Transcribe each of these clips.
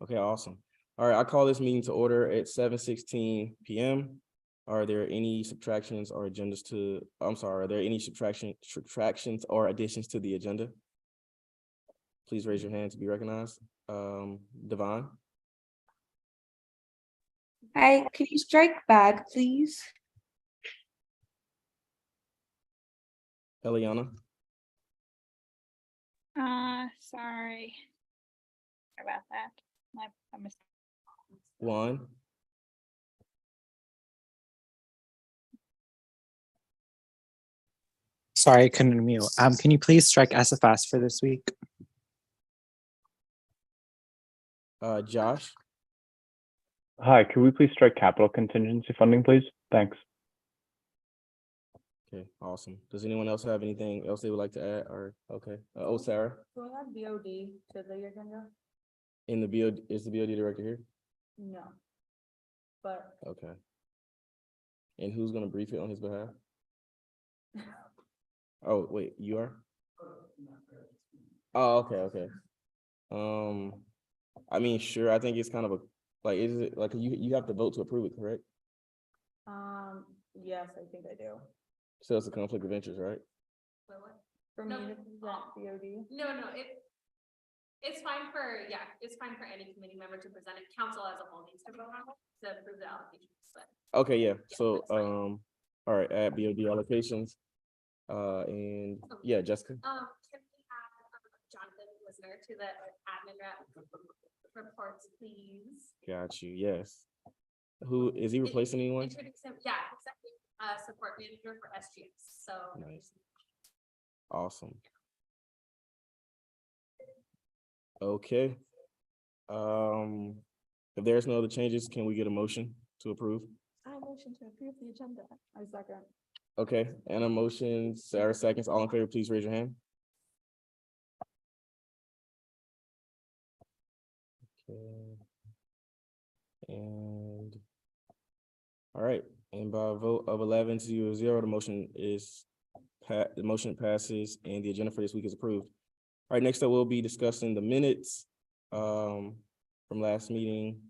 Okay, awesome. All right, I call this meeting to order at 7:16 p.m. Are there any subtractions or agendas to, I'm sorry, are there any subtractions or additions to the agenda? Please raise your hand to be recognized. Devon, Hi, can you strike bag, please? Eliana, Sorry about that. I missed. Juan, Sorry, I couldn't mute. Can you please strike SFS for this week? Josh, Hi, could we please strike capital contingency funding, please? Thanks. okay, awesome. Does anyone else have anything else they would like to add or, okay, Sarah, Can we add BOD to the agenda? in the BOD, is the BOD director here? No. But Okay. And who's gonna brief it on his behalf? Oh, wait, you are? Oh, okay. I mean, sure, I think it's kind of a, like, is it, like, you have to vote to approve it, correct? yes, I think I do. So it's a conflict of interest, right? For me to present BOD. No, it's fine for, it's fine for any committee member to present it. Council as a whole needs to vote on it to approve the allocations, but. Okay, yeah, so, that's fine. all right, add BOD allocations. And yeah, Jessica, Can we add Jonathan Listener to the admin rep reports, please? got you, yes. Who, is he replacing anyone? Introduce him, executive support manager for SGS, so. Nice. Awesome. Okay. If there's no other changes, can we get a motion to approve? I motion to approve the agenda. I second. Okay, and a motion, Sarah seconds. All in favor, please raise your hand. Okay. And all right, and by a vote of 11-0, the motion passes and the agenda for this week is approved. All right, next up, we'll be discussing the minutes from last meeting.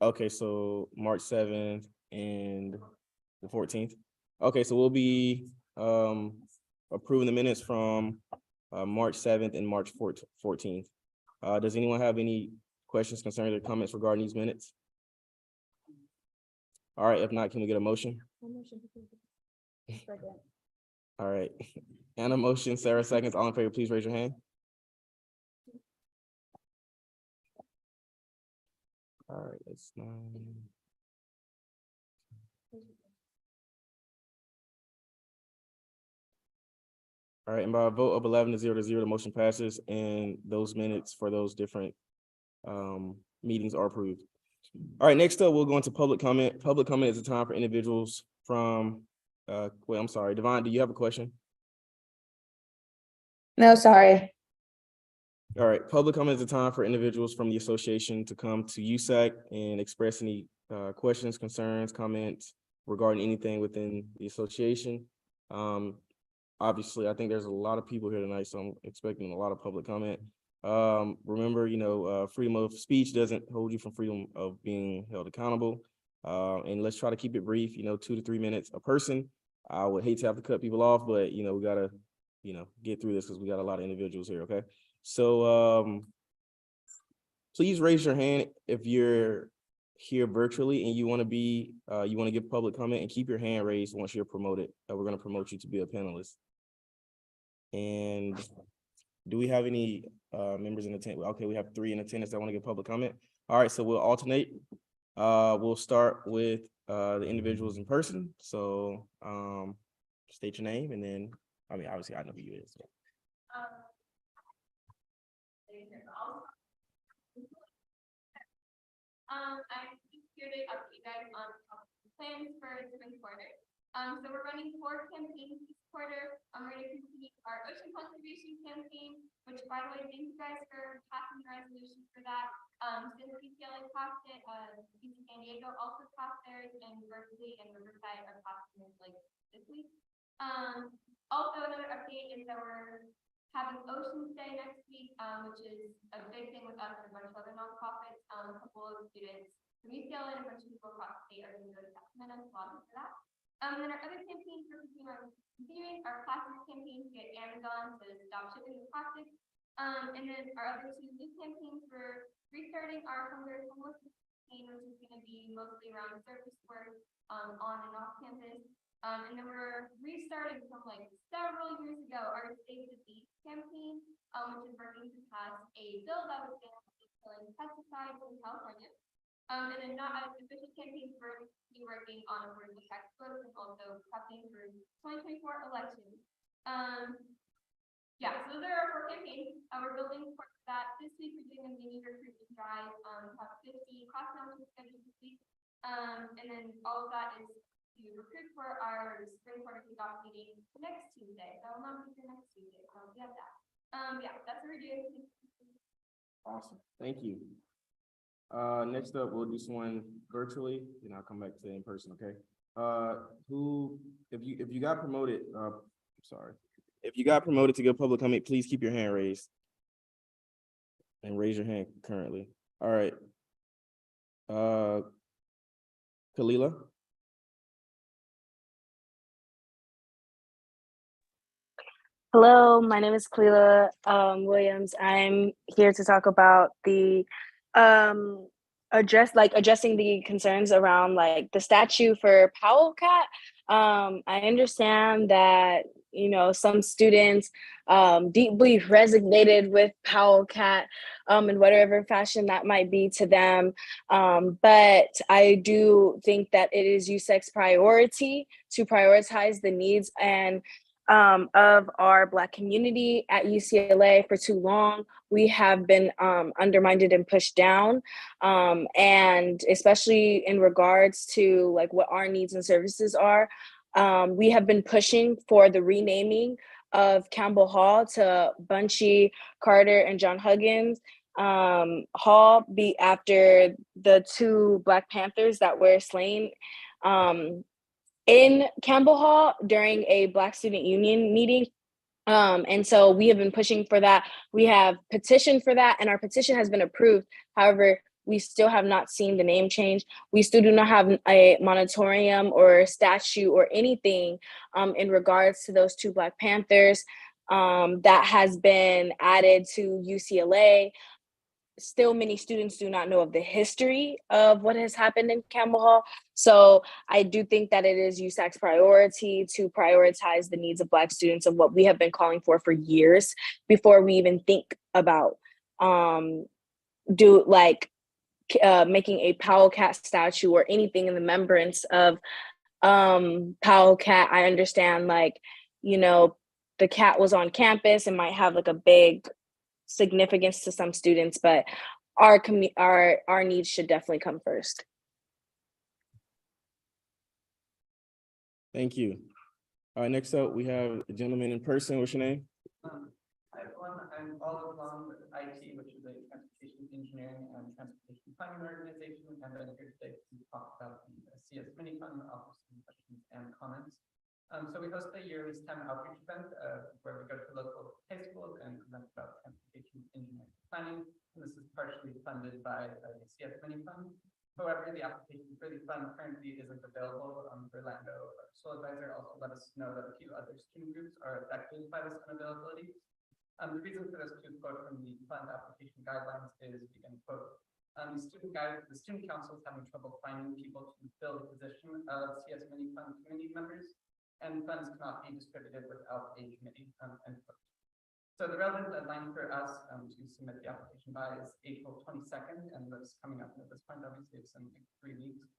Okay, so March 7th and the 14th. Okay, so we'll be approving the minutes from March 7th and March 14th. Does anyone have any questions, concerns, or comments regarding these minutes? All right, if not, can we get a motion? Second. All right, and a motion, Sarah seconds. All in favor, please raise your hand. All right, that's 9. All right, and by a vote of 11-0, the motion passes and those minutes for those different meetings are approved. All right, next up, we'll go into public comment. Public comment is a time for individuals from, wait, I'm sorry, Devon, do you have a question? No, sorry. All right, public comment is a time for individuals from the association to come to USAC and express any questions, concerns, comments regarding anything within the association. Obviously, I think there's a lot of people here tonight, so I'm expecting a lot of public comment. Remember, freedom of speech doesn't hold you from freedom of being held accountable. And let's try to keep it brief, 2 to 3 minutes a person. I would hate to have to cut people off, but we gotta, get through this because we got a lot of individuals here, okay? So please raise your hand if you're here virtually and you want to give public comment, and keep your hand raised once you're promoted. We're going to promote you to be a panelist. And do we have any members in attendance? Okay, we have 3 in attendance that want to give public comment. All right, so we'll alternate. We'll start with the individuals in person. So state your name, and then, obviously I know who you is. So. I'm here to update you guys on plans for spring quarter. So we're running 4 campaigns this quarter. We're going to continue our ocean conservation campaign, which, by the way, thank you guys for passing the resolution for that. Since UCLA passed it, UC San Diego also passed theirs, and Berkeley and Riverside are passing it like this week. Also, another update is that we're having Oceans Day next week, which is a big thing with us and a bunch of other nonprofits. A couple of students from UCLA and a bunch of people across the state are going to go to Sacramento, so I'll be for that. And then our other campaigns we're continuing our plastics campaign to get Amazon to stop shipping the plastics. And then our other two new campaigns, we're restarting our hunger homelessness campaign, which is going to be mostly around service work on and off campus. And then we're restarting from like several years ago our Save the Beach campaign, which is working to pass a bill that would ban killing pesticides in California. And then not as official campaigns, we're working on affordable textbooks and also prepping for 2024 elections. Yeah, so those are our 4 campaigns. We're building towards that. This week we're doing a mini recruitment drive. Have 50 class members scheduled this week. And then all of that is to recruit for our spring quarter kickoff meeting next Tuesday. So I'll not be here next Tuesday. So we have that. Yeah, that's what we're doing. Awesome, thank you. Next up, we'll do someone virtually, and I'll come back to in person, okay? If you got promoted, sorry. If you got promoted to give public comment, please keep your hand raised. And raise your hand currently. All right. Kalila? Hello, my name is Cleela Williams. I'm here to talk about the addressing the concerns around like the statue for Powell Cat. I understand that some students deeply resonated with Powell Cat in whatever fashion that might be to them. But I do think that it is USAC's priority to prioritize the needs and of our Black community at UCLA. For too long, we have been undermined and pushed down, and especially in regards to like what our needs and services are. We have been pushing for the renaming of Campbell Hall to Bunchy Carter and John Huggins Hall, be after the 2 Black Panthers that were slain in Campbell Hall during a Black Student Union meeting. And so we have been pushing for that. We have petitioned for that, and our petition has been approved. However, we still have not seen the name change. We still do not have a moratorium or statue or anything in regards to those 2 Black Panthers that has been added to UCLA. Still, many students do not know of the history of what has happened in Campbell Hall. So I do think that it is USAC's priority to prioritize the needs of Black students and what we have been calling for years before we even think about making a Powell Cat statue or anything in the remembrance of Powell Cat. I understand the cat was on campus and might have like a big significance to some students, but our needs should definitely come first. Thank you. Next up, we have a gentleman in person. What's your name? Hi everyone, I'm Oliver Long with IT, which is a transportation engineering and transportation planning organization, and I'm here today to talk about the CS mini fund, offer some questions and comments. So we host a yearly STEM outreach event where we go to local high schools and present about transportation engineering planning. And this is partially funded by the CS Mini Fund. However, the application for the fund currently isn't available. Orlando, our school advisor, also let us know that a few other student groups are affected by this unavailability. The reason for this to quote from the fund application guidelines is, begin quote, the student council is having trouble finding people to fill the position of CS Mini Fund community members, and funds cannot be distributed without a committee, end quote. So the relevant deadline for us to submit the application by is April 22nd, and that's coming up at this point. Obviously, it's in like 3 weeks.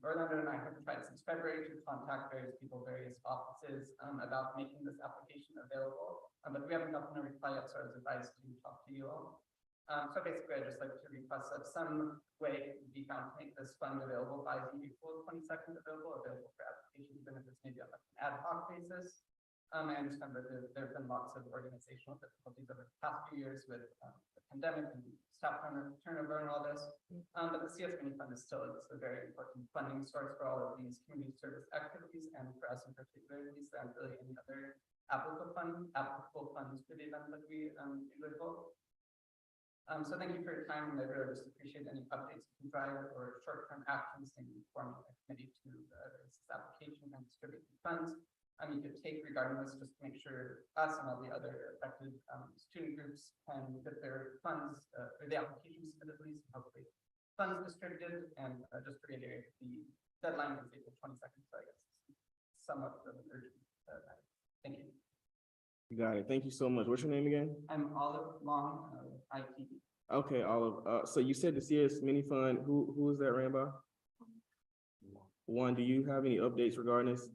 Orlando and I have tried since February to contact various people, various offices about making this application available, but we haven't gotten a reply yet, so I was advised to talk to you all. So basically, I'd just like to request that some way could be found to make this fund available by the April 22nd available for applications, even if it's maybe on like an ad hoc basis. I understand that there have been lots of organizational difficulties over the past few years with the pandemic and staff turnover and all this. But the CS Mini Fund is still a very important funding source for all of these community service activities, and for us in particular, these aren't really any other applicable funds for the event that we usually hold. So thank you for your time, and I really just appreciate any updates you can provide or short-term actions in forming a committee to raise this application and distribute the funds. You could take regarding this, just to make sure us and all the other affected student groups can get their funds or the application submitted, at least, and hopefully funds distributed. And just to reiterate, the deadline is April 22nd, so I guess somewhat of an urgent matter. Thank you. You got it. Thank you so much. What's your name again? I'm Olive Long, IT. Okay, Olive. So you said the CS Mini Fund. Who is that ran by? Juan, do you have any updates regarding this?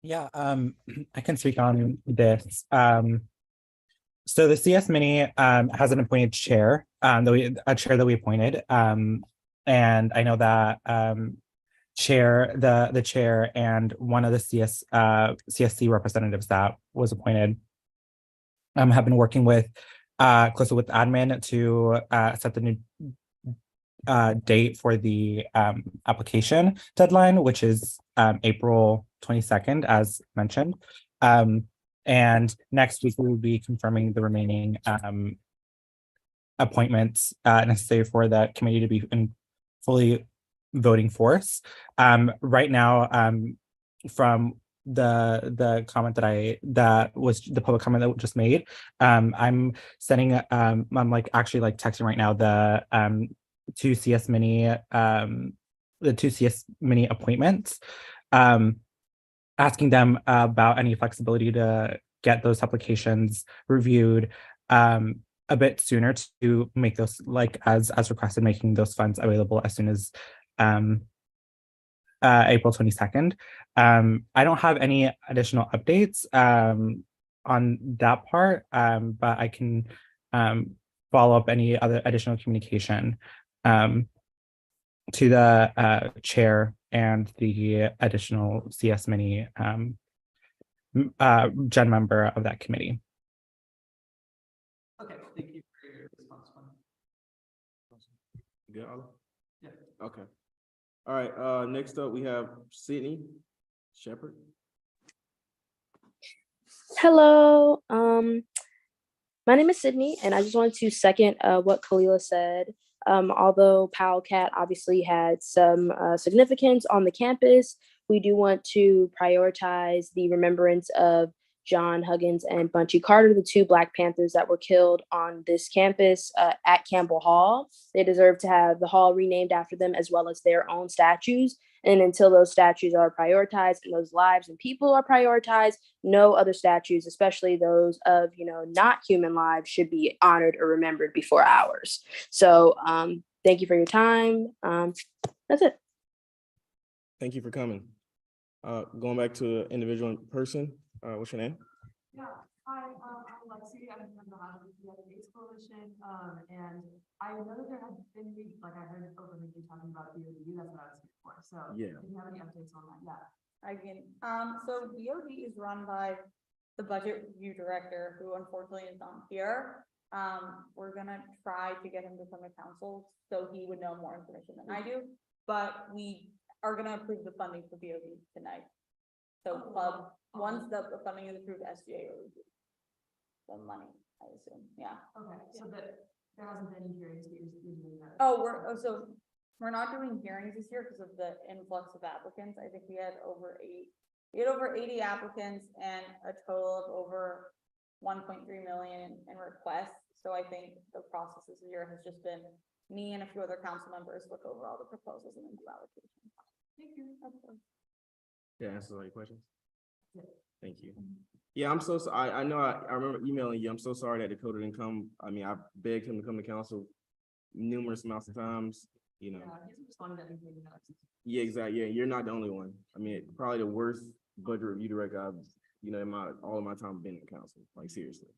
Yeah, I can speak on this. So the CS Mini has an appointed chair, a chair that we appointed. And I know that the chair and one of the CSC representatives that was appointed have been working with closely with admin to set the new date for the application deadline, which is April 22nd, as mentioned. And next week we will be confirming the remaining appointments necessary for the committee to be in fully voting force. Right now, from the comment that was the public comment that was just made, I'm sending I'm like actually like texting right now the two CS Mini appointments, asking them about any flexibility to get those applications reviewed a bit sooner to make those, like as requested, making those funds available as soon as April 22nd. I don't have any additional updates on that part, but I can follow up any other additional communication to the chair and the additional CS Mini gen member of that committee. Okay, thank you for your response. Good, Olive? Yeah. Okay. All right, next up we have Sydney Shepherd. Hello, my name is Sydney, and I just wanted to second what Kalila said. Although PowCat obviously had some significance on the campus, we do want to prioritize the remembrance of John Huggins and Bunchy Carter, the two Black Panthers that were killed on this campus at Campbell Hall. They deserve to have the hall renamed after them, as well as their own statues. And until those statues are prioritized and those lives and people are prioritized, no other statues, especially those of, not human lives, should be honored or remembered before ours. So thank you for your time. That's it. Thank you for coming. Going back to the individual person, what's your name? Yeah, hi, I'm Lexi, I'm from the Highland AIDS Coalition, and I know that there have been, like I heard over me talking about BOD, that's what I was here for, so. Yeah. If you have any updates on that, yeah. I can, so BOD is run by the budget review director, who unfortunately is not here. We're gonna try to get him to come to council, so he would know more information than I do, but we are gonna approve the funding for BOD tonight. So once the funding is approved, SGA will review the money, I assume, yeah. Okay, so that there hasn't been any hearings, but you're doing that. So we're not doing hearings this year because of the influx of applicants. I think we had over 80 applicants and a total of over 1.3 million in requests. So I think the process this year has just been me and a few other council members look over all the proposals and then do allocation. Thank you. Yeah, answer all your questions. Yeah. Thank you. Yeah, I'm so sorry. I know I remember emailing you. I'm so sorry that Dakota didn't come. I mean, I begged him to come to council numerous amounts of times, Yeah, he's responded to everything. Yeah, exactly. Yeah, you're not the only one. I mean, probably the worst budget review director I've, in all of my time been in council, like seriously.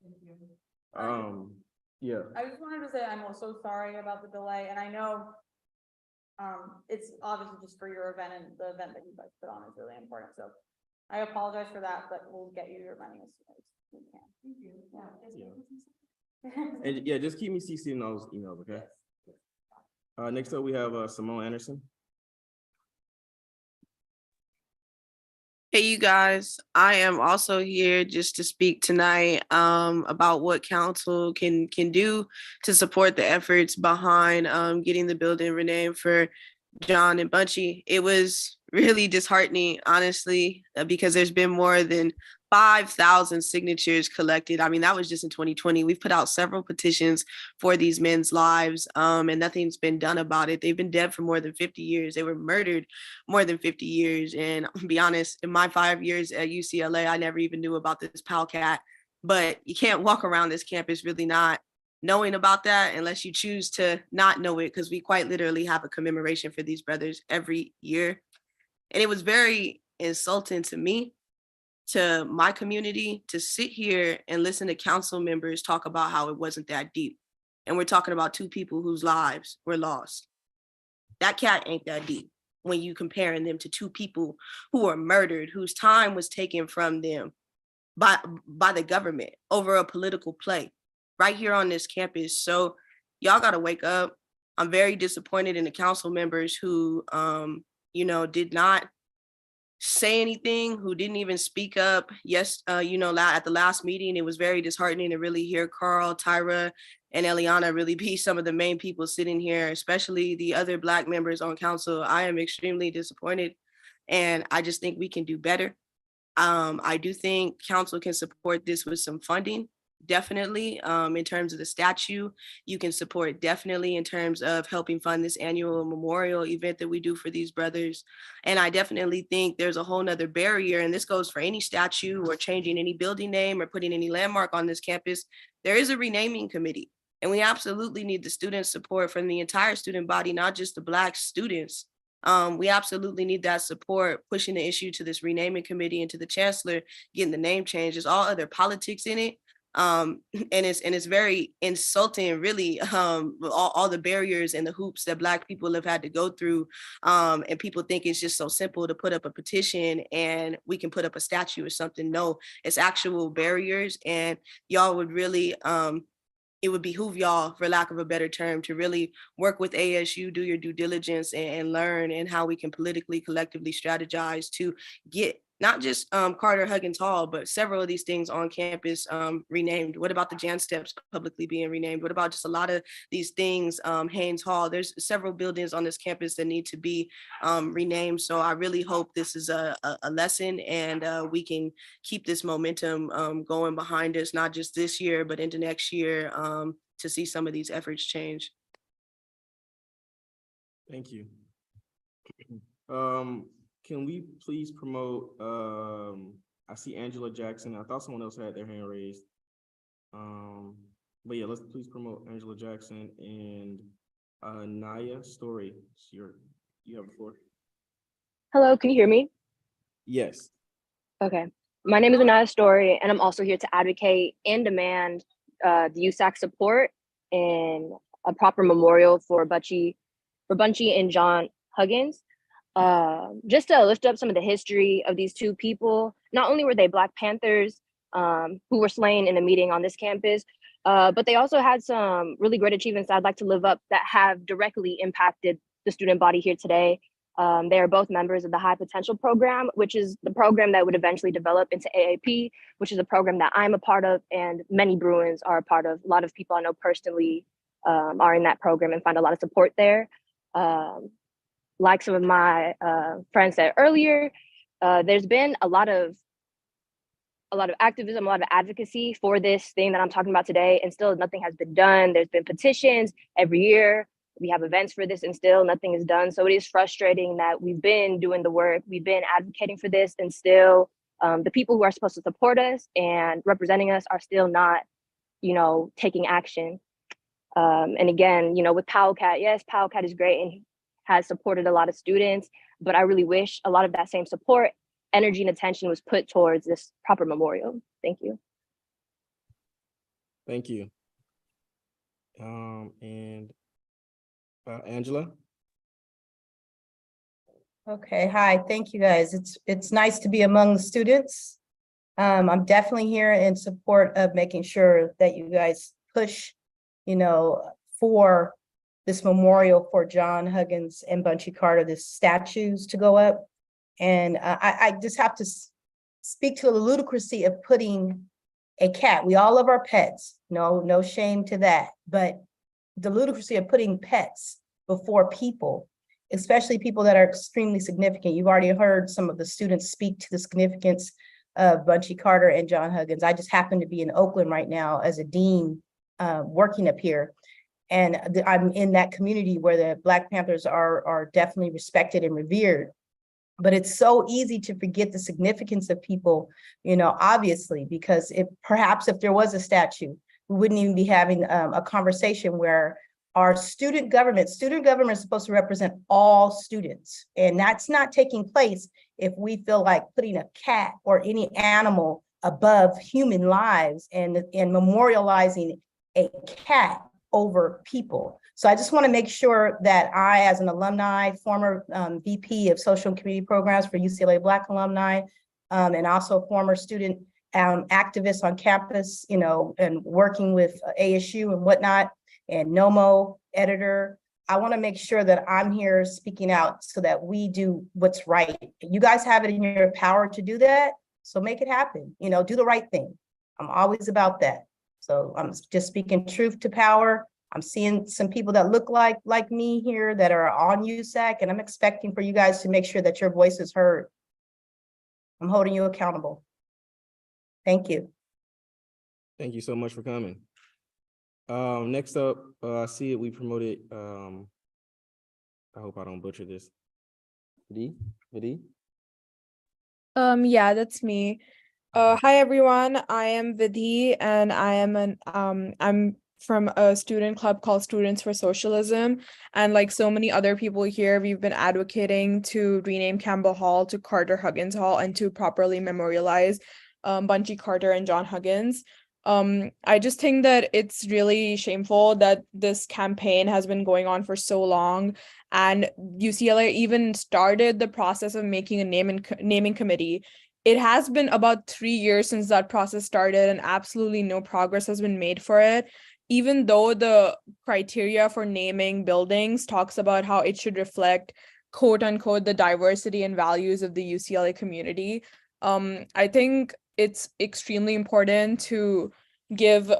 Thank you. Yeah. I just wanted to say I'm also sorry about the delay, and I know it's obviously just for your event, and the event that you guys put on is really important. So I apologize for that, but we'll get you your money as soon as we can. Thank you. Yeah. And yeah, just keep me CC'd in those emails, okay? Next up, we have Simone Anderson. Hey, you guys, I am also here just to speak tonight about what council can do to support the efforts behind getting the building renamed for John and Bunchy. It was really disheartening, honestly, because there's been more than 5,000 signatures collected. I mean, that was just in 2020. We've put out several petitions for these men's lives, and nothing's been done about it. They've been dead for more than 50 years. They were murdered more than 50 years. And I'll be honest, in my 5 years at UCLA, I never even knew about this PALCAT. But you can't walk around this campus really not knowing about that unless you choose to not know it, because we quite literally have a commemoration for these brothers every year. And it was very insulting to me, to my community, to sit here and listen to council members talk about how it wasn't that deep. And we're talking about two people whose lives were lost. That cat ain't that deep when you comparing them to two people who were murdered, whose time was taken from them by the government over a political play right here on this campus. So y'all got to wake up. I'm very disappointed in the council members who, did not say anything, who didn't even speak up. Yes, at the last meeting, it was very disheartening to really hear Carl, Tyra, and Eliana really be some of the main people sitting here, especially the other Black members on council. I am extremely disappointed, and I just think we can do better. I do think council can support this with some funding, definitely. In terms of the statue, you can support definitely in terms of helping fund this annual memorial event that we do for these brothers. And I definitely think there's a whole nother barrier, and this goes for any statue or changing any building name or putting any landmark on this campus. There is a renaming committee, and we absolutely need the student support from the entire student body, not just the Black students. We absolutely need that support, pushing the issue to this renaming committee and to the chancellor, getting the name changed. There's all other politics in it. And it's very insulting, really, all the barriers and the hoops that Black people have had to go through. And people think it's just so simple to put up a petition and we can put up a statue or something. No, it's actual barriers, and y'all would really, it would behoove y'all, for lack of a better term, to really work with ASU, do your due diligence, and learn, and how we can politically, collectively strategize to get not just Carter Huggins Hall, but several of these things on campus renamed. What about the Jan Steps publicly being renamed? What about just a lot of these things, Haynes Hall? There's several buildings on this campus that need to be renamed. So I really hope this is a lesson, and we can keep this momentum going behind us, not just this year, but into next year, to see some of these efforts change. Thank you. Can we please promote, I see Angela Jackson. I thought someone else had their hand raised. But yeah, let's please promote Angela Jackson and Naya Story. You have the floor. Hello, can you hear me? Yes. Okay. My name is Anaya Story, and I'm also here to advocate and demand the USAC support and a proper memorial for Bunchy and John Huggins. Just to lift up some of the history of these two people. Not only were they Black Panthers who were slain in a meeting on this campus, but they also had some really great achievements I'd like to live up that have directly impacted the student body here today. They are both members of the High Potential Program, which is the program that would eventually develop into AAP, which is a program that I'm a part of and many Bruins are a part of. A lot of people I know personally are in that program and find a lot of support there. Like some of my friends said earlier, there's been a lot of activism, a lot of advocacy for this thing that I'm talking about today, and still nothing has been done. There's been petitions every year. We have events for this and still nothing is done. So it is frustrating that we've been doing the work, we've been advocating for this, and still the people who are supposed to support us and representing us are still not, taking action. And again, with PowellCat, yes, PowellCat is great and has supported a lot of students, but I really wish a lot of that same support, energy, and attention was put towards this proper memorial. Thank you. Thank you. And Angela? Okay, hi, thank you guys. It's nice to be among the students. I'm definitely here in support of making sure that you guys push, for this memorial for John Huggins and Bunchy Carter, the statues to go up. And I just have to speak to the ludicrousy of putting a cat. We all love our pets. No shame to that. But the ludicrousy of putting pets before people, especially people that are extremely significant. You've already heard some of the students speak to the significance of Bunchy Carter and John Huggins. I just happen to be in Oakland right now as a dean working up here. And I'm in that community where the Black Panthers are definitely respected and revered. But it's so easy to forget the significance of people, obviously, because perhaps if there was a statue, we wouldn't even be having a conversation where our student government is supposed to represent all students. And that's not taking place if we feel like putting a cat or any animal above human lives and memorializing a cat over people. So I just want to make sure that I, as an alumni, former VP of Social and Community Programs for UCLA Black alumni, and also former student activist on campus, and working with ASU and whatnot, and NOMO editor. I want to make sure that I'm here speaking out so that we do what's right. You guys have it in your power to do that, so make it happen. Do the right thing. I'm always about that. So I'm just speaking truth to power. I'm seeing some people that look like me here that are on USAC, and I'm expecting for you guys to make sure that your voice is heard. I'm holding you accountable. Thank you. Thank you so much for coming. Next up, I see it, we promoted, I hope I don't butcher this. Vidi? Yeah, that's me. Hi everyone, I am Vidhi and I am I'm from a student club called Students for Socialism. And like so many other people here, we've been advocating to rename Campbell Hall to Carter Huggins Hall and to properly memorialize Bunchy Carter and John Huggins. I just think that it's really shameful that this campaign has been going on for so long, and UCLA even started the process of making a naming committee. It has been about 3 years since that process started, and absolutely no progress has been made for it. Even though the criteria for naming buildings talks about how it should reflect, quote unquote, the diversity and values of the UCLA community. I think it's extremely important to give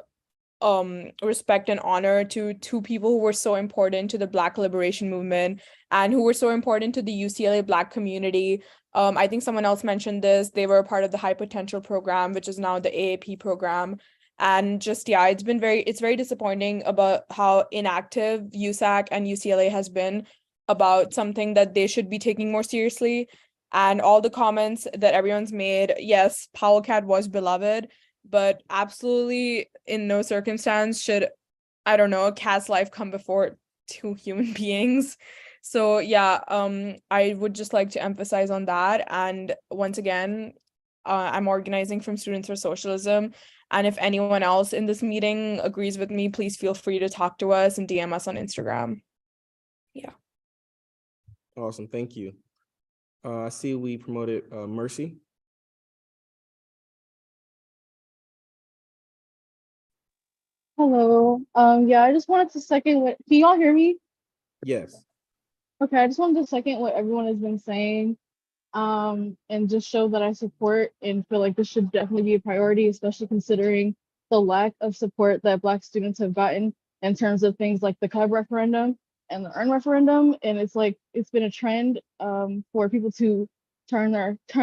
respect and honor to two people who were so important to the Black liberation movement and who were so important to the UCLA Black community. I think someone else mentioned this. They were a part of the High Potential program, which is now the AAP program. And just, yeah, it's very disappointing about how inactive USAC and UCLA has been about something that they should be taking more seriously. And all the comments that everyone's made, yes, Powell Cat was beloved, but absolutely in no circumstance should, I don't know, a cat's life come before two human beings. So yeah, I would just like to emphasize on that. And once again, I'm organizing from Students for Socialism. And if anyone else in this meeting agrees with me, please feel free to talk to us and DM us on Instagram. Yeah. Awesome, thank you. I see we promoted Mercy. Hello. Yeah, I just wanted to second what, can y'all hear me? Yes. Okay, I just wanted to second what everyone has been saying. And just show that I support and feel like this should definitely be a priority, especially considering the lack of support that Black students have gotten in terms of things like the CUB referendum and the EARN referendum. And it's like, it's been a trend for people to turn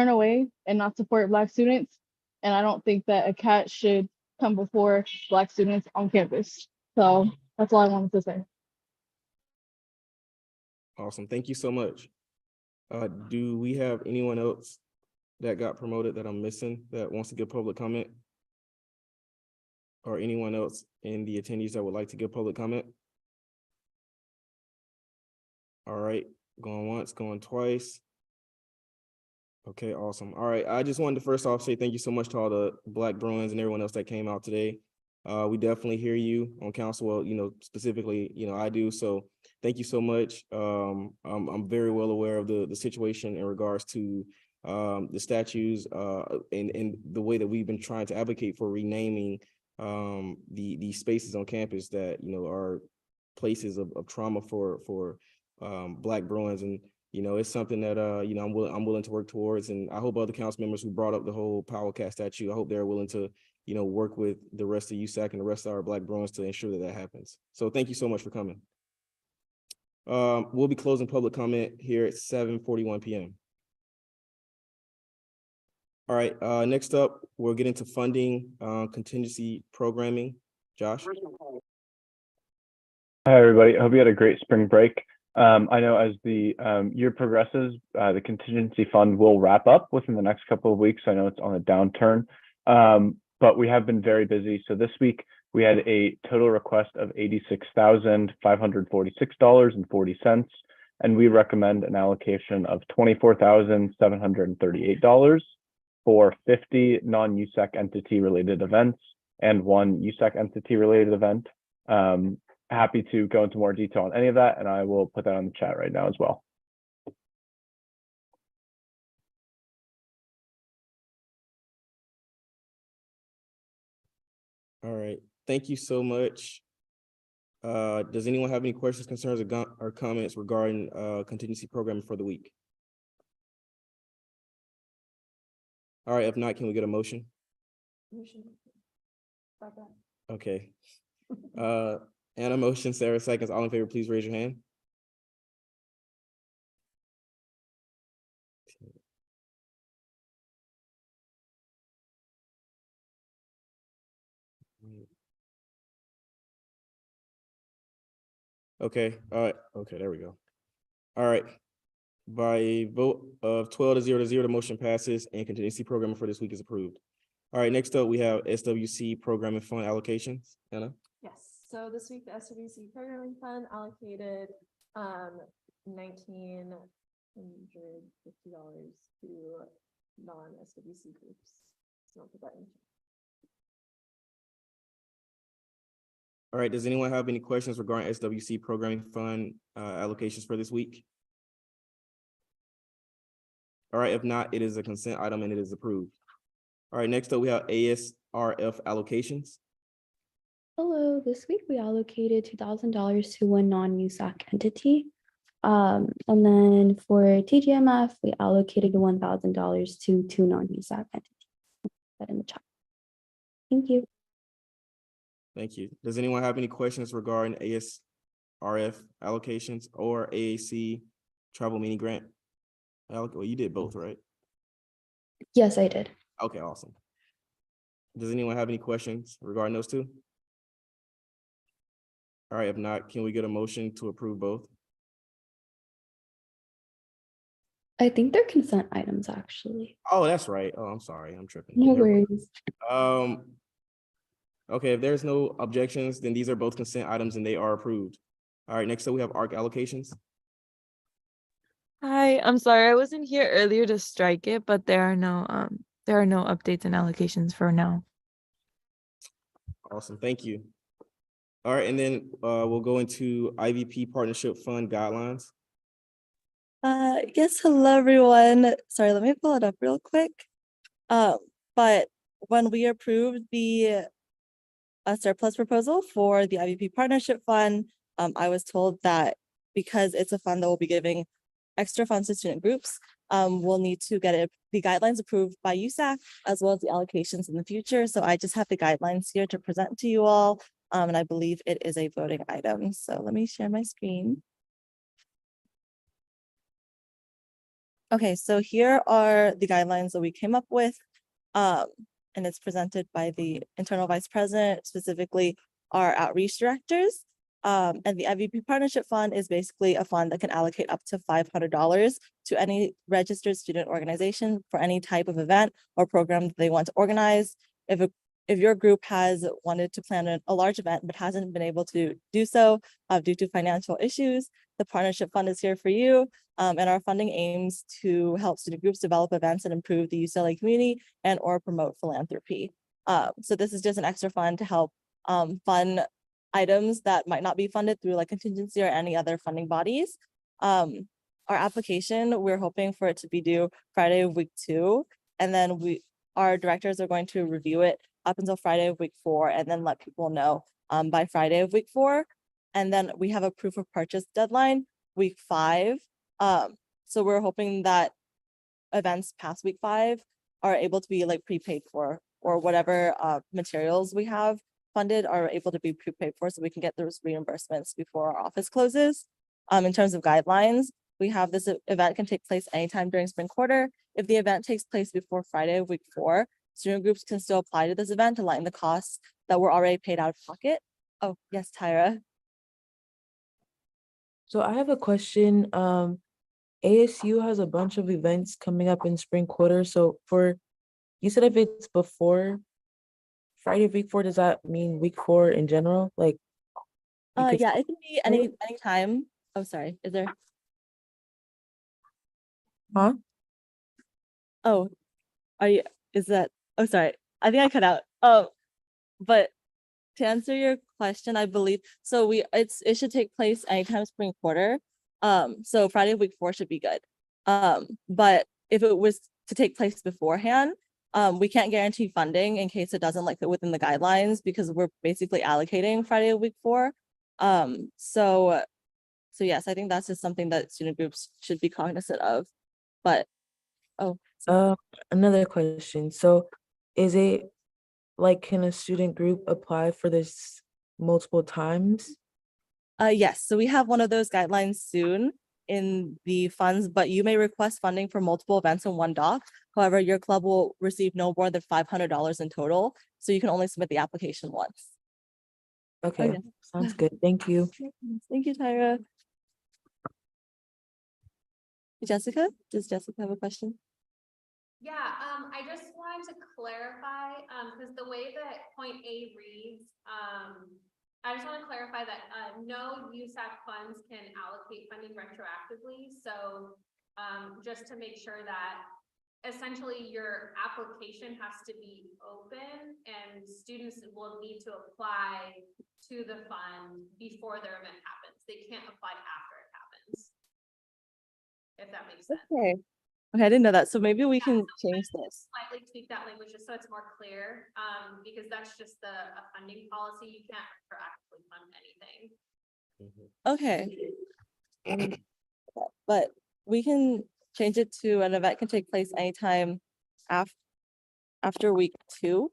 away and not support Black students. And I don't think that a cat should come before Black students on campus. So that's all I wanted to say. Awesome, thank you so much. Do we have anyone else that got promoted that I'm missing that wants to give public comment? Or anyone else in the attendees that would like to give public comment? All right, going once, going twice. Okay, awesome. All right, I just wanted to first off say thank you so much to all the Black Bruins and everyone else that came out today. We definitely hear you on council. Well, specifically, I do. So thank you so much. I'm very well aware of the situation in regards to the statues and the way that we've been trying to advocate for renaming the spaces on campus that are places of trauma for Black Bruins. And it's something that I'm willing to work towards. And I hope other council members who brought up the whole Power Cat statue, I hope they're willing to work with the rest of USAC and the rest of our Black Bruins to ensure that happens. So thank you so much for coming. We'll be closing public comment here at 7:41 p.m. All right, next up, we'll get into funding contingency programming. Josh? Hi, everybody. I hope you had a great spring break. I know as the year progresses, the contingency fund will wrap up within the next couple of weeks. I know it's on a downturn, but we have been very busy. So this week we had a total request of $86,546.40, and we recommend an allocation of $24,738 for 50 non-USAC entity related events and one USAC entity related event. Happy to go into more detail on any of that, and I will put that on the chat right now as well. All right, thank you so much. Does anyone have any questions, concerns, or comments regarding contingency programming for the week? All right, if not, can we get a motion? Okay. Anna motion, Sarah seconds. All in favor, please raise your hand. Okay, all right, okay, there we go. All right, by a vote of 12-0, the motion passes and contingency programming for this week is approved. All right, next up, we have SWC programming fund allocations. Anna? Yes, so this week the SWC programming fund allocated $1,950 to non-SWC groups. So I'll put that in. All right, does anyone have any questions regarding SWC programming fund allocations for this week? All right, if not, it is a consent item and it is approved. All right, next up, we have ASRF allocations. Hello, this week we allocated $2,000 to one non-USAC entity. And then for TGMF, we allocated $1,000 to two non-USAC entities. Put that in the chat. Thank you. Thank you. Does anyone have any questions regarding ASRF allocations or AAC travel mini grant? Well, you did both, right? Yes, I did. Okay, awesome. Does anyone have any questions regarding those two? All right, if not, can we get a motion to approve both? I think they're consent items, actually. Oh, that's right. Oh, I'm sorry, I'm tripping. No worries. Okay, if there's no objections, then these are both consent items and they are approved. All right, next up we have ARC allocations. Hi, I'm sorry I wasn't here earlier to strike it, but there are no updates and allocations for now. Awesome, thank you. All right, and then we'll go into IVP Partnership Fund guidelines. Yes, hello everyone. Sorry, let me pull it up real quick. But when we approved the surplus proposal for the IVP Partnership Fund, I was told that because it's a fund that will be giving extra funds to student groups, we'll need to get the guidelines approved by USAC as well as the allocations in the future. So I just have the guidelines here to present to you all, and I believe it is a voting item. So let me share my screen. Okay, so here are the guidelines that we came up with, and it's presented by the internal vice president, specifically our outreach directors. And the IVP Partnership Fund is basically a fund that can allocate up to $500 to any registered student organization for any type of event or program that they want to organize. If your group has wanted to plan a large event but hasn't been able to do so due to financial issues, the Partnership Fund is here for you. And our funding aims to help student groups develop events that improve the UCLA community and or promote philanthropy. So this is just an extra fund to help fund items that might not be funded through like contingency or any other funding bodies. Our application, we're hoping for it to be due Friday of week 2, and then our directors are going to review it up until Friday of week 4, and then let people know by Friday of week 4. And then we have a proof of purchase deadline week 5. So we're hoping that events past week 5 are able to be like prepaid for, or whatever materials we have funded are able to be prepaid for, so we can get those reimbursements before our office closes. In terms of guidelines, we have this event can take place anytime during spring quarter. If the event takes place before Friday of week 4, student groups can still apply to this event to lighten the costs that were already paid out of pocket. Oh, yes, Tyra. So I have a question. ASU has a bunch of events coming up in spring quarter. So you said if it's before Friday week 4, does that mean week 4 in general? Like, Yeah, it can be any time. Oh, sorry. Is there? Huh? Oh, is that? Oh, sorry. I think I cut out. Oh, but to answer your question, I believe so. It should take place anytime spring quarter. So Friday week 4 should be good. But if it was to take place beforehand, we can't guarantee funding in case it doesn't like fit within the guidelines, because we're basically allocating Friday of week 4. So yes, I think that's just something that student groups should be cognizant of. But another question. So is it like, can a student group apply for this multiple times? Yes, so we have one of those guidelines soon in the funds, but you may request funding for multiple events in one doc. However, your club will receive no more than $500 in total, so you can only submit the application once. Okay, sounds good. Thank you. Thank you, Tyra. Jessica, does Jessica have a question? Yeah, I just wanted to clarify, because the way that point A reads, I just want to clarify that no USAC funds can allocate funding retroactively. So just to make sure that essentially your application has to be open and students will need to apply to the fund before their event happens. They can't apply after it happens. If that makes sense. Okay, I didn't know that. So maybe we can change this. Slightly tweak that language just so it's more clear, because that's just a funding policy. You can't actually fund anything. Okay. But we can change it to an event can take place anytime after week 2.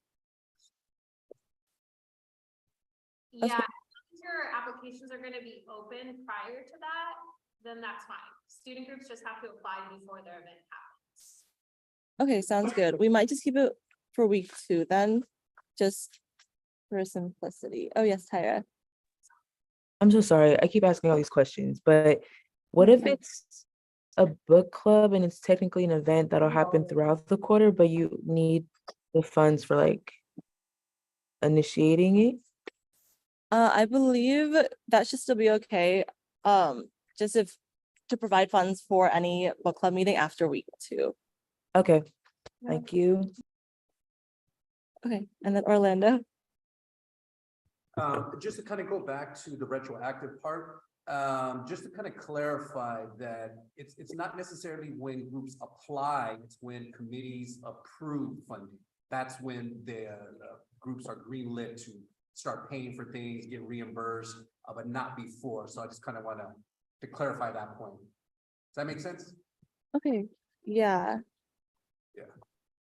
Yeah, if your applications are going to be open prior to that, then that's fine. Student groups just have to apply before their event happens. Okay, sounds good. We might just keep it for week 2 then, just for simplicity. Oh yes, Tyra. I'm so sorry. I keep asking all these questions, but what if it's a book club and it's technically an event that'll happen throughout the quarter, but you need the funds for like initiating it? I believe that should still be okay. Just to provide funds for any book club meeting after week 2. Okay, thank you. Okay, and then Orlando. Just to kind of go back to the retroactive part, just to kind of clarify that it's not necessarily when groups apply, it's when committees approve funding. That's when the groups are greenlit to start paying for things, get reimbursed, but not before. So I just kind of want to clarify that point. Does that make sense? Okay, yeah. Yeah.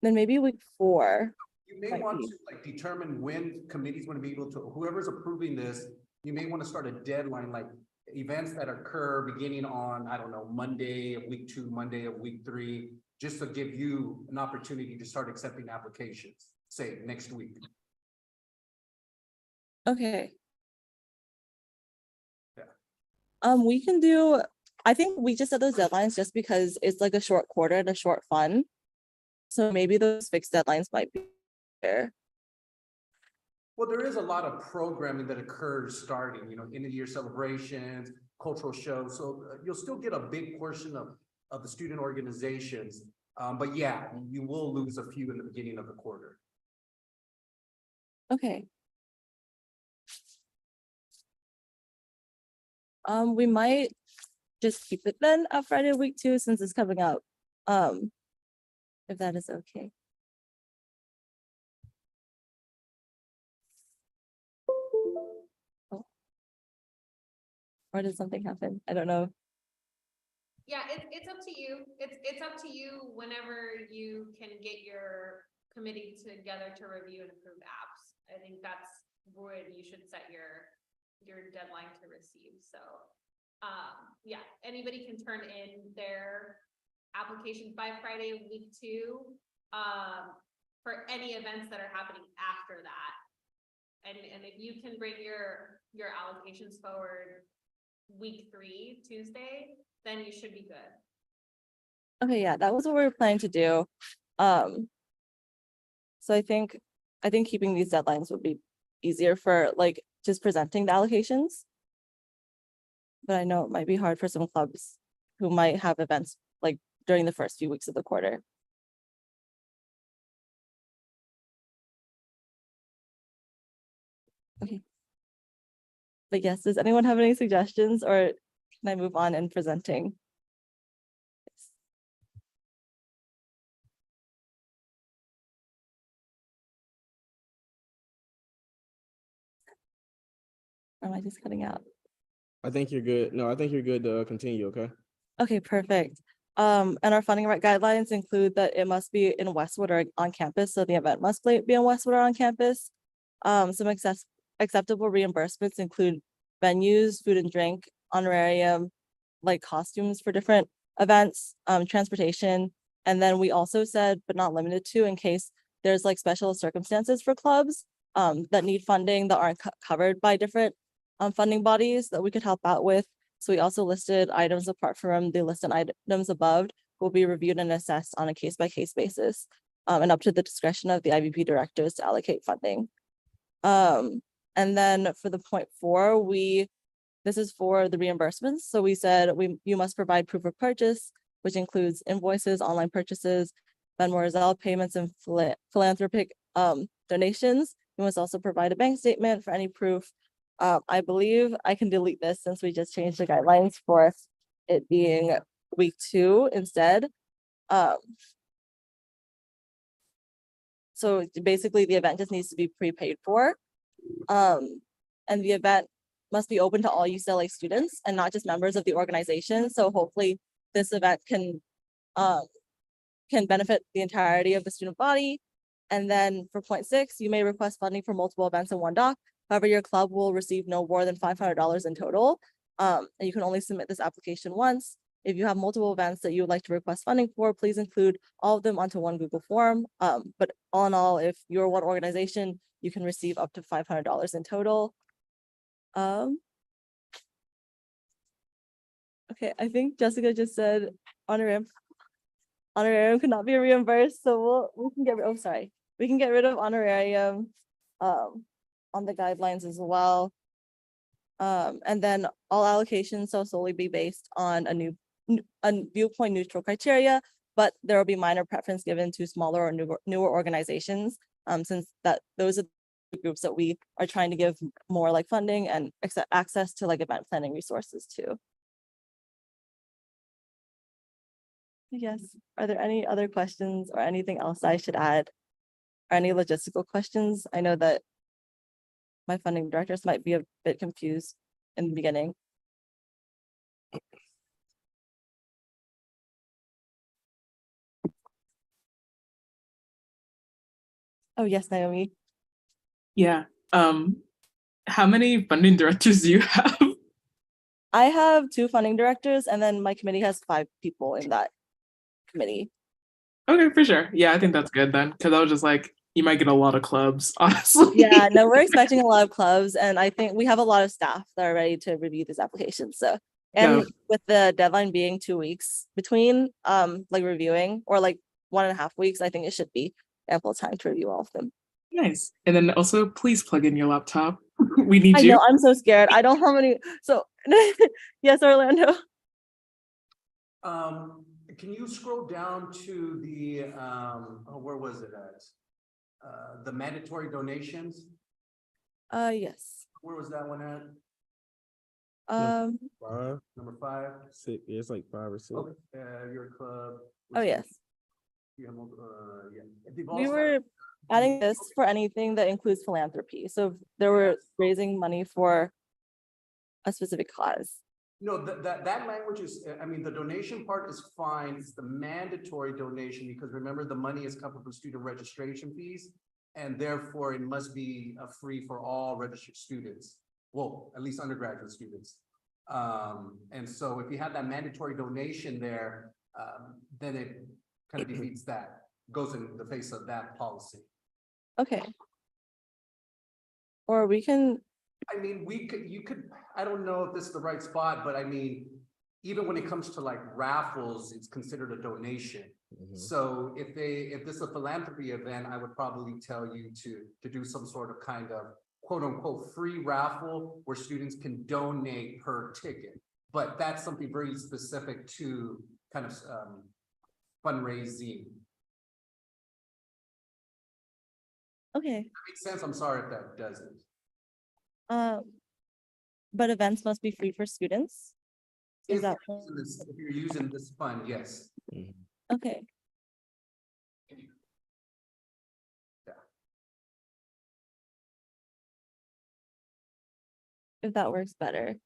Then maybe week 4. You may want to like determine when committees want to be able to, whoever's approving this, you may want to start a deadline, like events that occur beginning on, I don't know, Monday of week 2, Monday of week 3, just to give you an opportunity to start accepting applications, say next week. Okay. Yeah. We can do, I think we just set those deadlines just because it's like a short quarter and a short fund. So maybe those fixed deadlines might be there. Well, there is a lot of programming that occurs starting, you know, end of year celebrations, cultural shows. So you'll still get a big portion of the student organizations. But yeah, you will lose a few in the beginning of the quarter. Okay. We might just keep it then at Friday week 2 since it's coming up. If that is okay. Oh. Or did something happen? I don't know. Yeah, it's up to you. It's up to you whenever you can get your committee together to review and approve apps. I think that's where you should set your deadline to receive. So, yeah, anybody can turn in their applications by Friday of week 2, for any events that are happening after that. And if you can bring your allocations forward week 3, Tuesday, then you should be good. Okay, yeah, that was what we were planning to do. So I think keeping these deadlines would be easier for like just presenting the allocations. But I know it might be hard for some clubs who might have events like during the first few weeks of the quarter. Okay. But yes, does anyone have any suggestions, or can I move on in presenting? Or am I just cutting out? I think you're good. No, I think you're good to continue, okay? Okay, perfect. And our funding guidelines include that it must be in Westwood or on campus, so the event must be in Westwood or on campus. Some acceptable reimbursements include venues, food and drink, honorarium, like costumes for different events, transportation. And then we also said, but not limited to, in case there's like special circumstances for clubs that need funding that aren't covered by different funding bodies that we could help out with. So we also listed items apart from the listed items above will be reviewed and assessed on a case-by-case basis, and up to the discretion of the IVP directors to allocate funding. And then for the point 4, this is for the reimbursements. So we said you must provide proof of purchase, which includes invoices, online purchases, Venmo or Zelle payments, and philanthropic donations. You must also provide a bank statement for any proof. I believe I can delete this since we just changed the guidelines for it being week 2 instead. So basically the event just needs to be prepaid for. And the event must be open to all UCLA students and not just members of the organization. So hopefully this event can benefit the entirety of the student body. And then for point 6, you may request funding for multiple events in one doc. However, your club will receive no more than $500 in total. And you can only submit this application once. If you have multiple events that you would like to request funding for, please include all of them onto one Google form. But all in all, if you're one organization, you can receive up to $500 in total. Okay, I think Jessica just said honorarium cannot be reimbursed, so we can get we can get rid of honorarium on the guidelines as well. And then all allocations shall solely be based on a viewpoint neutral criteria, but there will be minor preference given to smaller or newer organizations, since those are the groups that we are trying to give more like funding and access to like event planning resources too. Yes, are there any other questions or anything else I should add? Or any logistical questions? I know that my funding directors might be a bit confused in the beginning. Oh, yes, Naomi. Yeah. How many funding directors do you have? I have 2 funding directors, and then my committee has 5 people in that committee. Okay, for sure. Yeah, I think that's good then, because I was just like, you might get a lot of clubs, honestly. Yeah, no, we're expecting a lot of clubs, and I think we have a lot of staff that are ready to review these applications. So, and with the deadline being 2 weeks between like reviewing, or like 1.5 weeks, I think it should be ample time to review all of them. Nice. And then also, please plug in your laptop. We need you. I know, I'm so scared. I don't know how many. So, yes, Orlando. Can you scroll down to the, where was it at? The mandatory donations? Yes. Where was that one at? Five, Number 5. 6, yeah, it's like 5 or 6. Oh, your club. Oh, yes. Yeah. They've We also- were adding this for anything that includes philanthropy. So if there were raising money for a specific cause. No, that language is, I mean, the donation part is fine. It's the mandatory donation because remember, the money is coming from student registration fees. And therefore it must be free for all registered students. Well, at least undergraduate students. And so if you have that mandatory donation there, then it kind of defeats that, goes in the face of that policy. Okay. Or we can, I mean, you could, I don't know if this is the right spot, but I mean, even when it comes to like raffles, it's considered a donation. So if this is a philanthropy event, I would probably tell you to do some sort of kind of quote unquote free raffle where students can donate per ticket. But that's something very specific to kind of fundraising. okay. That makes sense. I'm sorry if that doesn't. But events must be free for students. Is that If you're using this fund, yes. okay? If that works better.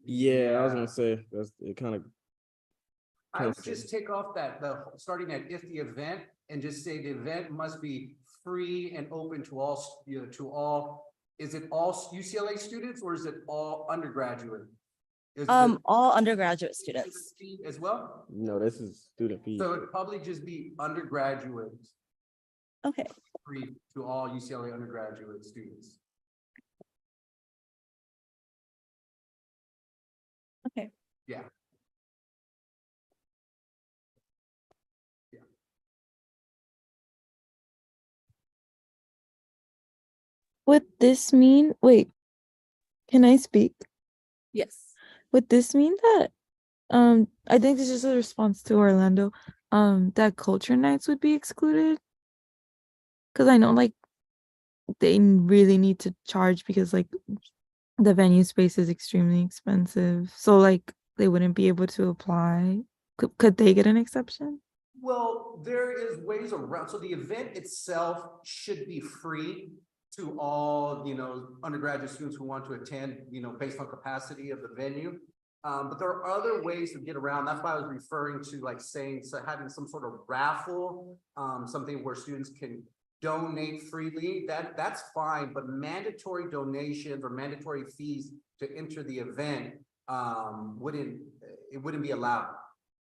Yeah, I was gonna say that's it. Kind of. I would just take off starting at if the event and just say the event must be free and open to all, is it all UCLA students or is it all undergraduate? All undergraduate students. As well? No, this is student fees. So it'd probably just be undergraduate. Okay. Free to all UCLA undergraduate students. Okay. Yeah. Would this mean, wait, can I speak? Yes. Would this mean that, I think this is a response to Orlando, that culture nights would be excluded? Because I know like they really need to charge because like the venue space is extremely expensive. So like they wouldn't be able to apply. Could they get an exception? Well, there is ways around. So the event itself should be free to all, undergraduate students who want to attend, based on capacity of the venue. But there are other ways to get around. That's why I was referring to like saying, so having some sort of raffle, something where students can donate freely, that's fine, but mandatory donations or mandatory fees to enter the event wouldn't be allowed.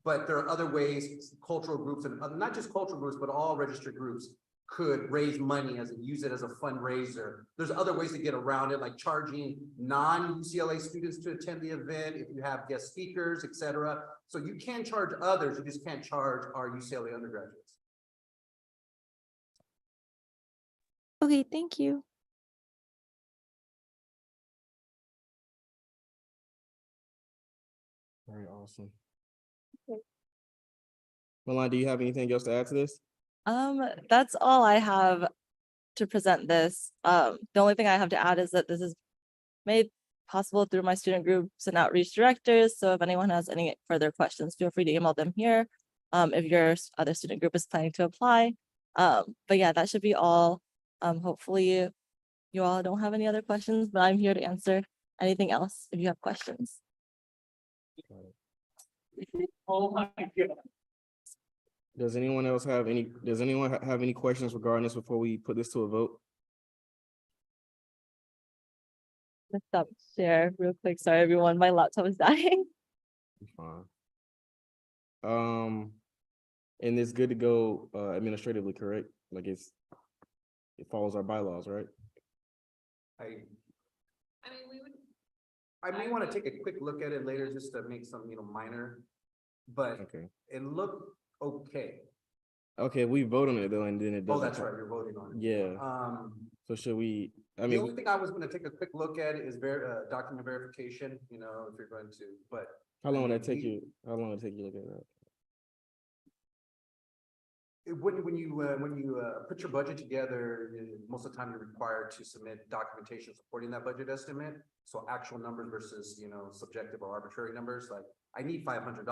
But there are other ways cultural groups and not just cultural groups, but all registered groups could raise money use it as a fundraiser. There's other ways to get around it, like charging non-UCLA students to attend the event if you have guest speakers, etc. So you can charge others, you just can't charge our UCLA undergraduates. Okay, thank you. Very awesome. Milan, do you have anything else to add to this? That's all I have to present this. The only thing I have to add is that this is made possible through my student groups and outreach directors. So if anyone has any further questions, feel free to email them here. If your other student group is planning to apply. But yeah, that should be all. Hopefully you all don't have any other questions, but I'm here to answer anything else if you have questions. Oh my God. Does anyone have any questions regarding this before we put this to a vote? Let's stop share real quick. Sorry, everyone. My laptop is dying. Fine. And it's good to go administratively correct? Like it follows our bylaws, right? I may want to take a quick look at it later just to make some, minor, but it looked okay. Okay, we vote on it though, and then it doesn't. Oh, that's right, you're voting on it. Yeah. So should we, The only thing I was going to take a quick look at is document verification, if you're going to, but. How long would that take you? How long would it take you to look at that? when you put your budget together, most of the time you're required to submit documentation supporting that budget estimate. So actual numbers versus, subjective or arbitrary numbers, like I need $500,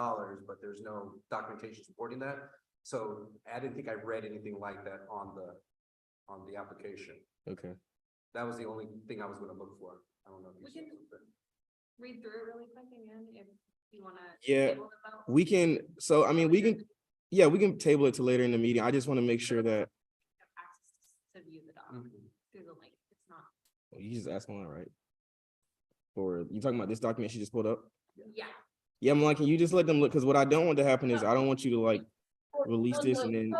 but there's no documentation supporting that. So I didn't think I read anything like that on the application. Okay. That was the only thing I was gonna look for. I don't know if you said something. Read through it really quick again if you wanna. Yeah, table the vote. we can, so I mean, we can table it to later in the meeting. I just want to make sure that, Have access to view the document through the link. It's not. you just asked one, right? Or you talking about this document she just pulled up? Yeah. Yeah, I'm like, can you just let them look? Because what I don't want to happen is I don't want you to like release this and then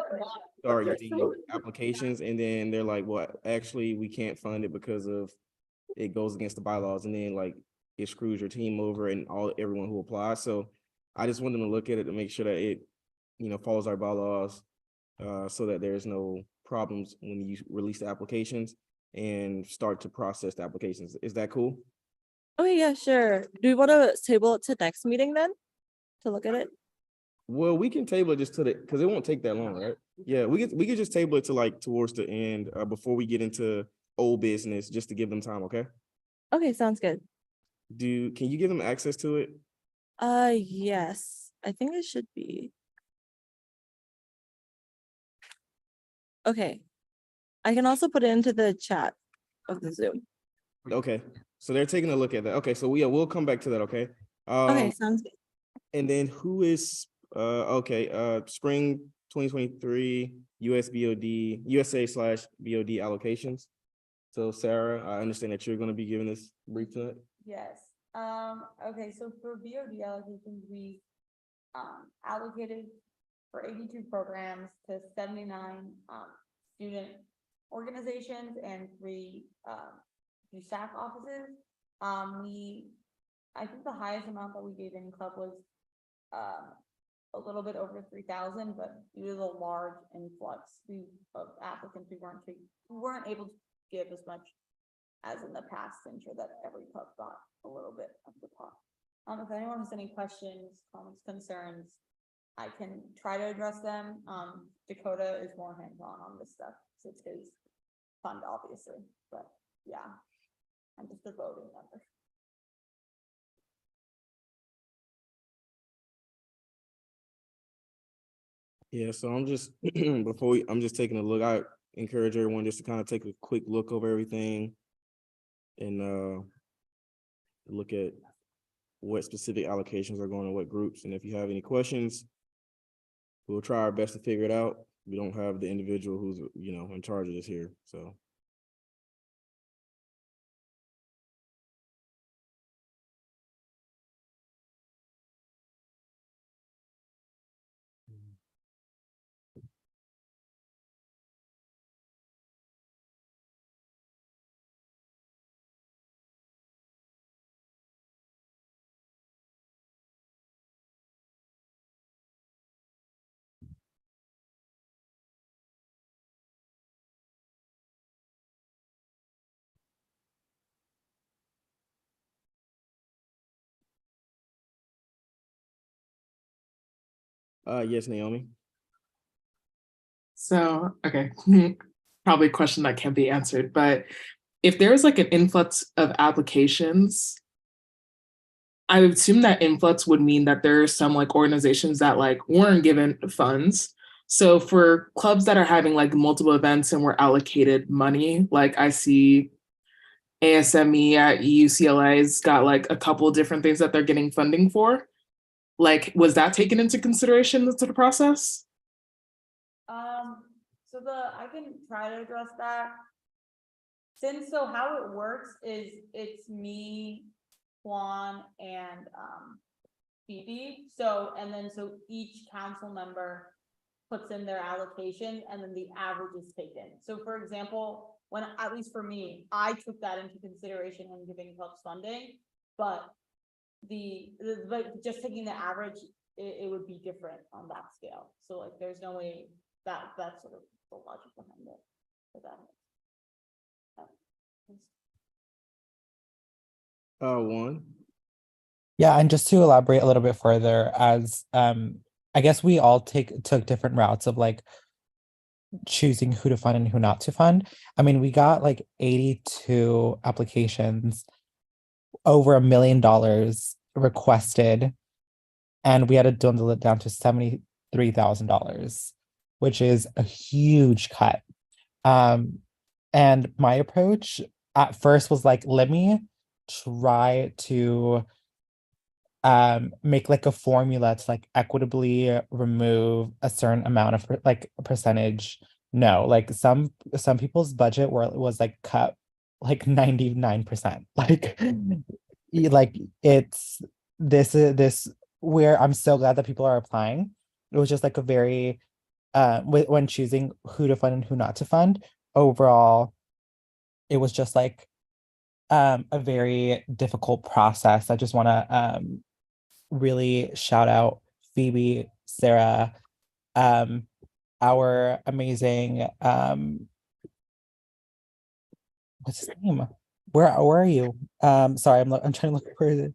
start getting applications and then they're like, well, actually, we can't fund it because of it goes against the bylaws, and then like it screws your team over and everyone who applies. So I just want them to look at it to make sure that it, follows our bylaws, so that there's no problems when you release the applications and start to process the applications. Is that cool? Okay, yeah, sure. Do we want to table it to next meeting then? To look at it? Well, we can table it just to because it won't take that long, right? Yeah, we could just table it to like towards the end, before we get into old business, just to give them time, okay? Okay, sounds good. Can you give them access to it? Yes, I think it should be. Okay. I can also put it into the chat of the Zoom. Okay, so they're taking a look at that. Okay, so we'll come back to that, okay? Okay, sounds good. And then who is, spring 2023 USA/BOD allocations. So Sarah, I understand that you're gonna be giving this brief tonight. Yes, okay, so for BOD allocations, we allocated for 82 programs to 79 student organizations and 3 USAC offices. I think the highest amount that we gave in club was a little bit over 3,000, but due to the large influx of applicants, we weren't able to give as much as in the past to ensure that every club got a little bit of the pot. If anyone has any questions, comments, concerns, I can try to address them. Dakota is more hands-on on this stuff, so it's his fund, obviously, but yeah, I'm just a voting member. Yeah, so I'm just I'm just taking a look. I encourage everyone just to kind of take a quick look over everything and look at what specific allocations are going to what groups. And if you have any questions, we'll try our best to figure it out. We don't have the individual who's, in charge of this here, so. Yes, Naomi. So, okay, probably a question that can't be answered, but if there's like an influx of applications, I would assume that influx would mean that there are some like organizations that like weren't given funds. So for clubs that are having like multiple events and were allocated money, like I see ASME at UCLA's got like a couple of different things that they're getting funding for. Like, was that taken into consideration into the process? So I can try to address that. So how it works is it's me, Juan, and Phoebe. So each council member puts in their allocation and then the average is taken. So for example, when, at least for me, I took that into consideration when giving clubs funding, but but just taking the average, it would be different on that scale. So like, there's no way that's sort of the logic behind it for that. One. Yeah, and just to elaborate a little bit further, as I guess we all took different routes of like choosing who to fund and who not to fund. I mean, we got like 82 applications, over $1 million requested, and we had to dwindle it down to $73,000, which is a huge cut. And my approach at first was like, let me try to make like a formula to like equitably remove a certain amount of like a percentage. No, like some people's budget was like cut like 99%. Like like it's this where I'm so glad that people are applying. It was just like a very when choosing who to fund and who not to fund. Overall, it was just like a very difficult process. I just want to really shout out Phoebe, Sarah, our amazing what's his name? Where are you? Sorry, I'm trying to look for it.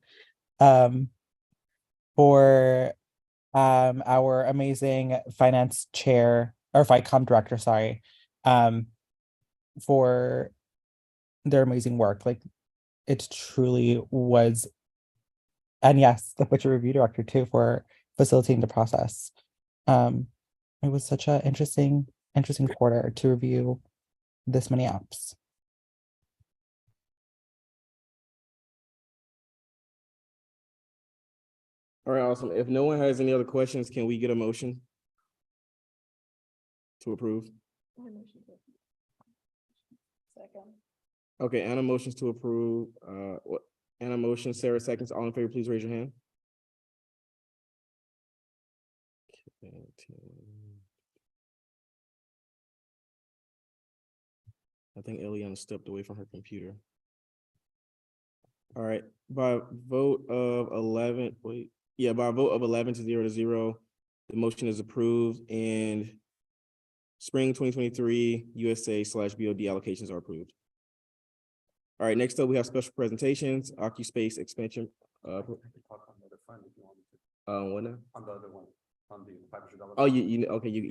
For our amazing finance chair or FICOM director, sorry, for their amazing work. Like it truly was. And yes, the Butcher Review Director too for facilitating the process. It was such an interesting quarter to review this many apps. All right, awesome. If no one has any other questions, can we get a motion to approve? Second. Okay, Anna motions to approve. Anna motions, Sarah seconds. All in favor, please raise your hand. I think Eliana stepped away from her computer. All right, by vote of 11, by a vote of 11 to 0, the motion is approved and spring 2023 USA/BOD allocations are approved. All right, next up, we have special presentations, OccuSpace expansion. What now? On the other one, on the $500. Oh, okay, Yeah,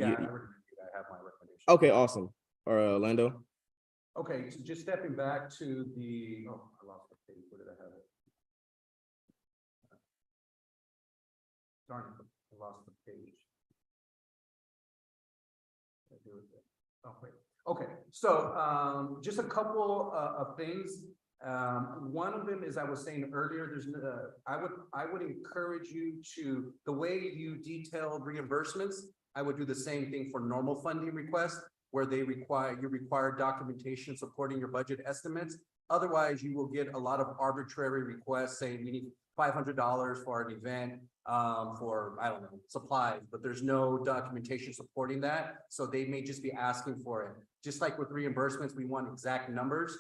I already reviewed. I have my recommendation. okay, awesome. All right, Orlando. Okay, so just stepping back to the, oh, I lost the page. Where did I have it? Darn it, I lost the page. Oh, wait. Okay, so just a couple of things. One of them is I was saying earlier, I would encourage you to, the way you detailed reimbursements, I would do the same thing for normal funding requests, where you require documentation supporting your budget estimates. Otherwise, you will get a lot of arbitrary requests saying we need $500 for an event, for, I don't know, supplies, but there's no documentation supporting that. So they may just be asking for it. Just like with reimbursements, we want exact numbers.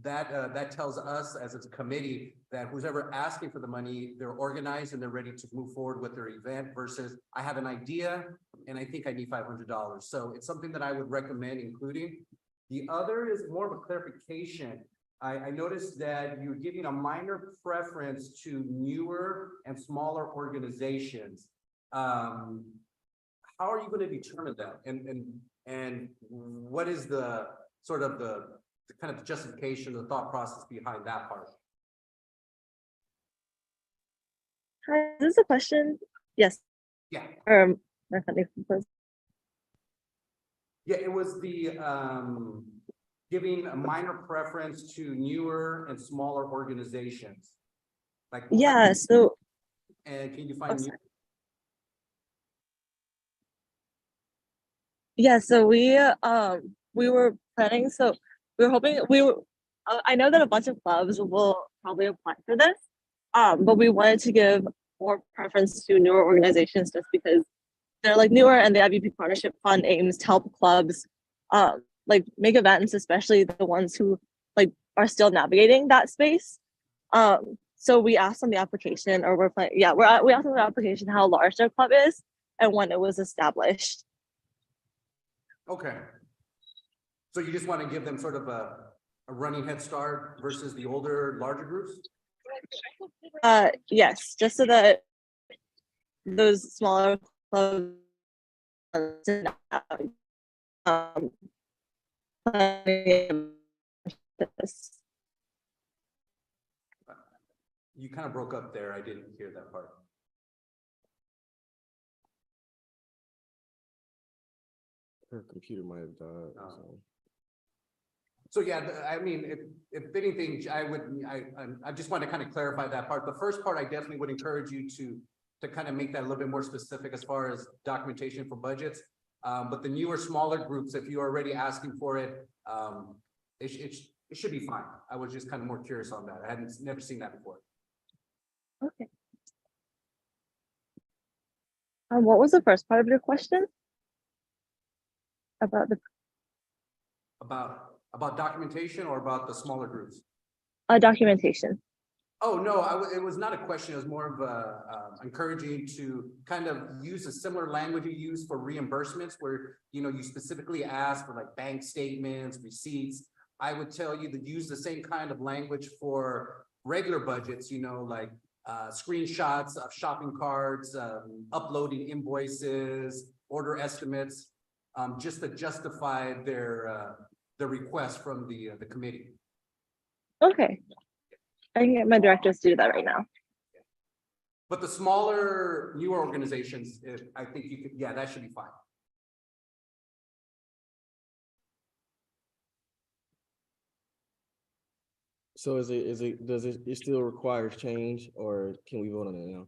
That tells us as a committee that who's ever asking for the money, they're organized and they're ready to move forward with their event versus I have an idea and I think I need $500. So it's something that I would recommend including. The other is more of a clarification. I noticed that you're giving a minor preference to newer and smaller organizations. How are you going to determine that? And what is the sort of the kind of justification, the thought process behind that part? Hi, is this a question? Yes. Yeah. Yeah, it was the giving a minor preference to newer and smaller organizations. Like yeah, so and can you find new? Yeah, so we were planning, so we were hoping I know that a bunch of clubs will probably apply for this, but we wanted to give more preference to newer organizations just because they're like newer and the IVP Partnership Fund aims to help clubs like make events, especially the ones who like are still navigating that space. So we asked on the application, or we asked on the application how large their club is and when it was established. Okay. So you just want to give them sort of a running head start versus the older, larger groups? Yes, just so that those smaller clubs this. You kind of broke up there. I didn't hear that part. Her computer might have died. So yeah, I mean, if anything, I just want to kind of clarify that part. The first part, I definitely would encourage you to kind of make that a little bit more specific as far as documentation for budgets. But the newer, smaller groups, if you're already asking for it, it should be fine. I was just kind of more curious on that. I hadn't never seen that before. Okay. What was the first part of your question? About the About documentation or about the smaller groups? documentation. Oh, no, it was not a question. It was more of encouraging to kind of use a similar language you use for reimbursements where, you know, you specifically ask for like bank statements, receipts. I would tell you to use the same kind of language for regular budgets, you know, like screenshots of shopping carts, uploading invoices, order estimates, just to justify their request from the committee. Okay. I can get my directors to do that right now. But the smaller, newer organizations, I think you could, yeah, that should be fine. So does it still requires change, or can we vote on it now?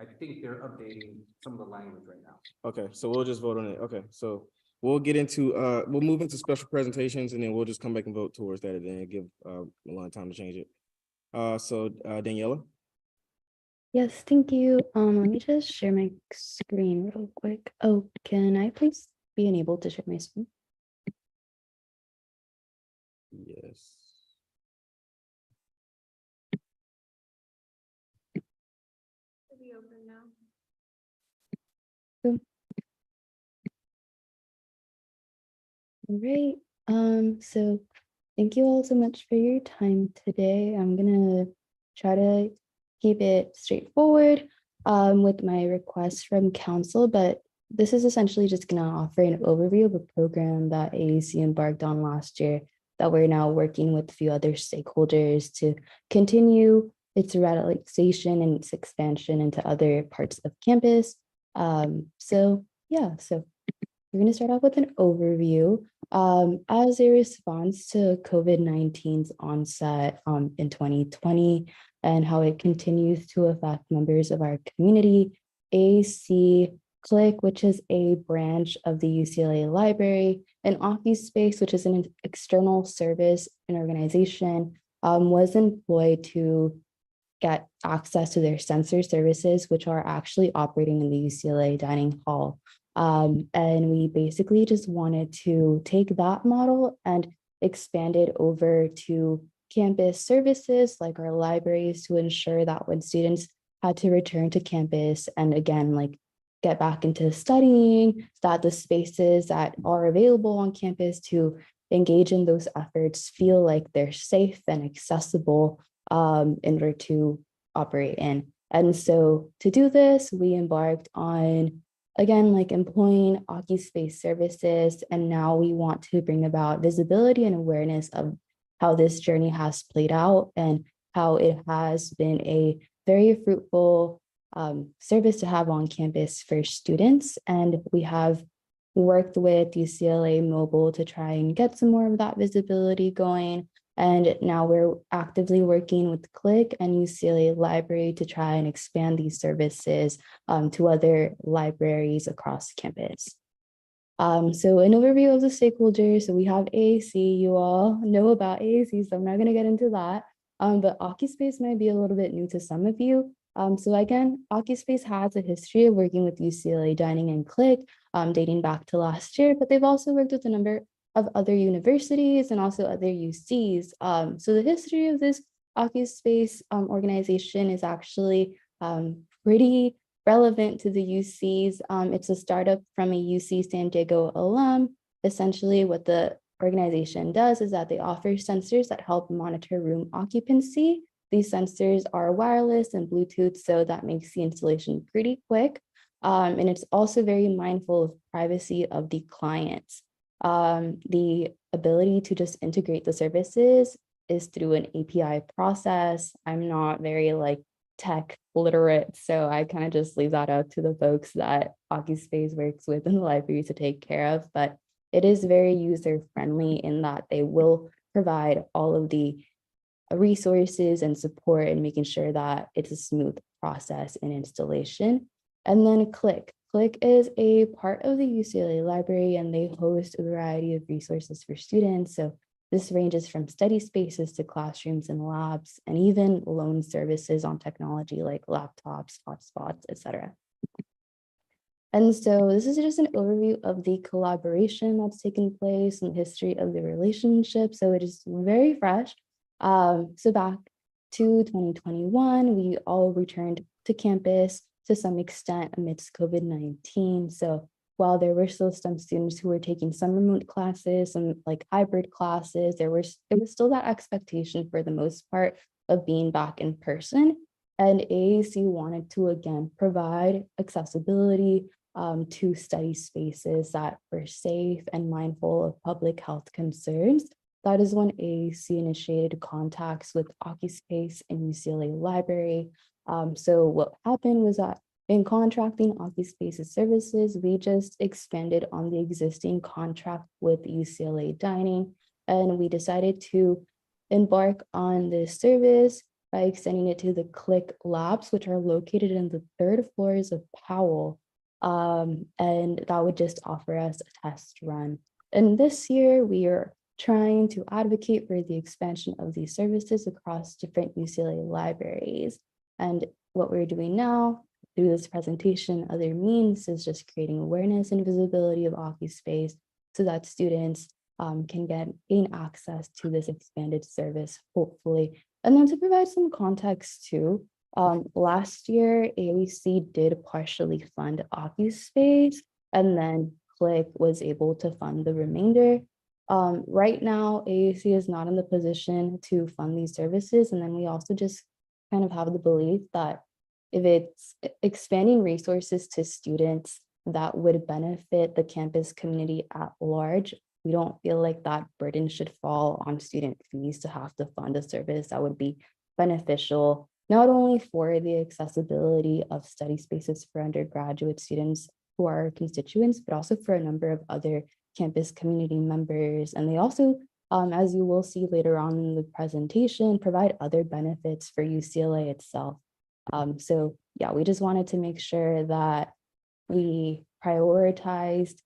I think they're updating some of the language right now. Okay, so we'll just vote on it. Okay, so we'll get into, we'll move into special presentations and then we'll just come back and vote towards that and then give a lot of time to change it. So Daniela? Yes, thank you. Let me just share my screen real quick. Oh, can I please be enabled to share my screen? Yes. Should be open now. All right. So thank you all so much for your time today. I'm gonna try to keep it straightforward with my requests from council, but this is essentially just gonna offer an overview of a program that AAC embarked on last year that we're now working with a few other stakeholders to continue its revitalization and its expansion into other parts of campus. So we're going to start off with an overview. As a response to COVID-19's onset in 2020 and how it continues to affect members of our community, AAC Click, which is a branch of the UCLA Library, and OccuSpace, which is an external service and organization, was employed to get access to their sensor services, which are actually operating in the UCLA dining hall. And we basically just wanted to take that model and expand it over to campus services like our libraries to ensure that when students had to return to campus and again, like get back into studying, that the spaces that are available on campus to engage in those efforts feel like they're safe and accessible in order to operate in. And so to do this, we embarked on, again, like employing OccuSpace services, and now we want to bring about visibility and awareness of how this journey has played out and how it has been a very fruitful service to have on campus for students. And we have worked with UCLA Mobile to try and get some more of that visibility going. And now we're actively working with Click and UCLA Library to try and expand these services to other libraries across campus. So an overview of the stakeholders. So we have AAC, you all know about AAC, so I'm not gonna get into that. But OccuSpace might be a little bit new to some of you. So again, OccuSpace has a history of working with UCLA Dining and Click dating back to last year, but they've also worked with a number of other universities and also other UCs. So the history of this OccuSpace organization is actually pretty relevant to the UCs. It's a startup from a UC San Diego alum. Essentially what the organization does is that they offer sensors that help monitor room occupancy. These sensors are wireless and Bluetooth, so that makes the installation pretty quick. And it's also very mindful of privacy of the clients. The ability to just integrate the services is through an API process. I'm not very like tech literate, so I kind of just leave that up to the folks that OccuSpace works with in the library to take care of. But it is very user friendly in that they will provide all of the resources and support and making sure that it's a smooth process and installation. And then Click is a part of the UCLA library, and they host a variety of resources for students. So this ranges from study spaces to classrooms and labs, and even loan services on technology like laptops, hotspots, etc. And so this is just an overview of the collaboration that's taken place and the history of the relationship. So it is very fresh. So back to 2021, we all returned to campus to some extent amidst COVID-19. So while there were still some students who were taking some remote classes, some like hybrid classes, there was still that expectation for the most part of being back in person. And AAC wanted to again provide accessibility to study spaces that were safe and mindful of public health concerns. That is when AAC initiated contacts with OccuSpace and UCLA Library. So what happened was that in contracting OccuSpace's services, we just expanded on the existing contract with UCLA Dining, and we decided to embark on this service by extending it to the Click Labs, which are located in the 3rd floors of Powell. And that would just offer us a test run. And this year, we are trying to advocate for the expansion of these services across different UCLA libraries. And what we're doing now through this presentation, other means is just creating awareness and visibility of OccuSpace so that students can gain access to this expanded service, hopefully. And then to provide some context too, last year, AAC did partially fund OccuSpace, and then Click was able to fund the remainder. Right now, AAC is not in the position to fund these services. And then we also just kind of have the belief that if it's expanding resources to students that would benefit the campus community at large, we don't feel like that burden should fall on student fees to have to fund a service that would be beneficial, not only for the accessibility of study spaces for undergraduate students who are our constituents, but also for a number of other campus community members. And they also, as you will see later on in the presentation, provide other benefits for UCLA itself. So yeah, we just wanted to make sure that we prioritized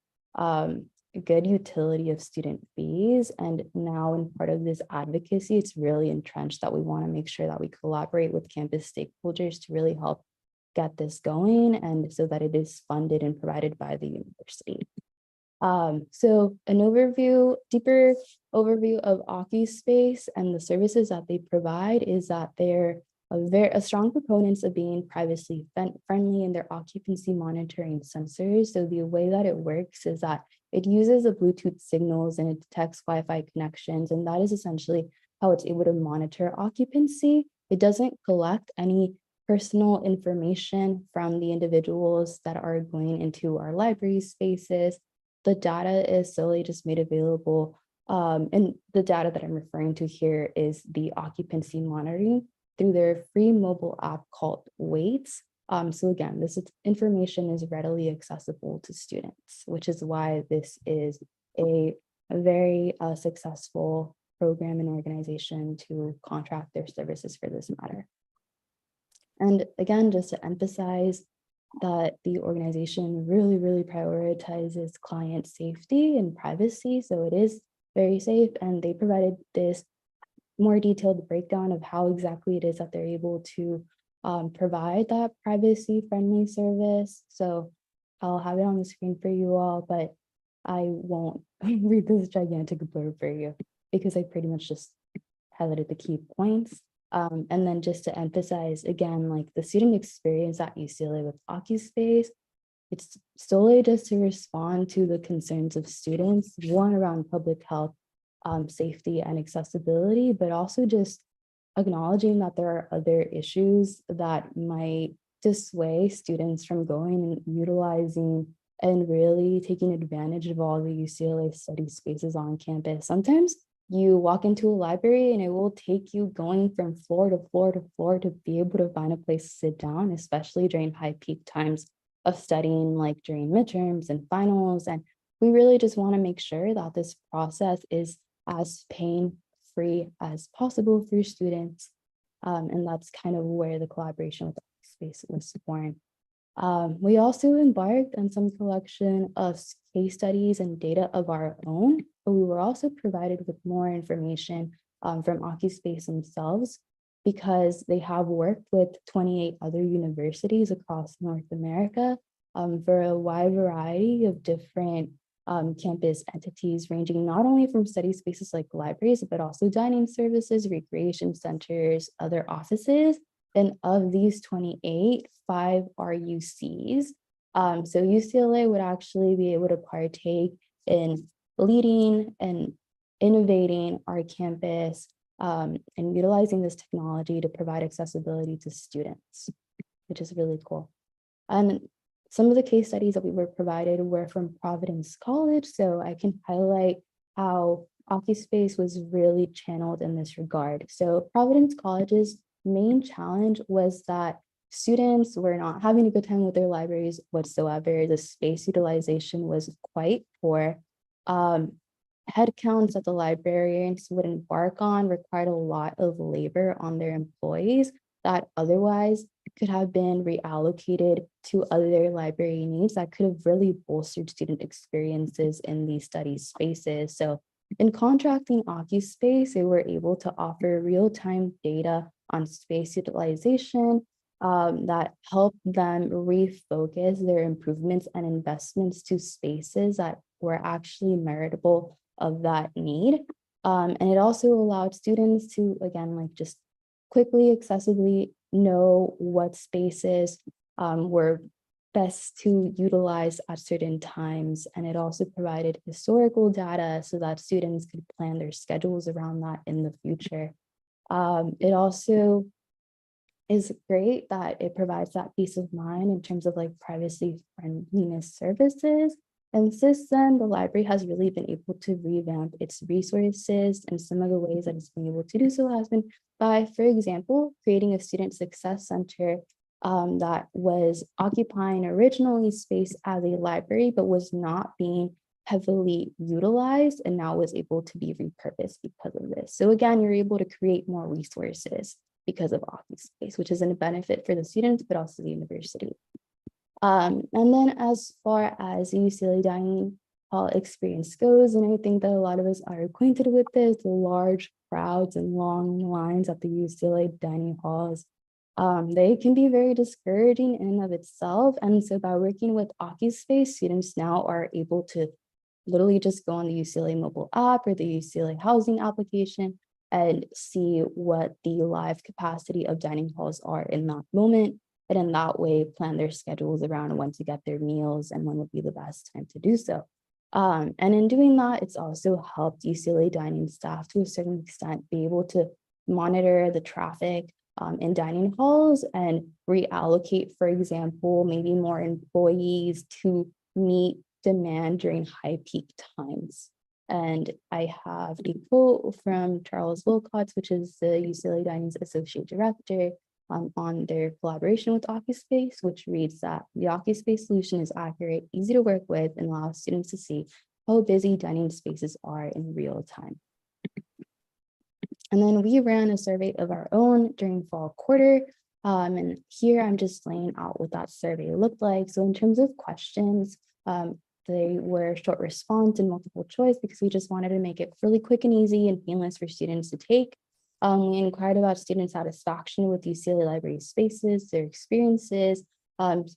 good utility of student fees. And now in part of this advocacy, it's really entrenched that we want to make sure that we collaborate with campus stakeholders to really help get this going, and so that it is funded and provided by the university. So an deeper overview of OccuSpace and the services that they provide is that they're a strong proponents of being privacy friendly in their occupancy monitoring sensors. So the way that it works is that it uses the Bluetooth signals and it detects Wi-Fi connections, and that is essentially how it's able to monitor occupancy. It doesn't collect any personal information from the individuals that are going into our library spaces. The data is solely just made available, and the data that I'm referring to here is the occupancy monitoring through their free mobile app called Waits. So again, this information is readily accessible to students, which is why this is a very successful program and organization to contract their services for this matter. And again, just to emphasize that the organization really prioritizes client safety and privacy. So it is very safe, and they provided this more detailed breakdown of how exactly it is that they're able to provide that privacy-friendly service. So I'll have it on the screen for you all, but I won't read this gigantic blurb for you because I pretty much just highlighted the key points. And then just to emphasize again, like the student experience at UCLA with OccuSpace, it's solely just to respond to the concerns of students, one around public health, safety and accessibility, but also just acknowledging that there are other issues that might dissuade students from going and utilizing and really taking advantage of all the UCLA study spaces on campus. Sometimes you walk into a library and it will take you going from floor to floor to floor to be able to find a place to sit down, especially during high peak times of studying, like during midterms and finals. And we really just want to make sure that this process is as pain-free as possible for students. And that's kind of where the collaboration with Space was born. We also embarked on some collection of case studies and data of our own, but we were also provided with more information from OccuSpace themselves, because they have worked with 28 other universities across North America for a wide variety of different campus entities, ranging not only from study spaces like libraries, but also dining services, recreation centers, other offices. And of these 28, 5 are UCs. So UCLA would actually be able to partake in leading and innovating our campus and utilizing this technology to provide accessibility to students, which is really cool. And some of the case studies that we were provided were from Providence College. So I can highlight how OccuSpace was really channeled in this regard. So Providence College's main challenge was that students were not having a good time with their libraries whatsoever. The space utilization was quite poor. Headcounts that the librarians would embark on required a lot of labor on their employees that otherwise could have been reallocated to other library needs that could have really bolstered student experiences in these study spaces. So in contracting OccuSpace, they were able to offer real-time data on space utilization that helped them refocus their improvements and investments to spaces that were actually meritable of that need. And it also allowed students to, again, like just quickly, accessibly know what spaces were best to utilize at certain times. And it also provided historical data so that students could plan their schedules around that in the future. It also is great that it provides that peace of mind in terms of like privacy friendliness services. And since then, the library has really been able to revamp its resources, and some of the ways that it's been able to do so has been by, for example, creating a student success center that was occupying originally space as a library, but was not being heavily utilized and now was able to be repurposed because of this. So again, you're able to create more resources because of OccuSpace, which is a benefit for the students, but also the university. And then as far as the UCLA dining hall experience goes, and I think that a lot of us are acquainted with this, the large crowds and long lines at the UCLA dining halls, they can be very discouraging in and of itself. And so by working with OccuSpace, students now are able to literally just go on the UCLA mobile app or the UCLA housing application and see what the live capacity of dining halls are in that moment. And in that way, plan their schedules around when to get their meals and when would be the best time to do so. And in doing that, it's also helped UCLA dining staff to a certain extent be able to monitor the traffic in dining halls and reallocate, for example, maybe more employees to meet demand during high peak times. And I have a quote from Charles Wilcox, which is the UCLA Dining's Associate Director, on their collaboration with OccuSpace, which reads that the OccuSpace solution is accurate, easy to work with, and allows students to see how busy dining spaces are in real time. And then we ran a survey of our own during fall quarter. And here I'm just laying out what that survey looked like. So in terms of questions, they were short response and multiple choice because we just wanted to make it really quick and easy and painless for students to take. We inquired about student satisfaction with UCLA library spaces, their experiences,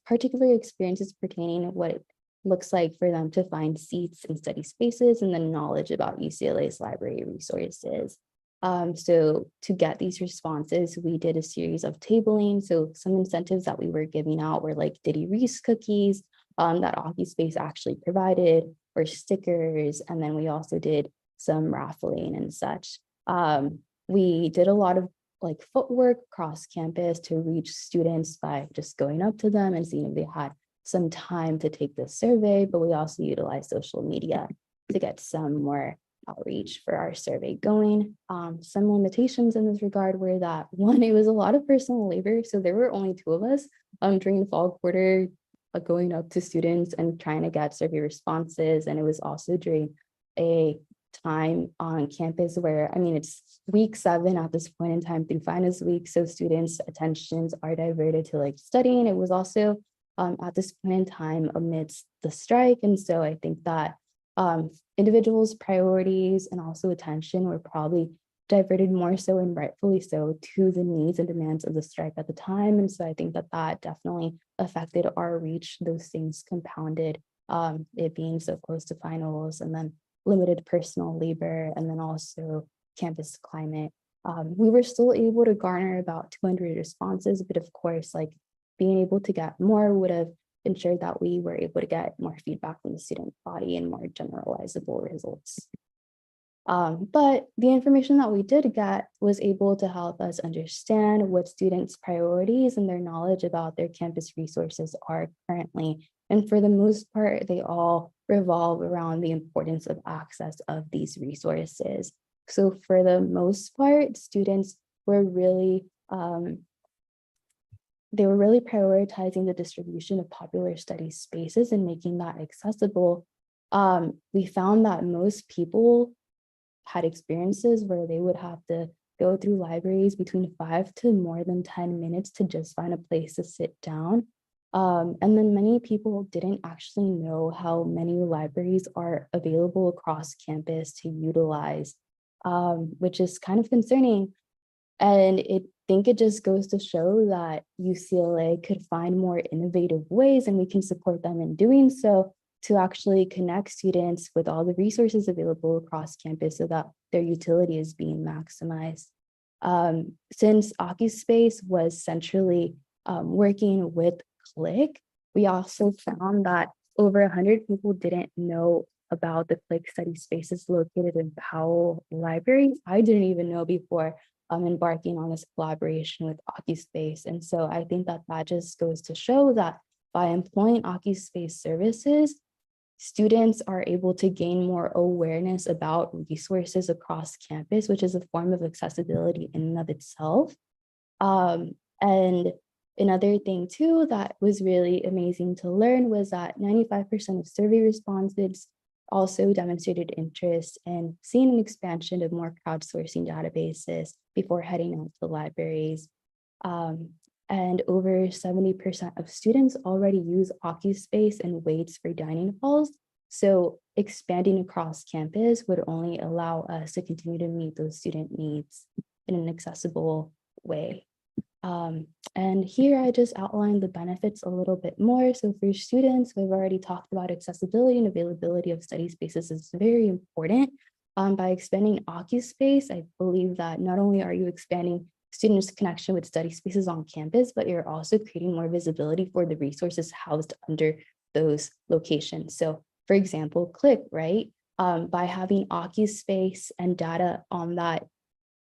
particular experiences pertaining to what it looks like for them to find seats in study spaces, and then knowledge about UCLA's library resources. So to get these responses, we did a series of tabling. So some incentives that we were giving out were like Diddy Reese cookies that OccuSpace actually provided, or stickers. And then we also did some raffling and such. We did a lot of like footwork across campus to reach students by just going up to them and seeing if they had some time to take this survey, but we also utilize social media to get some more outreach for our survey going. Some limitations in this regard were that one, it was a lot of personal labor. So there were only 2 of us during the fall quarter going up to students and trying to get survey responses. And it was also during a time on campus where, I mean, it's week 7 at this point in time through finals week. So students' attentions are diverted to like studying. It was also at this point in time amidst the strike. And so I think that individuals' priorities and also attention were probably diverted more so, and rightfully so, to the needs and demands of the strike at the time. And so I think that that definitely affected our reach. Those things compounded it being so close to finals, and then limited personal labor, and then also campus climate. We were still able to garner about 200 responses, but of course, like being able to get more would have ensured that we were able to get more feedback from the student body and more generalizable results. But the information that we did get was able to help us understand what students' priorities and their knowledge about their campus resources are currently. And for the most part, they all revolve around the importance of access of these resources. So for the most part, students were really prioritizing the distribution of popular study spaces and making that accessible. We found that most people had experiences where they would have to go through libraries between 5 to more than 10 minutes to just find a place to sit down. And then many people didn't actually know how many libraries are available across campus to utilize, which is kind of concerning. And I think it just goes to show that UCLA could find more innovative ways, and we can support them in doing so, to actually connect students with all the resources available across campus so that their utility is being maximized. Since OccuSpace was centrally working with Click, we also found that over 100 people didn't know about the Click study spaces located in Powell Library. I didn't even know before embarking on this collaboration with OccuSpace. And so I think that that just goes to show that by employing OccuSpace services, students are able to gain more awareness about resources across campus, which is a form of accessibility in and of itself. And another thing too that was really amazing to learn was that 95% of survey respondents also demonstrated interest in seeing an expansion of more crowdsourcing databases before heading out to libraries. And over 70% of students already use OccuSpace and Waits for dining halls. So expanding across campus would only allow us to continue to meet those student needs in an accessible way. And here I just outlined the benefits a little bit more. So for students, we've already talked about accessibility and availability of study spaces is very important. By expanding OccuSpace, I believe that not only are you expanding students' connection with study spaces on campus, but you're also creating more visibility for the resources housed under those locations. So for example, Click, right? By having OccuSpace and data on that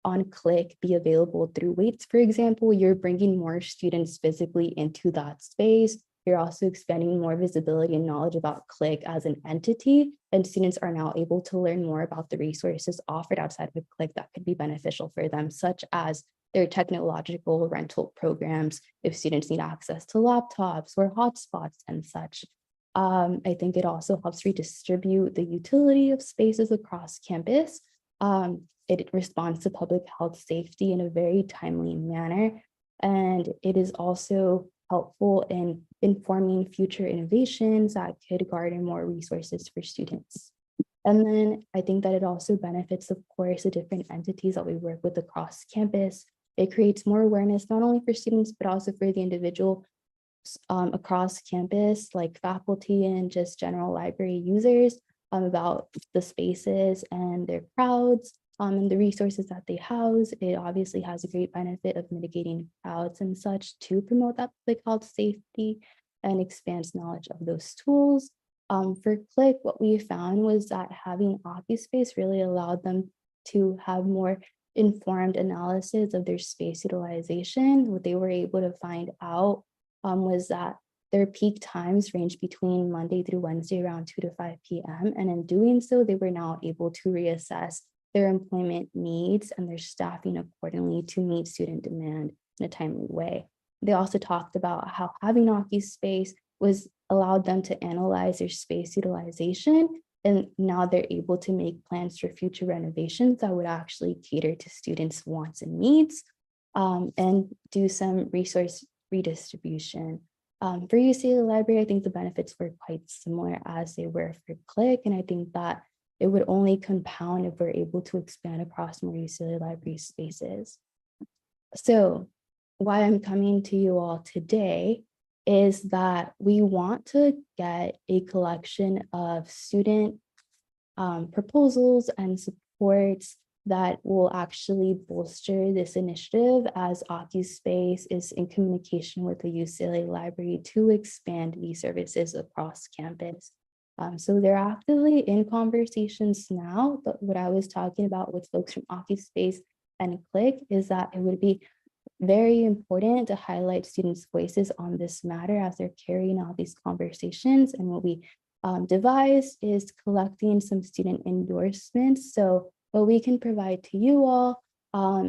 on Click be available through Waits, for example, you're bringing more students physically into that space. You're also expanding more visibility and knowledge about Click as an entity, and students are now able to learn more about the resources offered outside of Click that could be beneficial for them, such as their technological rental programs, if students need access to laptops or hotspots and such. I think it also helps redistribute the utility of spaces across campus. It responds to public health safety in a very timely manner. And it is also helpful in informing future innovations that could garner more resources for students. And then I think that it also benefits, of course, the different entities that we work with across campus. It creates more awareness, not only for students, but also for the individual across campus, like faculty and just general library users, about the spaces and their crowds and the resources that they house. It obviously has a great benefit of mitigating crowds and such to promote that public health safety and expands knowledge of those tools. For Click, what we found was that having OccuSpace really allowed them to have more informed analysis of their space utilization, what they were able to find out was that their peak times range between Monday through Wednesday around 2 to 5 p.m. And in doing so, they were now able to reassess their employment needs and their staffing accordingly to meet student demand in a timely way. They also talked about how having Aki space was allowed them to analyze their space utilization, and now they're able to make plans for future renovations that would actually cater to students' wants and needs, and do some resource redistribution. For UCLA Library, I think the benefits were quite similar as they were for Click, and I think that it would only compound if we're able to expand across more UCLA Library spaces. So why I'm coming to you all today is that we want to get a collection of student proposals and supports that will actually bolster this initiative as OccuSpace is in communication with the UCLA Library to expand these services across campus. So they're actively in conversations now, but what I was talking about with folks from OccuSpace and Click is that it would be very important to highlight students' voices on this matter as they're carrying out these conversations. And what we devised is collecting some student endorsements. So what we can provide to you all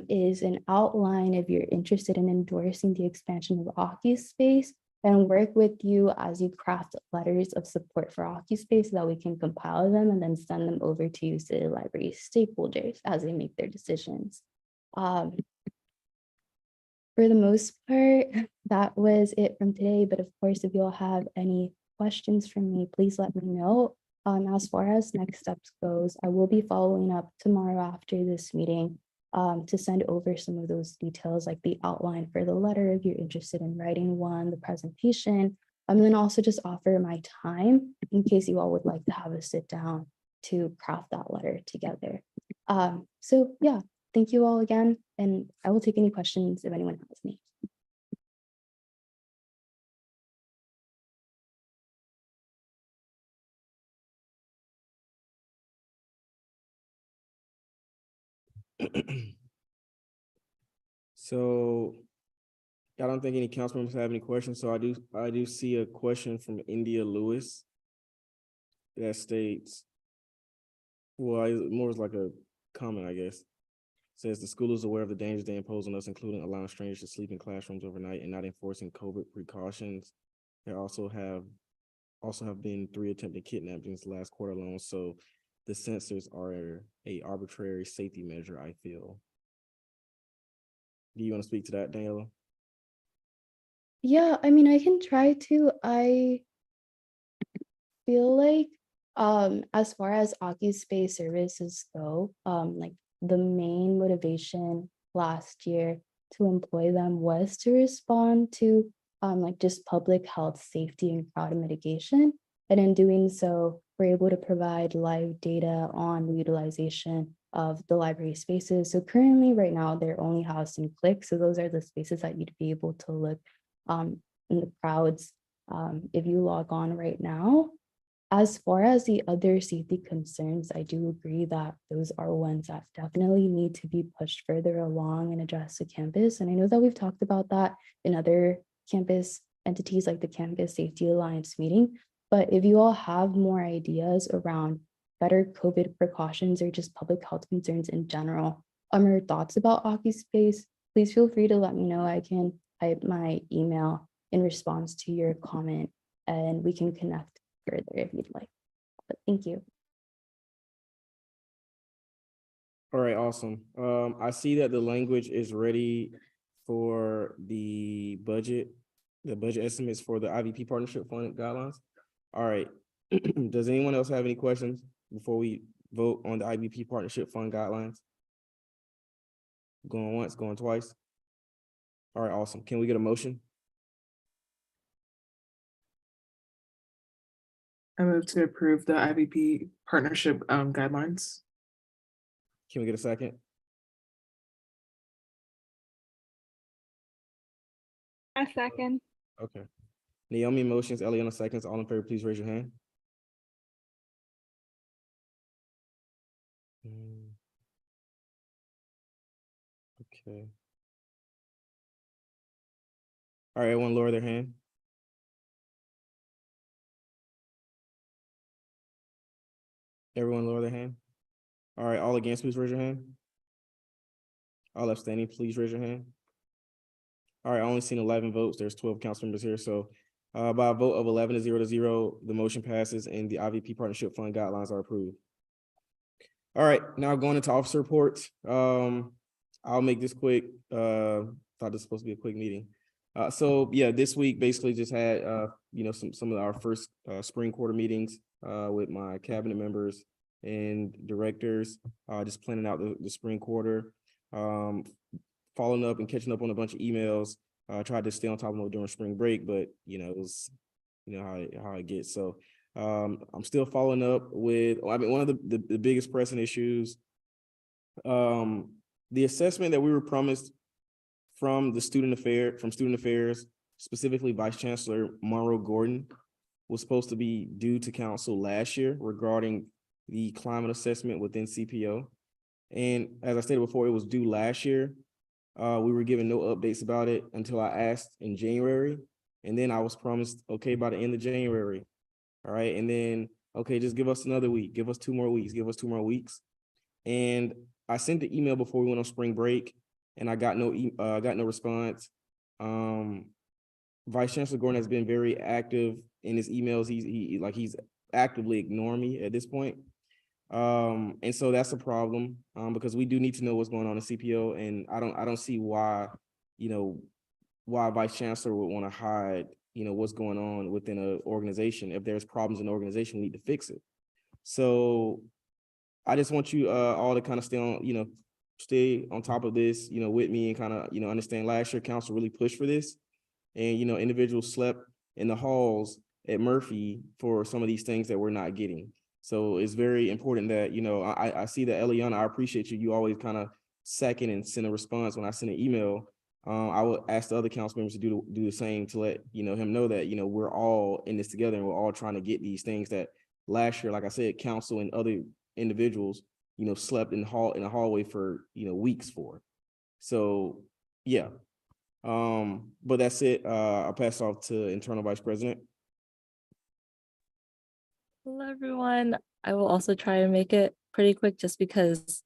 is an outline if you're interested in endorsing the expansion of OccuSpace, and work with you as you craft letters of support for OccuSpace so that we can compile them and then send them over to UCLA Library stakeholders as they make their decisions. For the most part, that was it from today. But of course, if you all have any questions from me, please let me know. As far as next steps goes, I will be following up tomorrow after this meeting to send over some of those details, like the outline for the letter if you're interested in writing one, the presentation, and then also just offer my time in case you all would like to have a sit down to craft that letter together. So yeah, thank you all again, and I will take any questions if anyone has any. So I don't think any council members have any questions. So I do see a question from India Lewis that states, well, it more is like a comment, I guess. Says the school is aware of the dangers they impose on us, including allowing strangers to sleep in classrooms overnight and not enforcing COVID precautions. There also have been 3 attempted kidnappings last quarter alone. So the censors are a arbitrary safety measure, I feel. Do you want to speak to that, Daniela? Yeah, I mean, I can try to. I feel like as far as OccuSpace services go, like the main motivation last year to employ them was to respond to like just public health, safety, and crowd mitigation. And in doing so, we're able to provide live data on the utilization of the library spaces. So currently right now, they're only housed in Click. So those are the spaces that you'd be able to look in the crowds if you log on right now. As far as the other safety concerns, I do agree that those are ones that definitely need to be pushed further along and addressed to campus. And I know that we've talked about that in other campus entities like the Campus Safety Alliance meeting. But if you all have more ideas around better COVID precautions or just public health concerns in general, or thoughts about OccuSpace, please feel free to let me know. I can type my email in response to your comment and we can connect further if you'd like. But thank you. All right, awesome. I see that the language is ready for the budget estimates for the IVP Partnership Fund guidelines. All right. Does anyone else have any questions before we vote on the IVP Partnership Fund guidelines? Going once, going twice. All right, awesome. Can we get a motion? I move to approve the IVP partnership guidelines. Can we get a second? A second. Okay. Naomi motions, Eliana seconds. All in favor, please raise your hand. Okay. All right, everyone lower their hand. Everyone lower their hand. All right, all against, please raise your hand. All abstaining, please raise your hand. All right, I only seen 11 votes. There's 12 council members here, so by a vote of 11 to 0, the motion passes and the IVP Partnership Fund guidelines are approved. All right, now going into officer reports. I'll make this quick. Thought this was supposed to be a quick meeting. So yeah, this week basically just had some of our first spring quarter meetings with my cabinet members and directors, just planning out the spring quarter, following up and catching up on a bunch of emails. Tried to stay on top of them during spring break, but it was how it gets. So I'm still following up with, one of the biggest pressing issues, the assessment that we were promised from student affairs, specifically Vice Chancellor Monroe Gordon, was supposed to be due to council last year regarding the climate assessment within CPO. And as I stated before, it was due last year. We were given no updates about it until I asked in January. And then I was promised, okay, by the end of January. All right. And then, okay, just give us another week, give us 2 more weeks, give us 2 more weeks. And I sent the email before we went on spring break and I got no response. Vice Chancellor Gordon has been very active in his emails. He's actively ignoring me at this point. And so that's a problem, because we do need to know what's going on in CPO, and I don't see why Vice Chancellor would want to hide, what's going on within an organization. If there's problems in the organization, we need to fix it. So I just want you all to kind of stay on top of this, with me, and kind of, understand last year council really pushed for this, and, individuals slept in the halls at Murphy for some of these things that we're not getting. So it's very important that, I see that Eliana, I appreciate you. You always kind of second and send a response when I send an email. I will ask the other council members to do the same, to let him know that, we're all in this together and we're all trying to get these things that last year, like I said, council and other individuals, slept in the hallway for, weeks for. So yeah. But that's it. I'll pass off to Internal Vice President. Hello, everyone. I will also try and make it pretty quick just because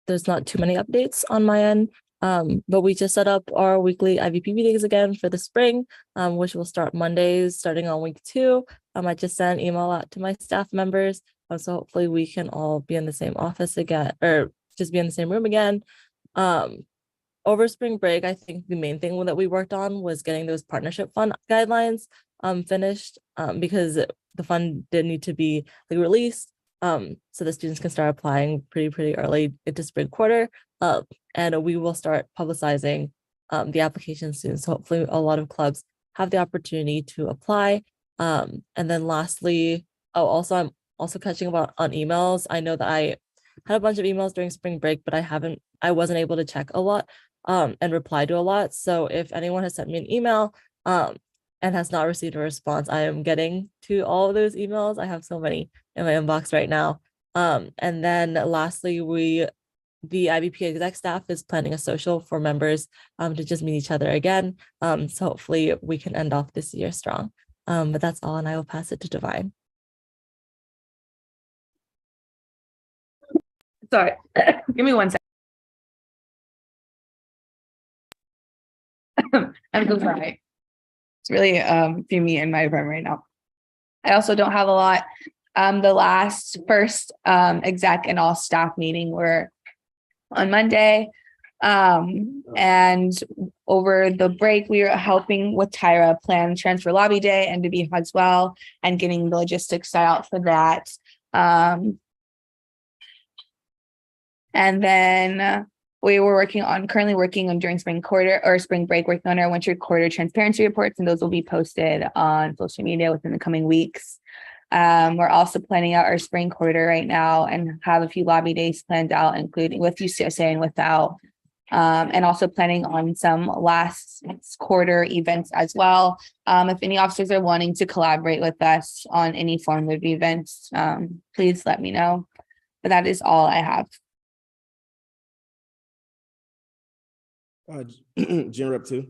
there's not too many updates on my end. But we just set up our weekly IVP meetings again for the spring, which will start Mondays, starting on week 2. I just sent an email out to my staff members. So hopefully we can all be in the same office again, or just be in the same room again. Over spring break, I think the main thing that we worked on was getting those partnership fund guidelines finished, because the fund did need to be released, so the students can start applying pretty early into spring quarter, and we will start publicizing the application soon. So hopefully a lot of clubs have the opportunity to apply. And then lastly, I'm also catching up on emails. I know that I had a bunch of emails during spring break, but I wasn't able to check a lot and reply to a lot. So if anyone has sent me an email and has not received a response, I am getting to all of those emails. I have so many in my inbox right now. And then lastly, the IVP exec staff is planning a social for members to just meet each other again. So hopefully we can end off this year strong. But that's all, and I will pass it to Divine. Sorry, give me 1 second. I'm so sorry. It's really fuming in my room right now. I also don't have a lot. The first exec and all staff meeting were on Monday. And over the break, we were helping with Tyra plan transfer lobby day and to be as well, and getting the logistics set out for that. And then we were currently working on during spring break, working on our winter quarter transparency reports, and those will be posted on social media within the coming weeks. We're also planning out our spring quarter right now and have a few lobby days planned out, including with UCSA and without, and also planning on some last quarter events as well. If any officers are wanting to collaborate with us on any form of events, please let me know. But that is all I have. Gen Rep 2.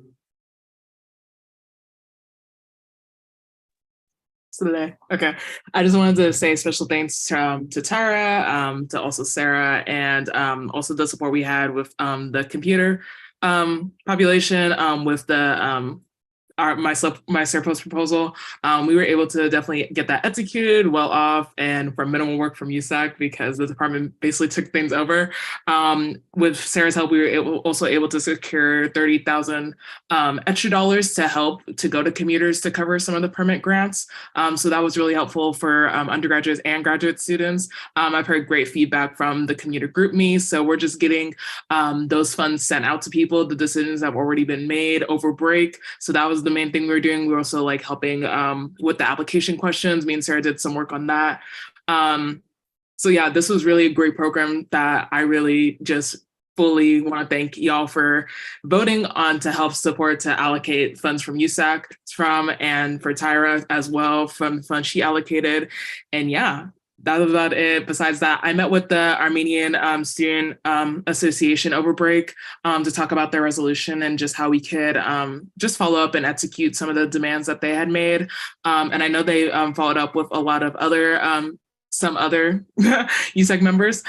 Okay. I just wanted to say special thanks to Tara, to also Sarah, and also the support we had with the computer population with the my surplus proposal. We were able to definitely get that executed well off and for minimal work from USAC because the department basically took things over. With Sarah's help, we were also able to secure 30,000 extra dollars to help to go to commuters to cover some of the permit grants. So that was really helpful for undergraduates and graduate students. I've heard great feedback from the commuter group me. So we're just getting those funds sent out to people. The decisions have already been made over break. So that was the main thing we were doing. We were also like helping with the application questions. Me and Sarah did some work on that. So yeah, this was really a great program that I really just fully want to thank y'all for voting on to help support to allocate funds from USAC and for Tyra as well from the funds she allocated. And yeah, that was about it. Besides that, I met with the Armenian Student Association over break to talk about their resolution and just how we could just follow up and execute some of the demands that they had made. And I know they followed up with a lot of other some other USAC members.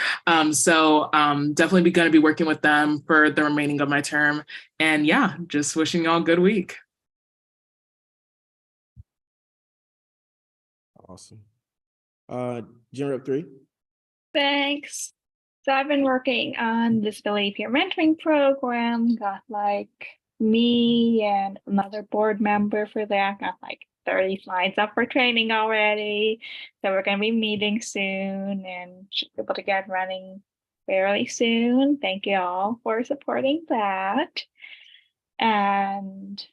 So definitely going to be working with them for the remaining of my term. And yeah, just wishing y'all a good week. Awesome. Gen Rep 3. Thanks. So I've been working on disability peer mentoring program, got like me and another board member for that, got like 30 slides up for training already. So we're going to be meeting soon and should be able to get running fairly soon. Thank you all for supporting that. And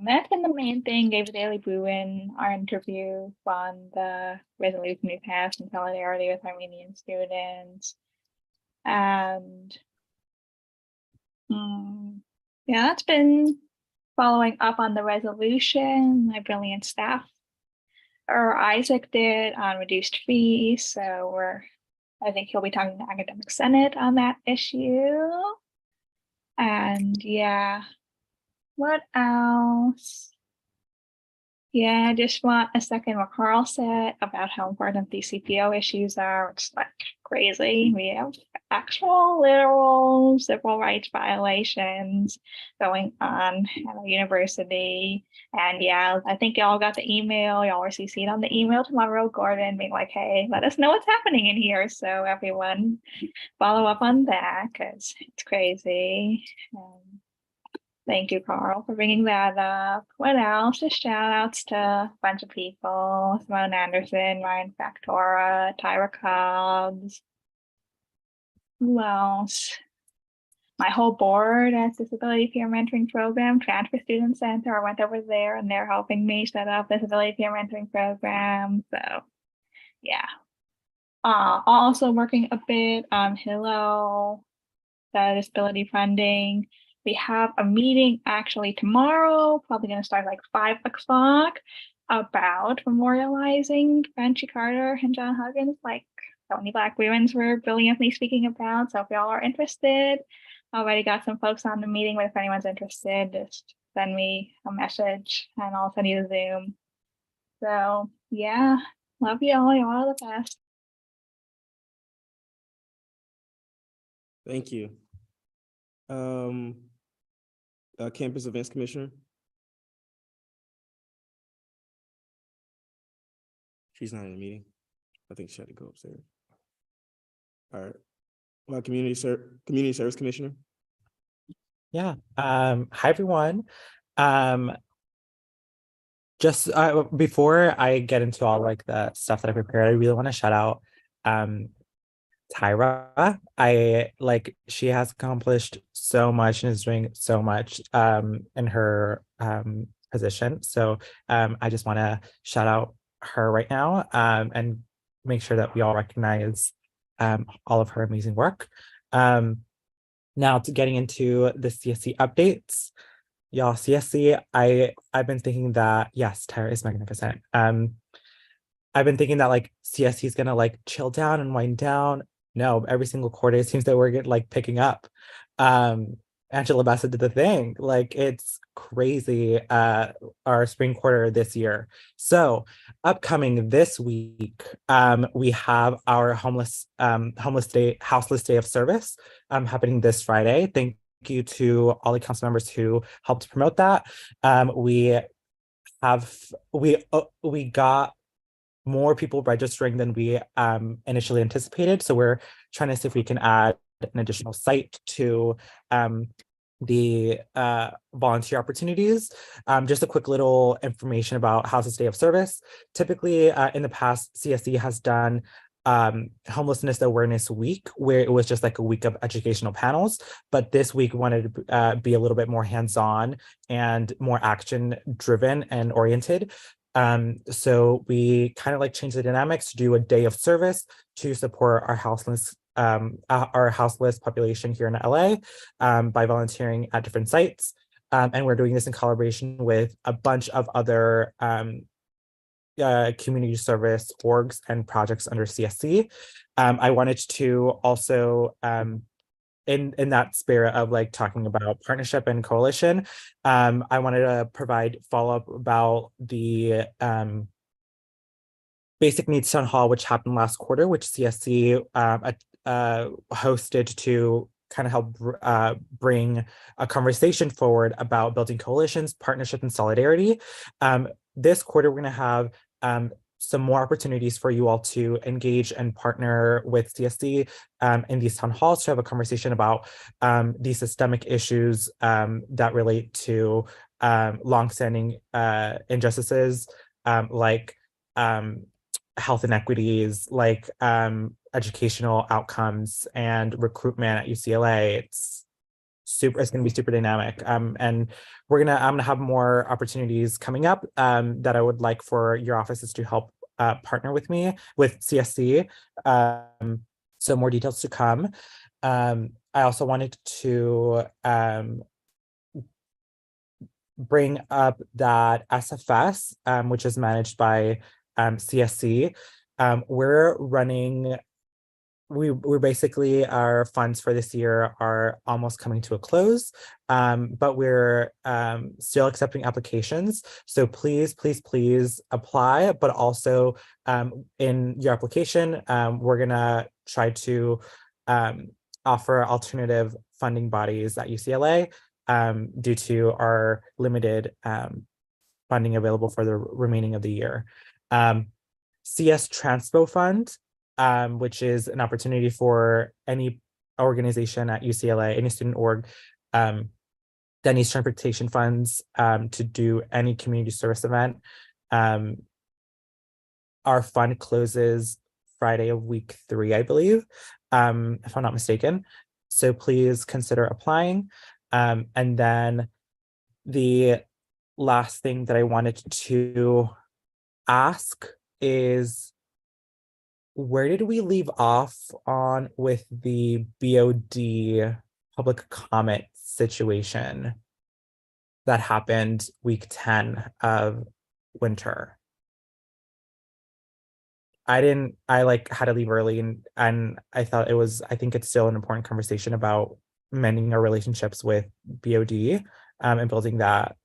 that's been the main thing. Gave Daily Bruin our interview on the resolution we passed in solidarity with Armenian students. And yeah, that's been following up on the resolution my brilliant staff or Isaac did on reduced fees. So I think he'll be talking to Academic Senate on that issue. And yeah, what else? Yeah, I just want a second what Carl said about how important these CPO issues are. It's like crazy. We have actual literal civil rights violations going on at a university. And yeah, I think y'all got the email. Y'all were CC'd on the email to Monroe Gordon being like, hey, let us know what's happening in here. So everyone follow up on that because it's crazy. Thank you, Carl, for bringing that up. What else? Just shout outs to a bunch of people. Simone Anderson, Ryan Factora, Tyra Cobbs. Who else? My whole board at Disability Peer Mentoring Program, Transfer Student Center. I went over there and they're helping me set up Disability Peer Mentoring Program. So yeah. Also working a bit on Hillel, the disability funding. We have a meeting actually tomorrow, probably going to start like 5 o'clock, about memorializing Frenchie Carter and John Huggins, like so many Black women were brilliantly speaking about. So if y'all are interested, already got some folks on the meeting, but if anyone's interested, just send me a message and I'll send you the Zoom. So yeah, love y'all. Y'all are the best. Thank you. Campus Events Commissioner. She's not in the meeting. I think she had to go upstairs. All right. Community Service Commissioner. Yeah. Hi everyone. Just before I get into all like the stuff that I prepared, I really want to shout out Tyra. She has accomplished so much and is doing so much in her position. So I just want to shout out her right now and make sure that we all recognize all of her amazing work. Now to getting into the CSC updates. Y'all, CSC, I've been thinking that, yes, Tyra is magnificent. I've been thinking that like CSC is gonna like chill down and wind down. No, every single quarter it seems that we're picking up. Angela Bassett did the thing. Like it's crazy, our spring quarter this year. So upcoming this week, we have our houseless day of service happening this Friday. Thank you to all the council members who helped promote that. We got more people registering than we initially anticipated. So we're trying to see if we can add an additional site to the volunteer opportunities. Just a quick little information about House's Day of Service. Typically in the past, CSE has done homelessness awareness week, where it was just like a week of educational panels, but this week we wanted to be a little bit more hands-on and more action driven and oriented. So we kind of like changed the dynamics to do a day of service to support our houseless population here in LA by volunteering at different sites. And we're doing this in collaboration with a bunch of other community service orgs and projects under CSC. I wanted to also in that spirit of like talking about partnership and coalition, I wanted to provide follow-up about the Basic Needs Town Hall, which happened last quarter, which CSC hosted to kind of help bring a conversation forward about building coalitions, partnership, and solidarity. This quarter, we're going to have some more opportunities for you all to engage and partner with CSC in these town halls to have a conversation about these systemic issues that relate to longstanding injustices like health inequities, like educational outcomes and recruitment at UCLA. It's going to be super dynamic. And I'm gonna have more opportunities coming up that I would like for your offices to help partner with me with CSC. So more details to come. I also wanted to bring up that SFS, which is managed by CSC. We're basically, our funds for this year are almost coming to a close, but we're still accepting applications. So please apply, but also in your application, we're gonna try to offer alternative funding bodies at UCLA due to our limited funding available for the remaining of the year. CS Transpo Fund, which is an opportunity for any organization at UCLA, any student org that needs transportation funds to do any community service event. Our fund closes Friday of week 3, I believe, if I'm not mistaken. So please consider applying. And then the last thing that I wanted to ask is, where did we leave off on with the BOD public comment situation that happened week 10 of winter? I had to leave early and I think it's still an important conversation about mending our relationships with BOD and building that,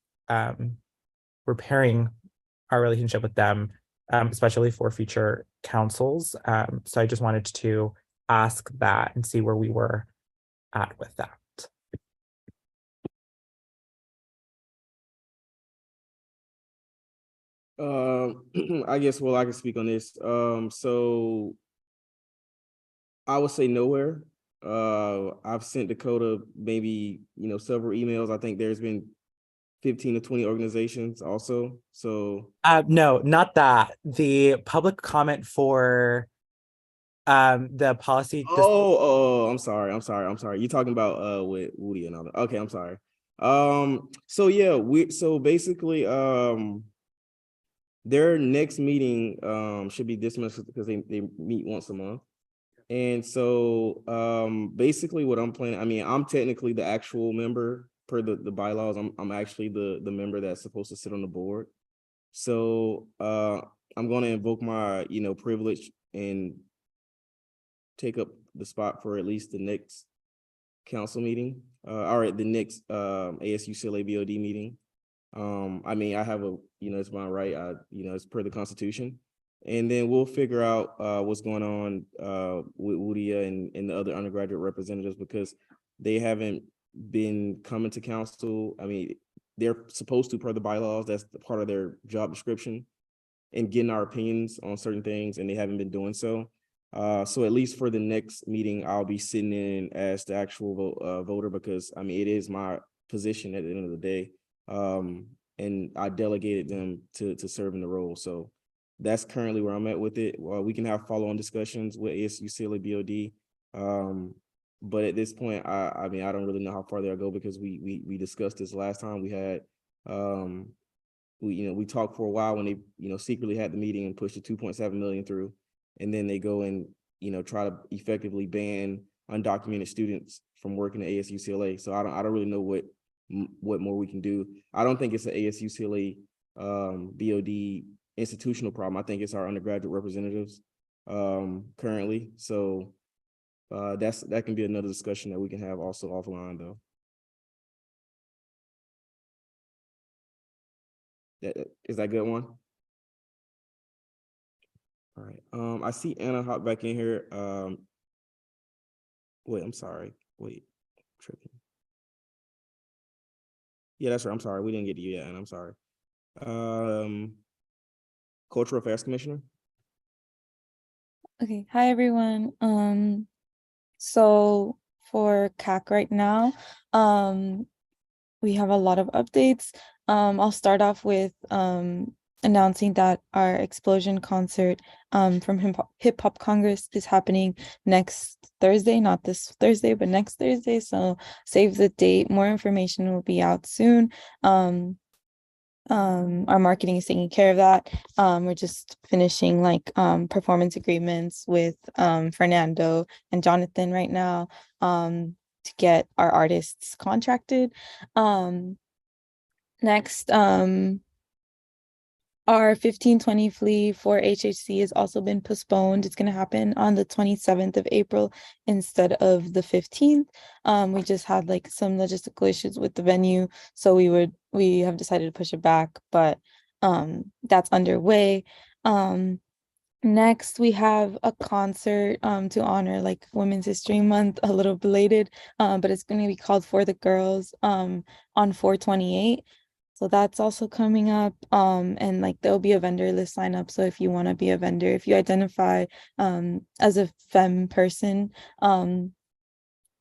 repairing our relationship with them, especially for future councils. So I just wanted to ask that and see where we were at with that. I guess, well, I can speak on this. So I would say nowhere. I've sent Dakota maybe, several emails. I think there's been 15 to 20 organizations also. So no, not that. The public comment for the policy. I'm sorry. You're talking about with Woody and all that. Okay, I'm sorry. So yeah, so basically their next meeting should be this month because they meet once a month. And so basically what I'm planning, I'm technically the actual member per the bylaws. I'm actually the member that's supposed to sit on the board. So I'm going to invoke my privilege and take up the spot for at least the next council meeting, or the next ASU CLA BOD meeting. I mean, I have it's my right, it's per the Constitution. And then we'll figure out what's going on with Woodia and the other undergraduate representatives, because they haven't been coming to council. I mean, they're supposed to, per the bylaws, that's the part of their job description, and getting our opinions on certain things, and they haven't been doing so. So at least for the next meeting, I'll be sitting in as the actual voter, because I mean, it is my position at the end of the day. And I delegated them to serve in the role. So that's currently where I'm at with it. Well, we can have follow-on discussions with ASU CLA BOD. But at this point, I mean, I don't really know how far they'll go, because we discussed this last time we had. We talked for a while when they secretly had the meeting and pushed the 2.7 million through, and then they go and try to effectively ban undocumented students from working at ASU CLA. So I don't really know what more we can do. I don't think it's an ASU CLA BOD institutional problem. I think it's our undergraduate representatives currently. So that can be another discussion that we can have also offline, though. Is that a good one? All right. I see Anna hop back in here. Wait, I'm sorry. Wait, tripping. Yeah, that's right. I'm sorry. We didn't get to you yet, and I'm sorry. Cultural Affairs Commissioner. Okay, hi everyone. So for CAC right now, we have a lot of updates. I'll start off with announcing that our Explosion concert from Hip Hop Congress is happening next Thursday, not this Thursday, but next Thursday. So save the date. More information will be out soon. Our marketing is taking care of that. We're just finishing performance agreements with Fernando and Jonathan right now to get our artists contracted. Next, our 1520 flea for HHC has also been postponed. It's going to happen on the 27th of April instead of the 15th. We just had some logistical issues with the venue, so we have decided to push it back, but that's underway. Next, we have a concert to honor Women's History Month, a little belated, but it's going to be called For the Girls on 4/28. So that's also coming up. And there'll be a vendor list sign up. So if you want to be a vendor, if you identify as a femme person in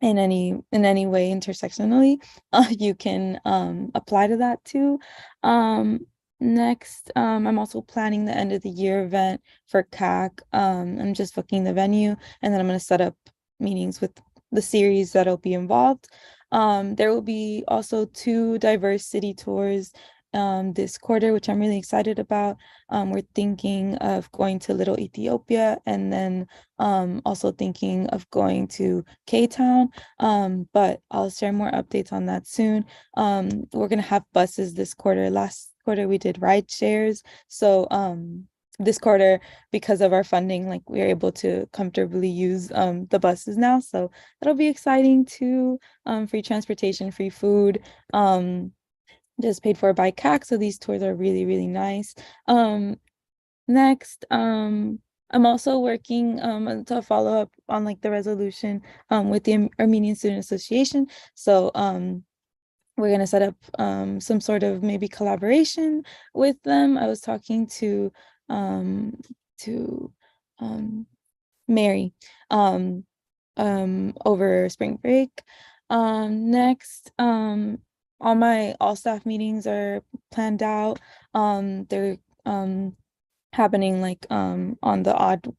any way intersectionally, you can apply to that too. Next, I'm also planning the end of the year event for CAC. I'm just booking the venue, and then I'm going to set up meetings with the series that'll be involved. There will be also 2 diverse city tours this quarter, which I'm really excited about. We're thinking of going to Little Ethiopia, and then also thinking of going to K-Town, but I'll share more updates on that soon. We're gonna have buses this quarter. Last quarter we did ride shares, so this quarter, because of our funding, we are able to comfortably use the buses now, so that'll be exciting too. Free transportation, free food, just paid for by CAC, so these tours are really, really nice. Next, I'm also working to follow up on the resolution with the Armenian Student Association. So we're going to set up some sort of maybe collaboration with them. I was talking to Mary over spring break. Next, all my all-staff meetings are planned out. They're happening on the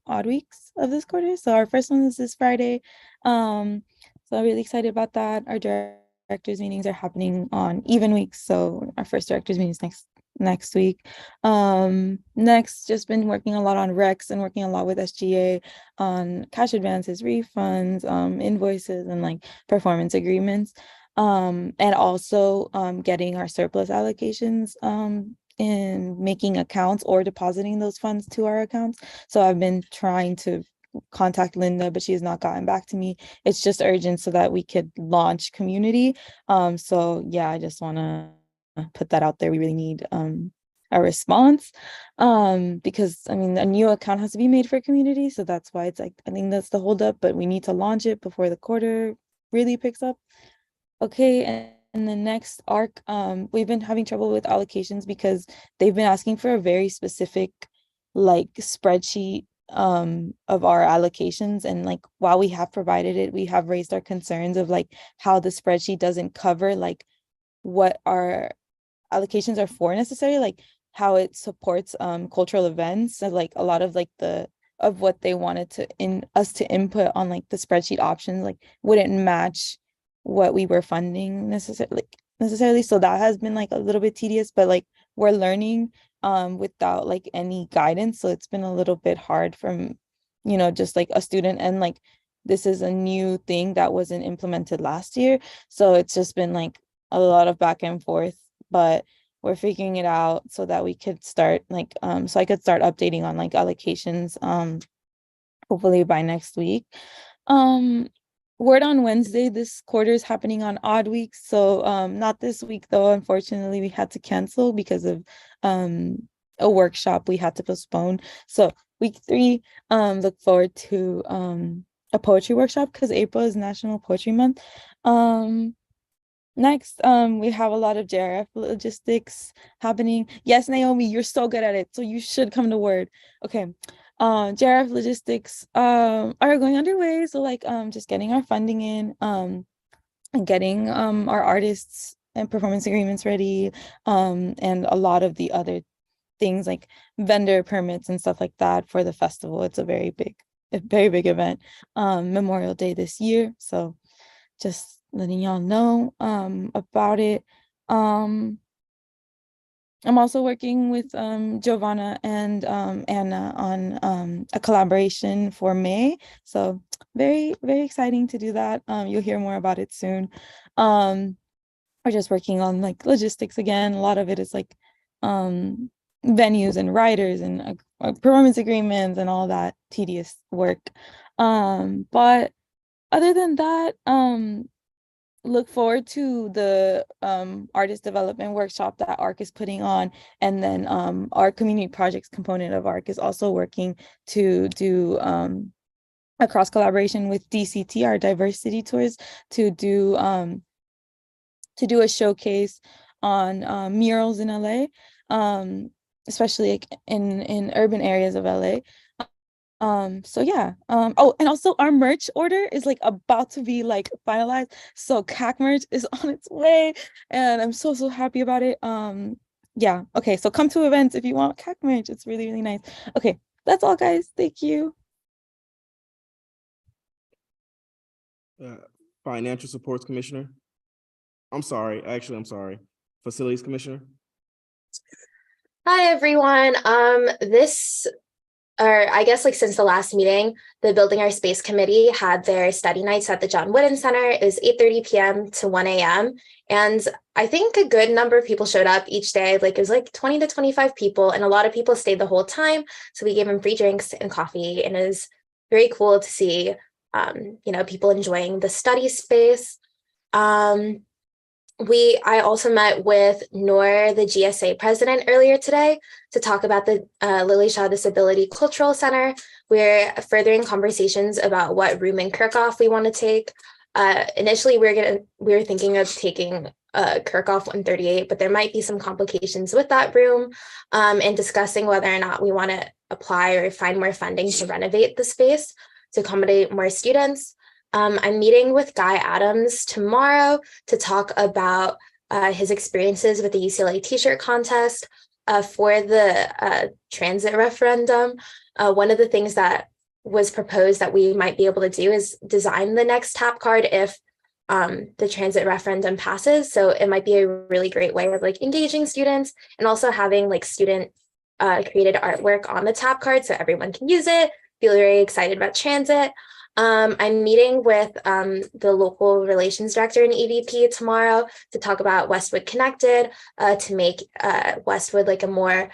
odd weeks of this quarter. So our first one is this Friday. So I'm really excited about that. Our directors meetings are happening on even weeks. So our first directors meeting is next week. Next, just been working a lot on recs and working a lot with SGA on cash advances, refunds, invoices, and performance agreements. And also getting our surplus allocations and making accounts or depositing those funds to our accounts. So I've been trying to contact Linda, but she has not gotten back to me. It's just urgent so that we could launch community. So yeah, I just want to put that out there. We really need a response, because I mean a new account has to be made for community, so that's why it's like I think that's the holdup, but we need to launch it before the quarter really picks up. Okay, and the next arc, we've been having trouble with allocations because they've been asking for a very specific like spreadsheet of our allocations, and like while we have provided it, we have raised our concerns of like how the spreadsheet doesn't cover like what our allocations are for necessarily, like how it supports cultural events, and like a lot of like the of what they wanted to us to input on like the spreadsheet options like wouldn't match what we were funding necessarily. So that has been like a little bit tedious, but like we're learning without like any guidance. So it's been a little bit hard from, just like a student, and like this is a new thing that wasn't implemented last year. So it's just been like a lot of back and forth, but we're figuring it out so that we could start like so I could start updating on like allocations hopefully by next week. Word on Wednesday, this quarter is happening on odd weeks. So not this week though, unfortunately we had to cancel because of a workshop we had to postpone. So week 3, look forward to a poetry workshop because April is National Poetry Month. Next, we have a lot of JRF logistics happening. Yes, Naomi, you're so good at it, so you should come to Word. Okay, JRF logistics are going underway. So like just getting our funding in, and getting our artists and performance agreements ready, and a lot of the other things like vendor permits and stuff like that for the festival. It's a very big event. Memorial Day this year, so just letting y'all know about it. I'm also working with Giovanna and Anna on a collaboration for May. So very, very exciting to do that. You'll hear more about it soon. We're just working on like logistics again. A lot of it is like venues and writers and performance agreements and all that tedious work. But other than that, look forward to the artist development workshop that ARC is putting on, and then our community projects component of ARC is also working to do a cross collaboration with DCT, our diversity tours, to do a showcase on murals in LA, especially like in urban areas of LA. So yeah, oh, and also our merch order is like about to be like finalized, so CAC merch is on its way, and I'm so happy about it. Yeah, okay, so come to events if you want CAC merch. It's really, really nice. Okay, that's all, guys. Thank you. Financial Supports Commissioner. I'm sorry. Facilities Commissioner. Hi, everyone. Or I guess like since the last meeting, the Building Our Space Committee had their study nights at the John Wooden Center. It was 8:30 p.m. to 1 a.m. And I think a good number of people showed up each day. Like it was like 20 to 25 people, and a lot of people stayed the whole time. So we gave them free drinks and coffee, and it was very cool to see, people enjoying the study space. I also met with Noor, the GSA president, earlier today to talk about the Lily Shaw Disability Cultural Center. We're furthering conversations about what room in Kirchhoff we want to take. Initially, we were thinking of taking Kirchhoff 138, but there might be some complications with that room, and discussing whether or not we want to apply or find more funding to renovate the space to accommodate more students. I'm meeting with Guy Adams tomorrow to talk about his experiences with the UCLA t-shirt contest for the transit referendum. One of the things that was proposed that we might be able to do is design the next tap card if the transit referendum passes. So it might be a really great way of like engaging students and also having like student created artwork on the tap card so everyone can use it, feel very excited about transit. I'm meeting with the local relations director and EVP tomorrow to talk about Westwood Connected, to make Westwood like a more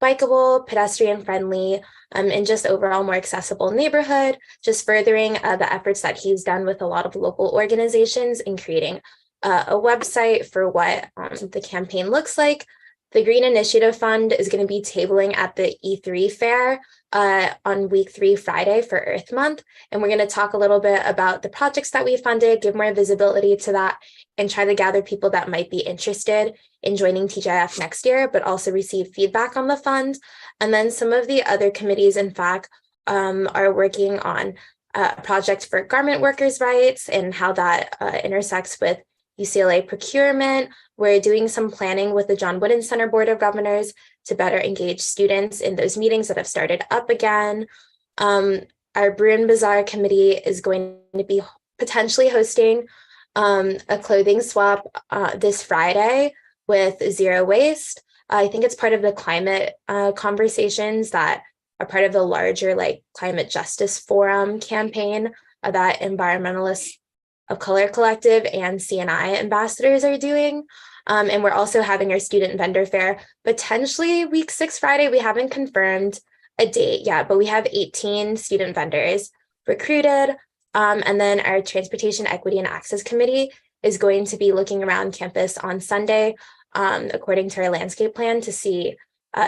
bikeable, pedestrian friendly, and just overall more accessible neighborhood, just furthering the efforts that he's done with a lot of local organizations in creating a website for what the campaign looks like. The Green Initiative Fund is going to be tabling at the E3 fair on week 3 Friday for Earth Month. And we're going to talk a little bit about the projects that we funded, give more visibility to that, and try to gather people that might be interested in joining TGIF next year, but also receive feedback on the fund. And then some of the other committees, in fact, are working on a project for garment workers' rights and how that intersects with UCLA procurement. We're doing some planning with the John Wooden Center Board of Governors to better engage students in those meetings that have started up again. Our Bruin Bazaar committee is going to be potentially hosting a clothing swap this Friday with Zero Waste. I think it's part of the climate conversations that are part of the larger like Climate Justice Forum campaign that environmentalists of Color Collective and CNI ambassadors are doing. And we're also having our student vendor fair, potentially week 6 Friday. We haven't confirmed a date yet, but we have 18 student vendors recruited. And then our Transportation Equity and Access Committee is going to be looking around campus on Sunday, according to our landscape plan, to see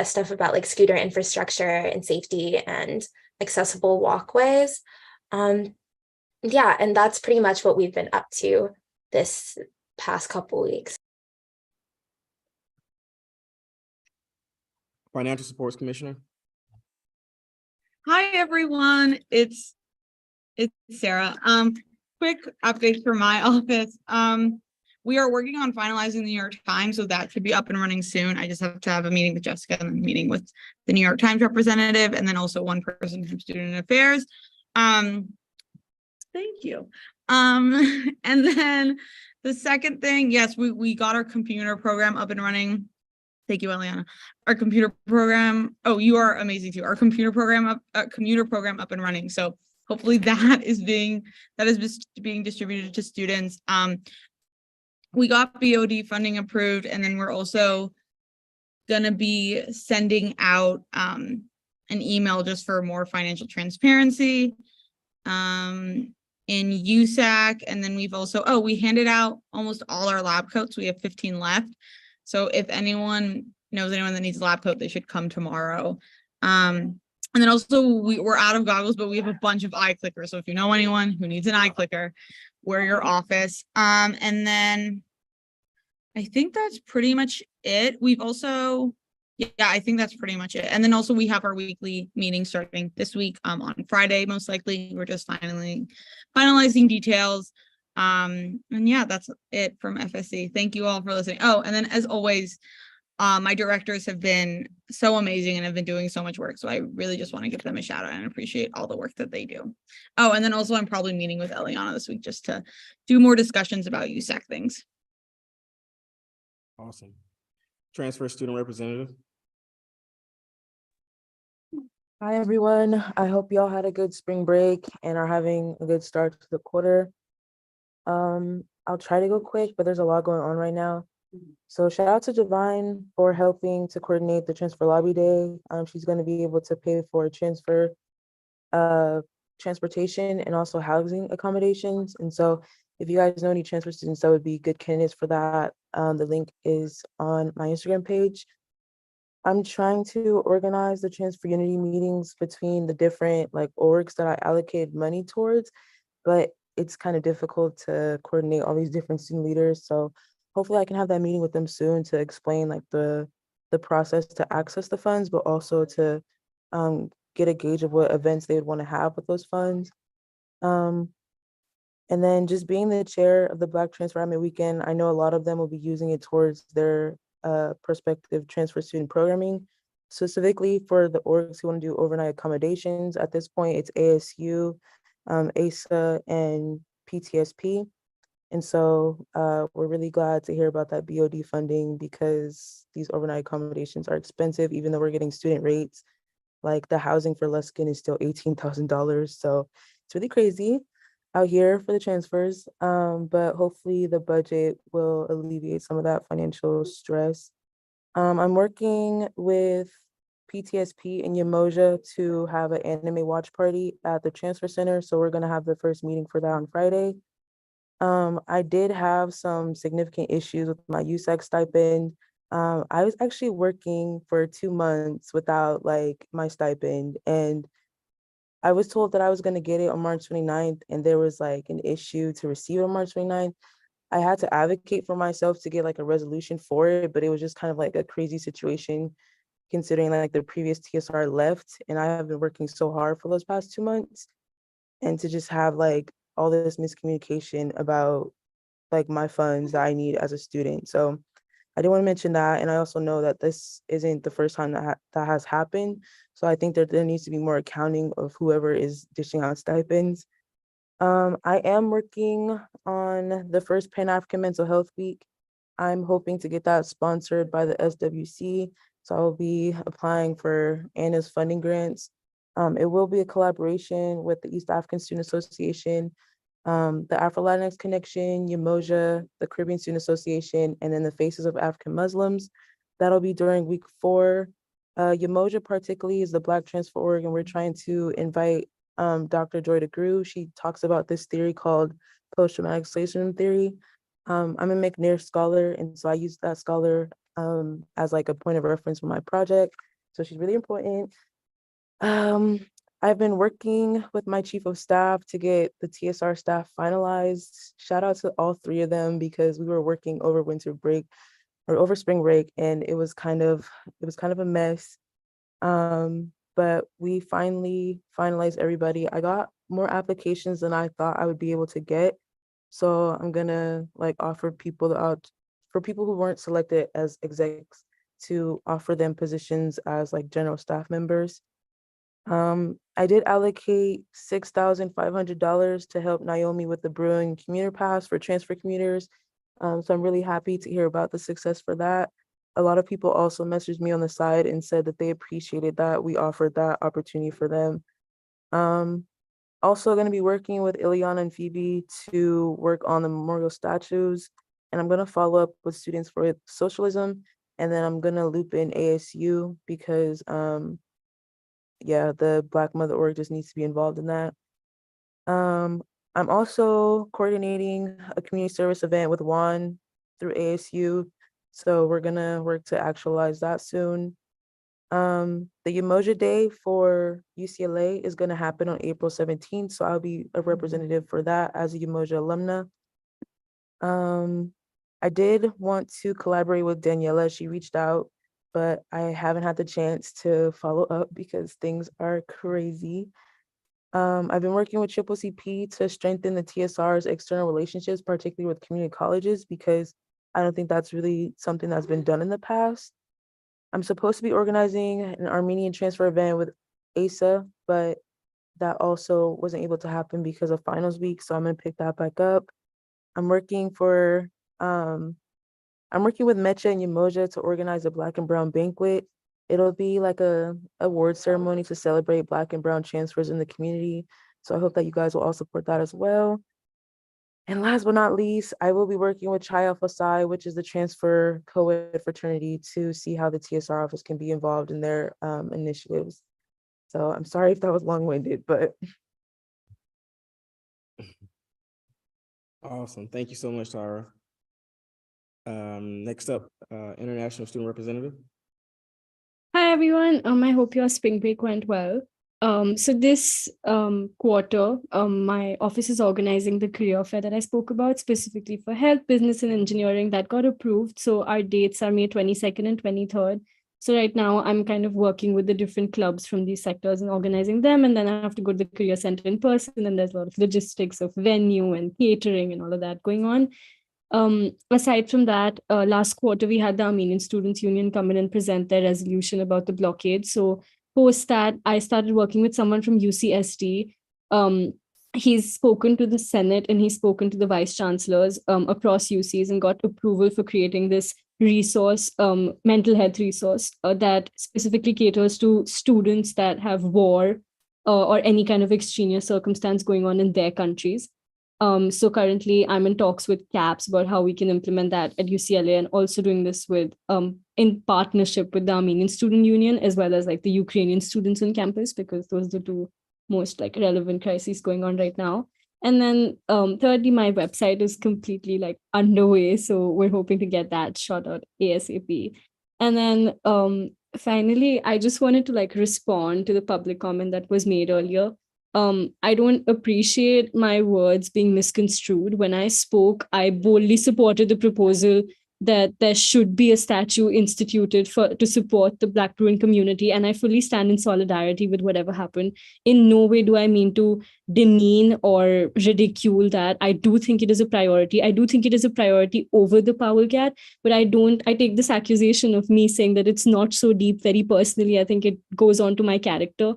stuff about like scooter infrastructure and safety and accessible walkways. Yeah, and that's pretty much what we've been up to this past couple weeks. Financial Supports Commissioner. Hi, everyone. It's Sarah. Quick update for my office. We are working on finalizing the New York Times, so that should be up and running soon. I just have to have a meeting with Jessica and then a meeting with the New York Times representative, and then also one person from Student Affairs. Thank you. And then the second thing, yes, we got our computer program up and running. Thank you, Eliana. Our computer program. Oh, you are amazing too. Our computer program up and running. So hopefully that is being distributed to students. We got BOD funding approved, and then we're also gonna be sending out an email just for more financial transparency in USAC. And then we've also, we handed out almost all our lab coats. We have 15 left. So if anyone knows anyone that needs a lab coat, they should come tomorrow. And then also we're out of goggles, but we have a bunch of eye clickers. So if you know anyone who needs an eye clicker, we're your office. And then I think that's pretty much it. We've also, yeah, I think that's pretty much it. And then also we have our weekly meeting starting this week on Friday, most likely. We're just finalizing details. And yeah, that's it from FSC. Thank you all for listening. Oh, and then as always, my directors have been so amazing and have been doing so much work. So I really just want to give them a shout out and appreciate all the work that they do. Oh, and then also I'm probably meeting with Eliana this week just to do more discussions about USAC things. Awesome. Transfer Student Representative. Hi, everyone. I hope y'all had a good spring break and are having a good start to the quarter. I'll try to go quick, but there's a lot going on right now. So shout out to Divine for helping to coordinate the transfer lobby day. She's going to be able to pay for transfer transportation and also housing accommodations. And so if you guys know any transfer students that would be good candidates for that, the link is on my Instagram page. I'm trying to organize the Transfer Unity meetings between the different like orgs that I allocated money towards, but it's kind of difficult to coordinate all these different student leaders. So hopefully I can have that meeting with them soon to explain like the process to access the funds, but also to get a gauge of what events they would want to have with those funds. And then just being the chair of the Black Transfer Admin Weekend, I know a lot of them will be using it towards their prospective transfer student programming, specifically for the orgs who want to do overnight accommodations. At this point, it's ASU, ASA, and PTSP. And so we're really glad to hear about that BOD funding because these overnight accommodations are expensive, even though we're getting student rates. Like the housing for Luskin is still $18,000. So it's really crazy out here for the transfers, but hopefully the budget will alleviate some of that financial stress. I'm working with PTSP and Umoja to have an anime watch party at the transfer center. So we're gonna have the first meeting for that on Friday. I did have some significant issues with my USAC stipend. I was actually working for 2 months without like my stipend, and I was told that I was gonna get it on March 29th, and there was like an issue to receive it on March 29th. I had to advocate for myself to get like a resolution for it, but it was just kind of like a crazy situation considering like the previous TSR left and I have been working so hard for those past 2 months. And to just have like all this miscommunication about like my funds that I need as a student. So I did want to mention that. And I also know that this isn't the first time that has happened. So I think that there needs to be more accounting of whoever is dishing out stipends. I am working on the first Pan-African Mental Health Week. I'm hoping to get that sponsored by the SWC. So I'll be applying for Anna's funding grants. It will be a collaboration with the East African Student Association, the Afro-Latinx Connection, Umoja, the Caribbean Student Association, and then the Faces of African Muslims. That'll be during week 4. Umoja particularly is the Black Transfer Org, and we're trying to invite Dr. Joy DeGrue. She talks about this theory called post-traumatic slave syndrome theory. I'm a McNair scholar, and so I use that scholar as like a point of reference for my project. So she's really important. I've been working with my chief of staff to get the TSR staff finalized. Shout out to all 3 of them because we were working over winter break or over spring break, and it was kind of a mess. But we finally finalized everybody. I got more applications than I thought I would be able to get. So I'm gonna like offer people out for people who weren't selected as execs to offer them positions as like general staff members. I did allocate $6,500 to help Naomi with the Brewing Commuter Pass for transfer commuters. So I'm really happy to hear about the success for that. A lot of people also messaged me on the side and said that they appreciated that we offered that opportunity for them. Also going to be working with Ileana and Phoebe to work on the memorial statues. And I'm going to follow up with students for socialism. And then I'm going to loop in ASU because, yeah, the Black Mother Org just needs to be involved in that. I'm also coordinating a community service event with Juan through ASU. So we're gonna work to actualize that soon. The Umoja Day for UCLA is gonna happen on April 17th. So I'll be a representative for that as a Umoja alumna. I did want to collaborate with Daniela. She reached out, but I haven't had the chance to follow up because things are crazy. I've been working with CCCP to strengthen the TSR's external relationships, particularly with community colleges, because I don't think that's really something that's been done in the past. I'm supposed to be organizing an Armenian transfer event with ASA, but that also wasn't able to happen because of finals week. So I'm gonna pick that back up. I'm working with Mecha and Umoja to organize a Black and Brown banquet. It'll be like a award ceremony to celebrate Black and Brown transfers in the community. So I hope that you guys will all support that as well. And last but not least, I will be working with Chi Alpha Psi, which is the transfer co-ed fraternity, to see how the TSR office can be involved in their initiatives. So I'm sorry if that was long-winded, but. Awesome. Thank you so much, Tara. Next up, International Student Representative. Hi, everyone. I hope your spring break went well. So this quarter, my office is organizing the career fair that I spoke about specifically for health, business, and engineering that got approved. So our dates are May 22nd and 23rd. So right now I'm kind of working with the different clubs from these sectors and organizing them. And then I have to go to the career center in person. And there's a lot of logistics of venue and catering and all of that going on. Aside from that, last quarter, we had the Armenian Students Union come in and present their resolution about the blockade. So post that, I started working with someone from UCSD. He's spoken to the Senate and he's spoken to the vice chancellors across UCs and got approval for creating this resource, mental health resource that specifically caters to students that have war or any kind of extraneous circumstance going on in their countries. So currently I'm in talks with CAPS about how we can implement that at UCLA, and also doing this with in partnership with the Armenian Student Union, as well as like the Ukrainian students on campus, because those are the two most like relevant crises going on right now. And then thirdly, my website is completely like underway. So we're hoping to get that shot out ASAP. And then finally, I just wanted to like respond to the public comment that was made earlier. I don't appreciate my words being misconstrued. When I spoke, I boldly supported the proposal that there should be a statue instituted to support the Black Bruin community, and I fully stand in solidarity with whatever happened. In no way do I mean to demean or ridicule that. I do think it is a priority. I do think it is a priority over the Powell Cat, but I take this accusation of me saying that it's not so deep very personally. I think it goes on to my character.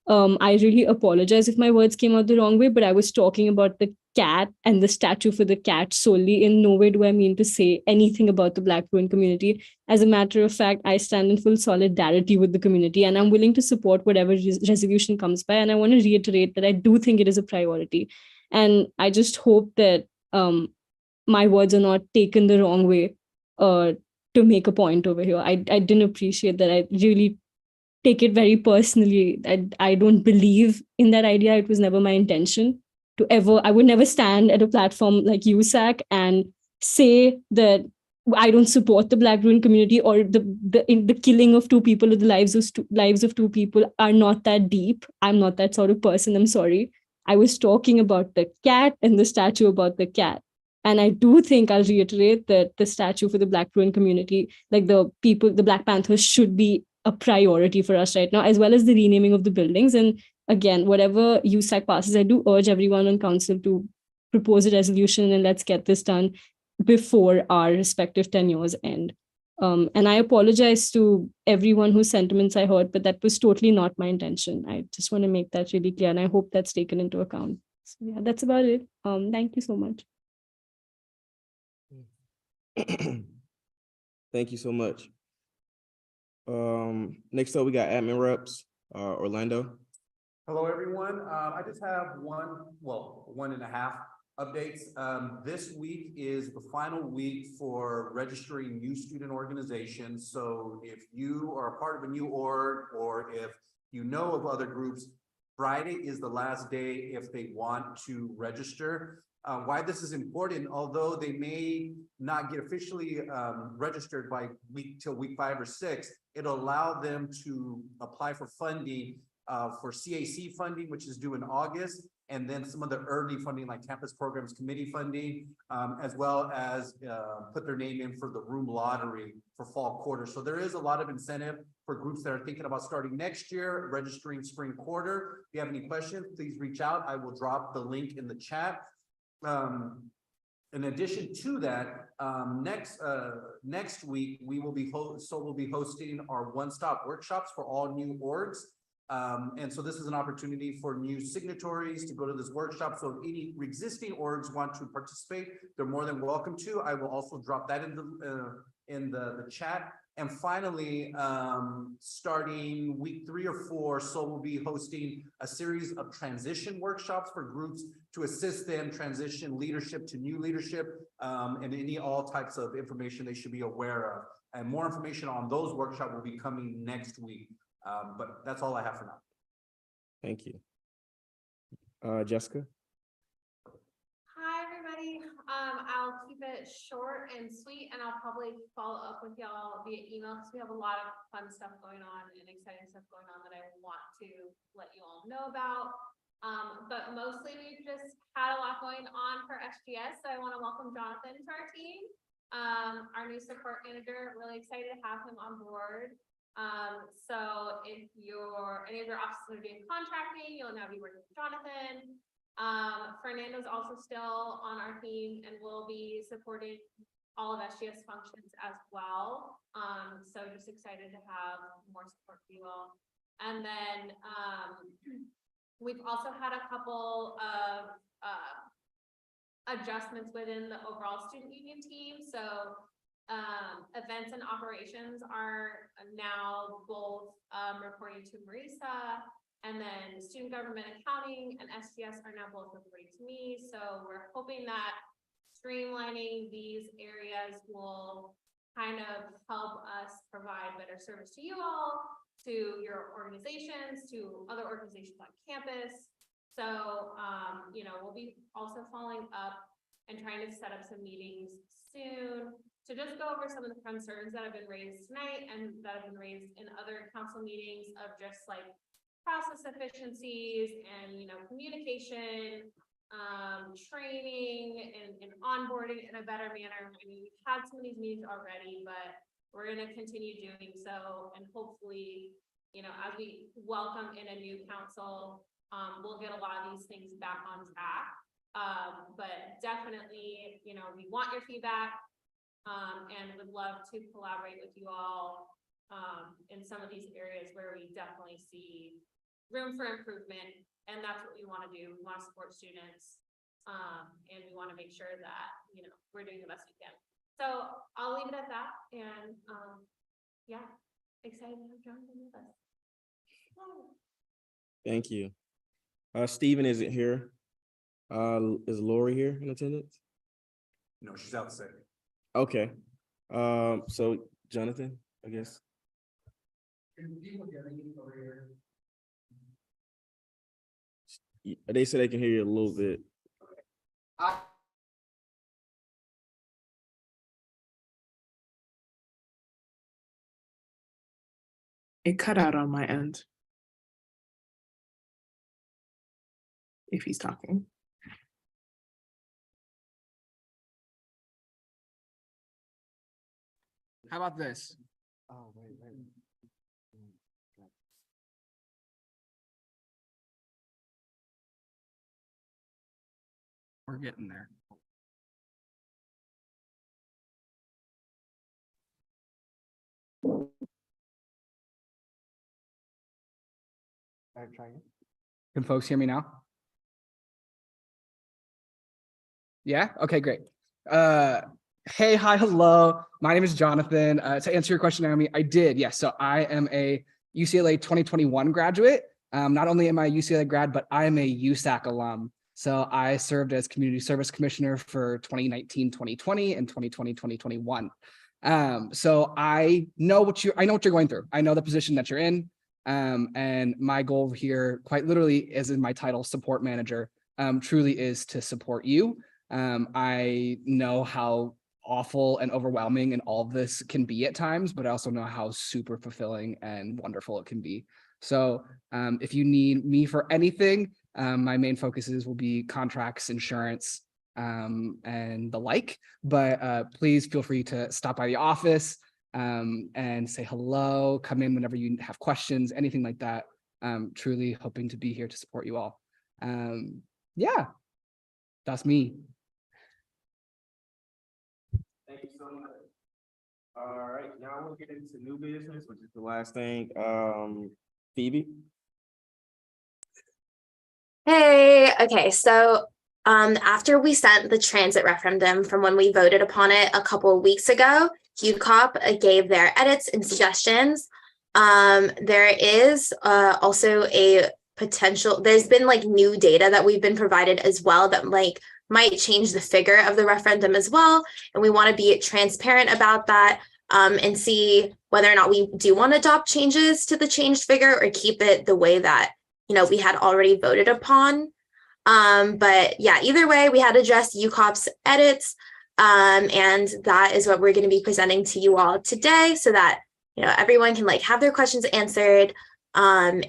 I really apologize if my words came out the wrong way, but I was talking about the cat and the statue for the cat solely. In no way do I mean to say anything about the Black Bruin community. As a matter of fact, I stand in full solidarity with the community, and I'm willing to support whatever resolution comes by. And I want to reiterate that I do think it is a priority. And I just hope that my words are not taken the wrong way to make a point over here. I didn't appreciate that. I really take it very personally. I don't believe in that idea. It was never my intention to ever, I would never stand at a platform like USAC and say that I don't support the Black Bruin community, or the killing of two people, or the lives of two people are not that deep. I'm not that sort of person. I'm sorry. I was talking about the cat and the statue about the cat. And I do think, I'll reiterate, that the statue for the Black Bruin community, like the Black Panthers, should be a priority for us right now, as well as the renaming of the buildings. And again, whatever USAC passes, I do urge everyone on council to propose a resolution, and let's get this done before our respective tenures end. And I apologize to everyone whose sentiments I heard, but that was totally not my intention. I just want to make that really clear, and I hope that's taken into account. So yeah, that's about it. Thank you so much. Thank you so much. Next up, we got admin reps, Orlando. Hello, everyone. I just have one and a half updates. This week is the final week for registering new student organizations. So if you are a part of a new org, or if you know of other groups, Friday is the last day if they want to register. Why this is important, although they may not get officially registered by week 5 or 6, it'll allow them to apply for funding for CAC funding, which is due in August, and then some of the early funding like Campus Programs Committee funding, as well as put their name in for the room lottery for fall quarter. So there is a lot of incentive for groups that are thinking about starting next year, registering spring quarter. If you have any questions, please reach out. I will drop the link in the chat. In addition to that, next week we will be hosting our one-stop workshops for all new orgs. And so this is an opportunity for new signatories to go to this workshop. So if any existing orgs want to participate, they're more than welcome to. I will also drop that in the chat. And finally, starting week 3 or 4, so we'll be hosting a series of transition workshops for groups to assist them transition leadership to new leadership, and all types of information they should be aware of. And more information on those workshops will be coming next week. But that's all I have for now. Thank you. Jessica? Hi, everybody. I'll keep it short and sweet, and I'll probably follow up with y'all via email because we have a lot of fun stuff going on and exciting stuff going on that I want to let you all know about. But mostly we've just had a lot going on for SGS, so I want to welcome Jonathan to our team, our new support manager. Really excited to have him on board. So if any of your offices are doing contracting, you'll now be working with Jonathan. Fernando's also still on our team and will be supporting all of SGS functions as well. So just excited to have more support for you all. And then we've also had a couple of adjustments within the overall student union team. So events and operations are now both reporting to Marisa, And then student government accounting and STS are now both reporting to me. So we're hoping that streamlining these areas will kind of help us provide better service to you all, to your organizations, to other organizations on campus. So, we'll be also following up and trying to set up some meetings soon to just go over some of the concerns that have been raised tonight and that have been raised in other council meetings of just like process efficiencies and, communication, training and onboarding in a better manner. I mean, we've had some of these meetings already, but we're going to continue doing so. And hopefully, as we welcome in a new council, we'll get a lot of these things back on track. But definitely, we want your feedback and would love to collaborate with you all in some of these areas where we definitely see room for improvement. And that's what we want to do. We want to support students and we want to make sure that, we're doing the best we can. So I'll leave it at that. And yeah, excited to have Jonathan with us. Thank you. Stephen isn't here. Is Lori here in attendance? No, she's out sick. Okay. So Jonathan, I guess. They said they can hear you a little bit. It cut out on my end. If he's talking. How about this? Oh, wait. We're getting there. Can folks hear me now? Yeah? Okay, great. Hey, hi, hello. My name is Jonathan. To answer your question, Naomi, I did. Yes. So I am a UCLA 2021 graduate. Not only am I a UCLA grad, but I am a USAC alum. So I served as community service commissioner for 2019, 2020 and 2020, 2021. So I know what you're going through. I know the position that you're in. And my goal here, quite literally, as in my title, support manager, truly is to support you. I know how awful and overwhelming and all of this can be at times, but I also know how super fulfilling and wonderful it can be. So if you need me for anything, my main focuses will be contracts, insurance, and the like, but please feel free to stop by the office and say hello, come in whenever you have questions, anything like that. Truly hoping to be here to support you all. Yeah, that's me. Thank you so much. All right, now we'll get into new business, which is the last thing. Phoebe. Hey, okay, so after we sent the transit referendum from when we voted upon it a couple of weeks ago, UCOP gave their edits and suggestions. There is also a potential, there's been like new data that we've been provided as well that like might change the figure of the referendum as well. And we want to be transparent about that and see whether or not we do want to adopt changes to the changed figure or keep it the way that, we had already voted upon. But yeah, either way, we had to address UCOP's edits. And that is what we're going to be presenting to you all today so that, everyone can like have their questions answered and,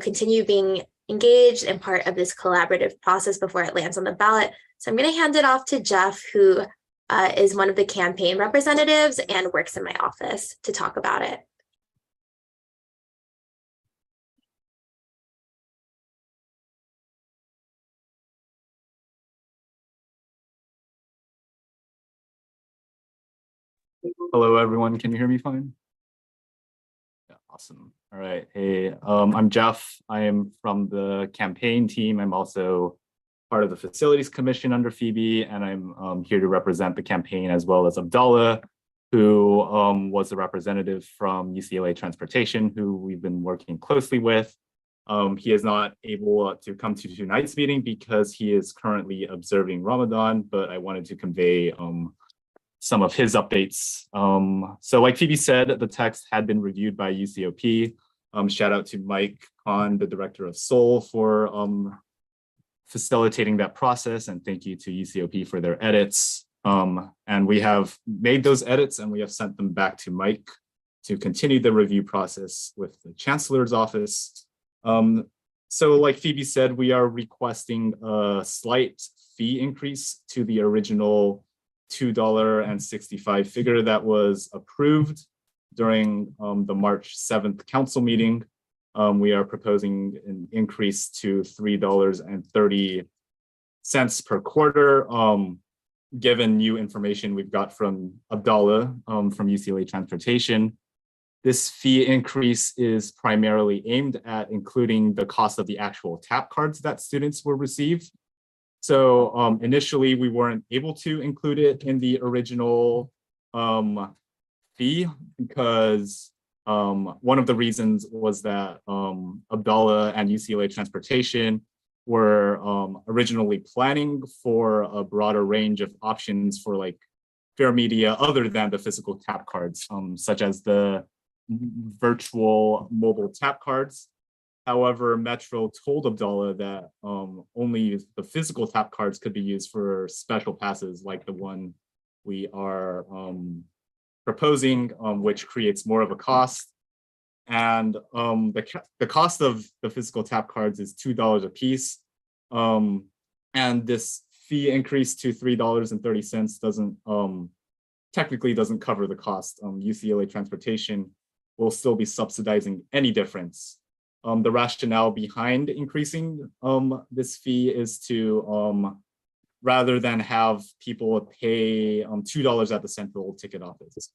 continue being engaged and part of this collaborative process before it lands on the ballot. So I'm going to hand it off to Jeff, who is one of the campaign representatives and works in my office to talk about it. Hello, everyone. Can you hear me fine? Yeah, awesome. All right. Hey, I'm Jeff. I am from the campaign team. I'm also part of the facilities commission under Phoebe, and I'm here to represent the campaign as well as Abdallah, who was the representative from UCLA Transportation, who we've been working closely with. He is not able to come to tonight's meeting because he is currently observing Ramadan, but I wanted to convey some of his updates. So like Phoebe said, the text had been reviewed by UCOP. Shout out to Mike Kahn, the director of Seoul, for facilitating that process, and thank you to UCOP for their edits. And we have made those edits and we have sent them back to Mike to continue the review process with the Chancellor's office. So like Phoebe said, we are requesting a slight fee increase to the original $2.65 figure that was approved during the March 7th council meeting. We are proposing an increase to $3.30 per quarter. Given new information we've got from Abdallah from UCLA Transportation, this fee increase is primarily aimed at including the cost of the actual tap cards that students will receive. So initially we weren't able to include it in the original fee because one of the reasons was that Abdallah and UCLA Transportation were originally planning for a broader range of options for like fare media other than the physical tap cards, such as the virtual mobile tap cards. However, Metro told Abdallah that only the physical tap cards could be used for special passes like the one we are proposing, which creates more of a cost. And the cost of the physical tap cards is $2 a piece. And this fee increase to $3.30 doesn't technically doesn't cover the cost. UCLA Transportation will still be subsidizing any difference. The rationale behind increasing this fee is to rather than have people pay $2 at the central ticket office.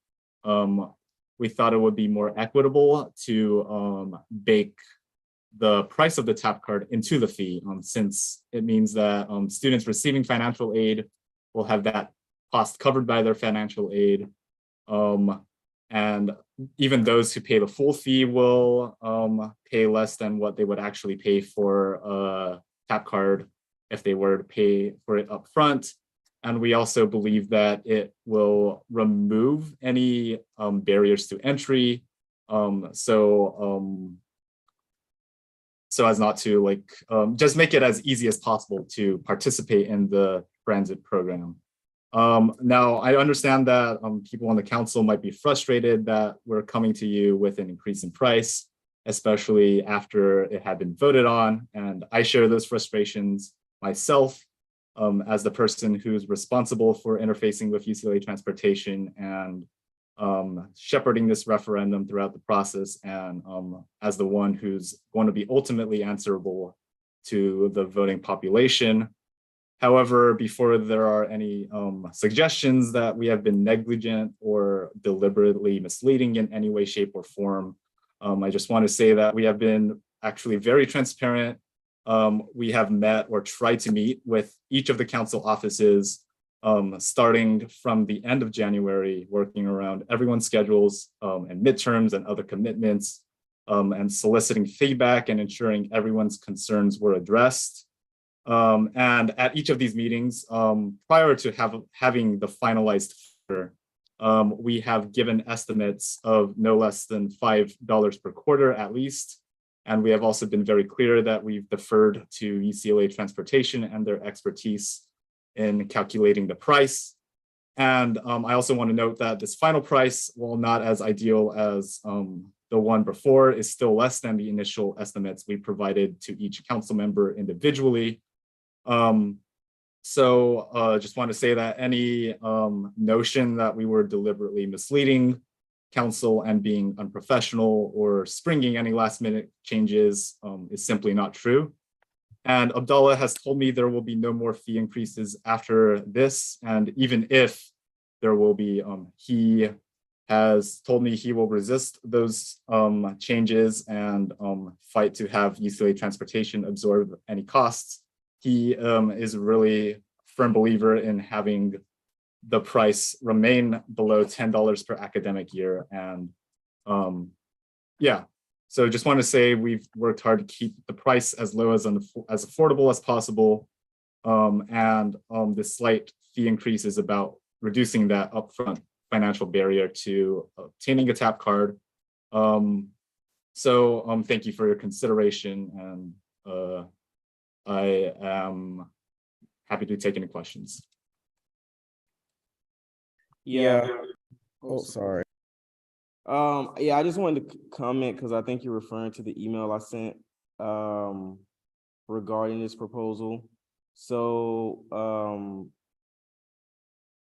We thought it would be more equitable to bake the price of the tap card into the fee, since it means that students receiving financial aid will have that cost covered by their financial aid. And even those who pay the full fee will pay less than what they would actually pay for a tap card if they were to pay for it up front. And we also believe that it will remove any barriers to entry. So as not to like, just make it as easy as possible to participate in the transit program. Now, I understand that people on the council might be frustrated that we're coming to you with an increase in price, especially after it had been voted on. And I share those frustrations myself as the person who's responsible for interfacing with UCLA Transportation and shepherding this referendum throughout the process, and as the one who's going to be ultimately answerable to the voting population. However, before there are any suggestions that we have been negligent or deliberately misleading in any way, shape, or form, I just want to say that we have been actually very transparent. We have met or tried to meet with each of the council offices starting from the end of January, working around everyone's schedules and midterms and other commitments, and soliciting feedback and ensuring everyone's concerns were addressed. And at each of these meetings, prior to having the finalized figure, we have given estimates of no less than $5 per quarter at least. And we have also been very clear that we've deferred to UCLA Transportation and their expertise in calculating the price. And I also want to note that this final price, while not as ideal as the one before, is still less than the initial estimates we provided to each council member individually. Just want to say that any notion that we were deliberately misleading council and being unprofessional or springing any last minute changes is simply not true. And Abdallah has told me there will be no more fee increases after this. And even if there will be, he has told me he will resist those changes and fight to have UCLA Transportation absorb any costs. He is a really firm believer in having the price remain below $10 per academic year. And yeah, So just want to say we've worked hard to keep the price as low as affordable as possible. And the slight fee increase is about reducing that upfront financial barrier to obtaining a tap card. So thank you for your consideration, and I am happy to take any questions. Yeah. Oh, sorry. Yeah, I just wanted to comment because I think you're referring to the email I sent regarding this proposal. So,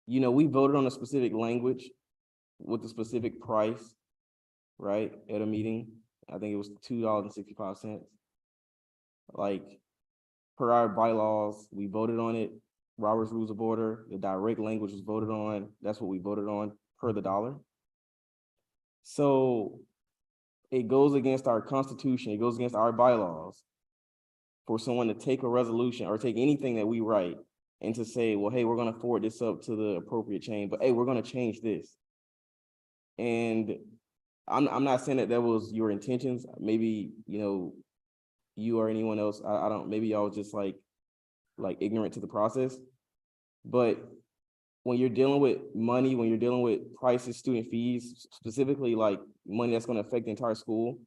we voted on a specific language with a specific price, right, at a meeting. I think it was $2.65. Like, per our bylaws, we voted on it. Robert's Rules of Order, the direct language was voted on. That's what we voted on per the dollar. So it goes against our constitution, it goes against our bylaws for someone to take a resolution or take anything that we write and to say, well, hey, we're going to forward this up to the appropriate chain, but hey, we're going to change this. And I'm not saying that was your intentions. Maybe, you or anyone else, I don't, maybe y'all just like ignorant to the process. But when you're dealing with money, when you're dealing with prices, student fees, specifically like money that's going to affect the entire school,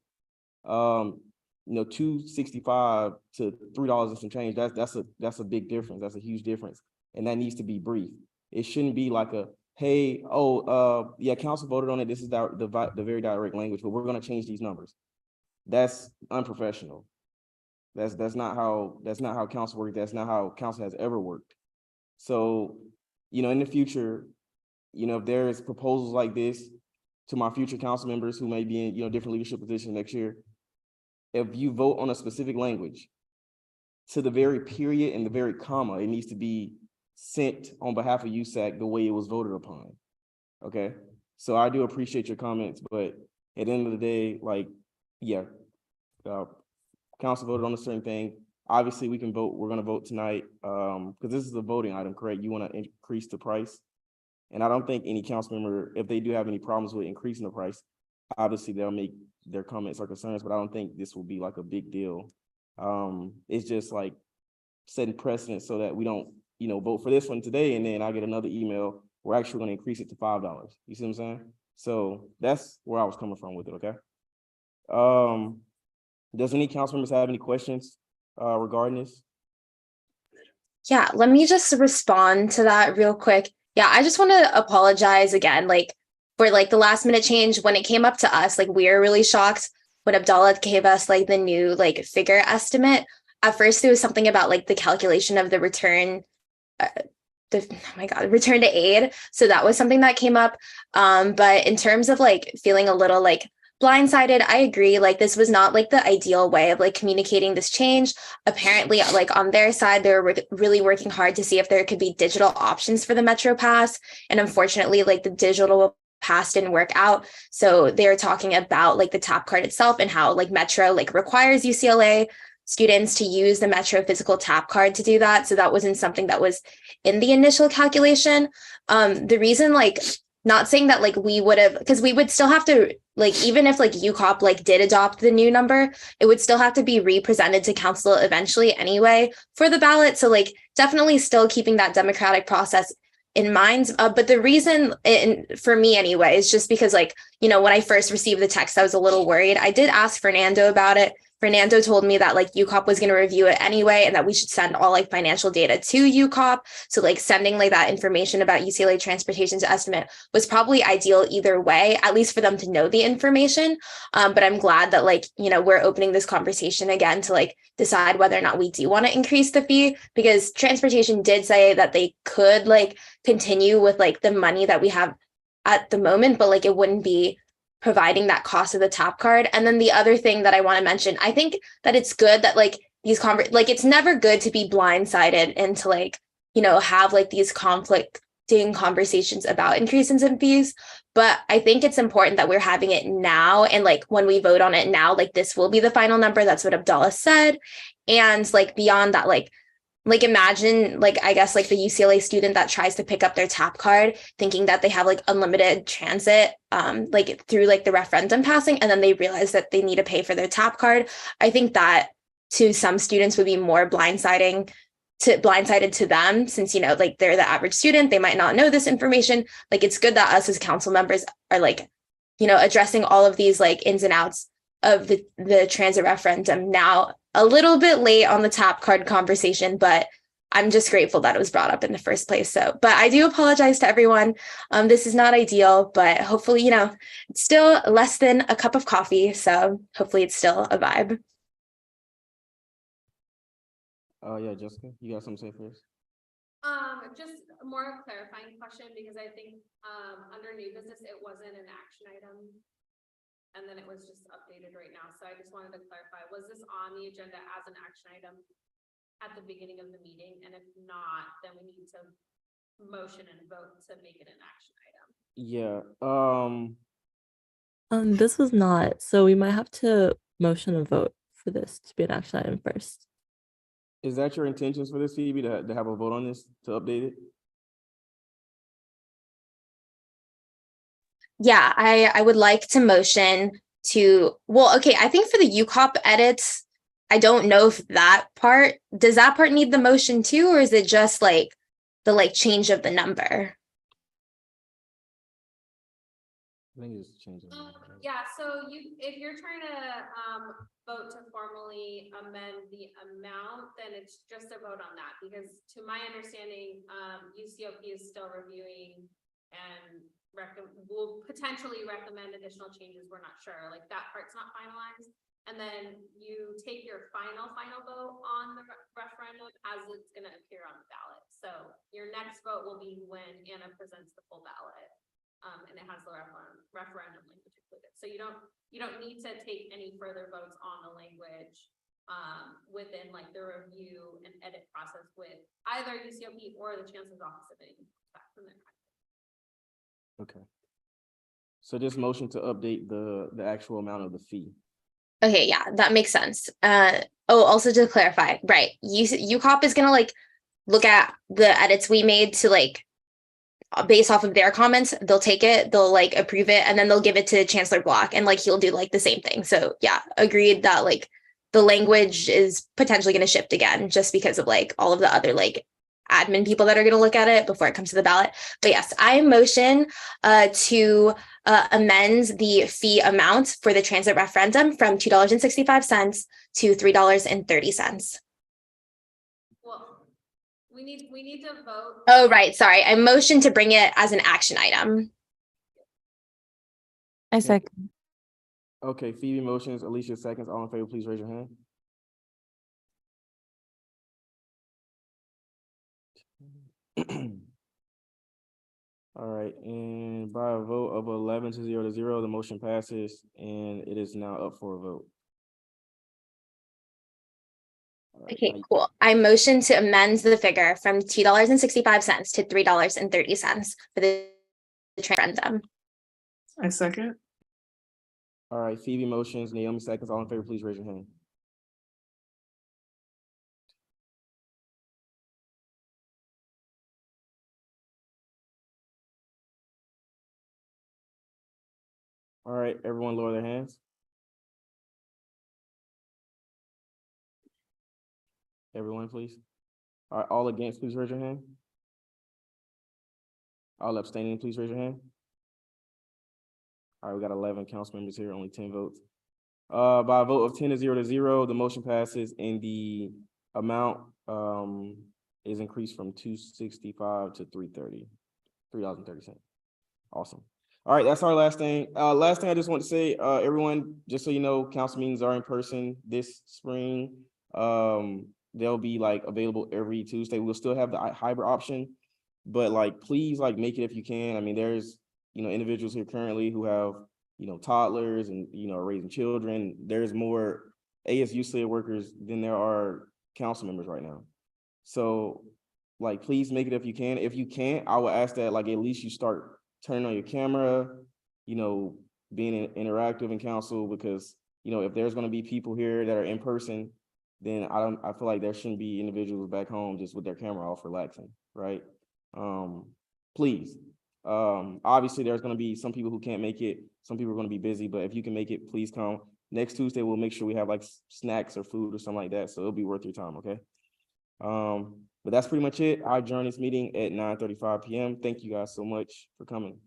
$2.65 to $3 and some change, that's a big difference. That's a huge difference. And that needs to be brief. It shouldn't be like a, hey, yeah, council voted on it. This is the very direct language, but we're going to change these numbers. That's unprofessional. That's not how council works. That's not how council has ever worked. So, in the future, if there's proposals like this to my future council members who may be in, different leadership positions next year, if you vote on a specific language to the very period and the very comma, it needs to be sent on behalf of USAC the way it was voted upon. Okay. So I do appreciate your comments, but at the end of the day, council voted on a certain thing. Obviously, we can vote. We're going to vote tonight because this is a voting item, correct? You want to increase the price. And I don't think any council member, if they do have any problems with increasing the price, obviously they'll make their comments or concerns, but I don't think this will be like a big deal. It's just like setting precedent so that we don't, vote for this one today and then I get another email. We're actually going to increase it to $5. You see what I'm saying? So that's where I was coming from with it, okay? Does any council members have any questions regarding this? Yeah, let me just respond to that real quick. Yeah, I just want to apologize again, for the last minute change. When it came up to us, we were really shocked when Abdallah gave us the new figure estimate. At first, there was something about the calculation of the return, return to aid. So that was something that came up. But in terms of feeling a little blindsided, I agree. This was not the ideal way of communicating this change. Apparently, on their side, they were really working hard to see if there could be digital options for the Metro Pass. And unfortunately, the digital pass didn't work out. So they were talking about the tap card itself and how Metro requires UCLA students to use the Metro physical tap card to do that. So that wasn't something that was in the initial calculation. The reason not saying that we would have, because we would still have to even if UCOP did adopt the new number, it would still have to be represented to council eventually anyway for the ballot. So definitely still keeping that democratic process in mind. But the reason for me anyway is just because when I first received the text, I was a little worried. I did ask Fernando about it. Fernando told me that UCOP was going to review it anyway, and that we should send all financial data to UCOP. So sending that information about UCLA transportation's estimate was probably ideal either way, at least for them to know the information. But I'm glad that we're opening this conversation again to decide whether or not we do want to increase the fee, because transportation did say that they could continue with the money that we have at the moment, but it wouldn't be providing that cost of the tap card. And then the other thing that I want to mention, I think that it's good that these it's never good to be blindsided and to have these conflicting conversations about increases in fees. But I think it's important that we're having it now, and when we vote on it now, this will be the final number. That's what Abdallah said. And beyond that, like imagine like I guess like the UCLA student that tries to pick up their TAP card thinking that they have like unlimited transit like through like the referendum passing, and then they realize that they need to pay for their TAP card. I think that to some students would be more blindsided to them, since like they're the average student, they might not know this information. Like it's good that us as council members are like addressing all of these like ins and outs of the transit referendum now, a little bit late on the TAP card conversation, but I'm just grateful that it was brought up in the first place. So, but I do apologize to everyone. This is not ideal, but hopefully, it's still less than a cup of coffee. So hopefully it's still a vibe. Yeah, Jessica, you got something to say first? Just a more clarifying question, because I think under new business, it wasn't an action item. And then it was just updated right now. So I just wanted to clarify, was this on the agenda as an action item at the beginning of the meeting? And if not, then we need to motion and vote to make it an action item. Yeah. This was not, so we might have to motion and vote for this to be an action item first. Is that your intentions for this, Phoebe, to have a vote on this, to update it? Yeah, I would like to motion to, well, okay, I think for the UCOP edits, I don't know if does that part need the motion too, or is it just like the change of the number? I think it's changing. Yeah, so if you're trying to vote to formally amend the amount, then it's just a vote on that, because to my understanding, UCOP is still reviewing and will potentially recommend additional changes. We're not sure, like that part's not finalized. And then you take your final vote on the referendum as it's going to appear on the ballot. So your next vote will be when Anna presents the full ballot. And it has the referendum language included. So you don't need to take any further votes on the language within like the review and edit process with either UCOP or the Chancellor's Office of any back from their. Okay. So this motion to update the actual amount of the fee. Okay, yeah, that makes sense. Also to clarify, right, UCOP is gonna like look at the edits we made to like based off of their comments. They'll take it, they'll like approve it, and then they'll give it to Chancellor Block, and like he'll do like the same thing. So yeah, agreed that like the language is potentially going to shift again just because of like all of the other like admin people that are going to look at it before it comes to the ballot. But yes, I motion to amend the fee amount for the transit referendum from $2.65 to $3.30. Well, we need to vote. Oh, right. Sorry. I motion to bring it as an action item. I second. Okay, Phoebe motions, Alicia seconds. All in favor, please raise your hand. All right, and by a vote of 11 to 0, the motion passes, and it is now up for a vote. Right, okay, cool. I motion to amend the figure from $2.65 to $3.30 for the referendum. I second. All right, Phoebe motions, Naomi seconds. All in favor, please raise your hand. All right, everyone lower their hands. Everyone, please. All right, all against, please raise your hand. All abstaining, please raise your hand. All right, we got 11 council members here, only 10 votes. By a vote of 10 to 0, the motion passes, and the amount is increased from $2.65 to $3.30. Awesome. All right, that's our last thing. Last thing I just want to say, everyone, just so you know, council meetings are in person this spring. They'll be like available every Tuesday. We'll still have the hybrid option, but like, please like make it if you can. I mean, there's, individuals here currently who have, toddlers and, raising children. There's more ASU slave workers than there are council members right now. So like, please make it if you can. If you can't, I will ask that like, at least you start turning on your camera, being interactive in council, because, if there's going to be people here that are in person, then I feel like there shouldn't be individuals back home just with their camera off relaxing, right? Please. Obviously there's gonna be some people who can't make it, some people are gonna be busy, but if you can make it, please come. Next Tuesday, we'll make sure we have like snacks or food or something like that, so it'll be worth your time, okay? But that's pretty much it. I adjourn this meeting at 9:35 p.m. Thank you guys so much for coming.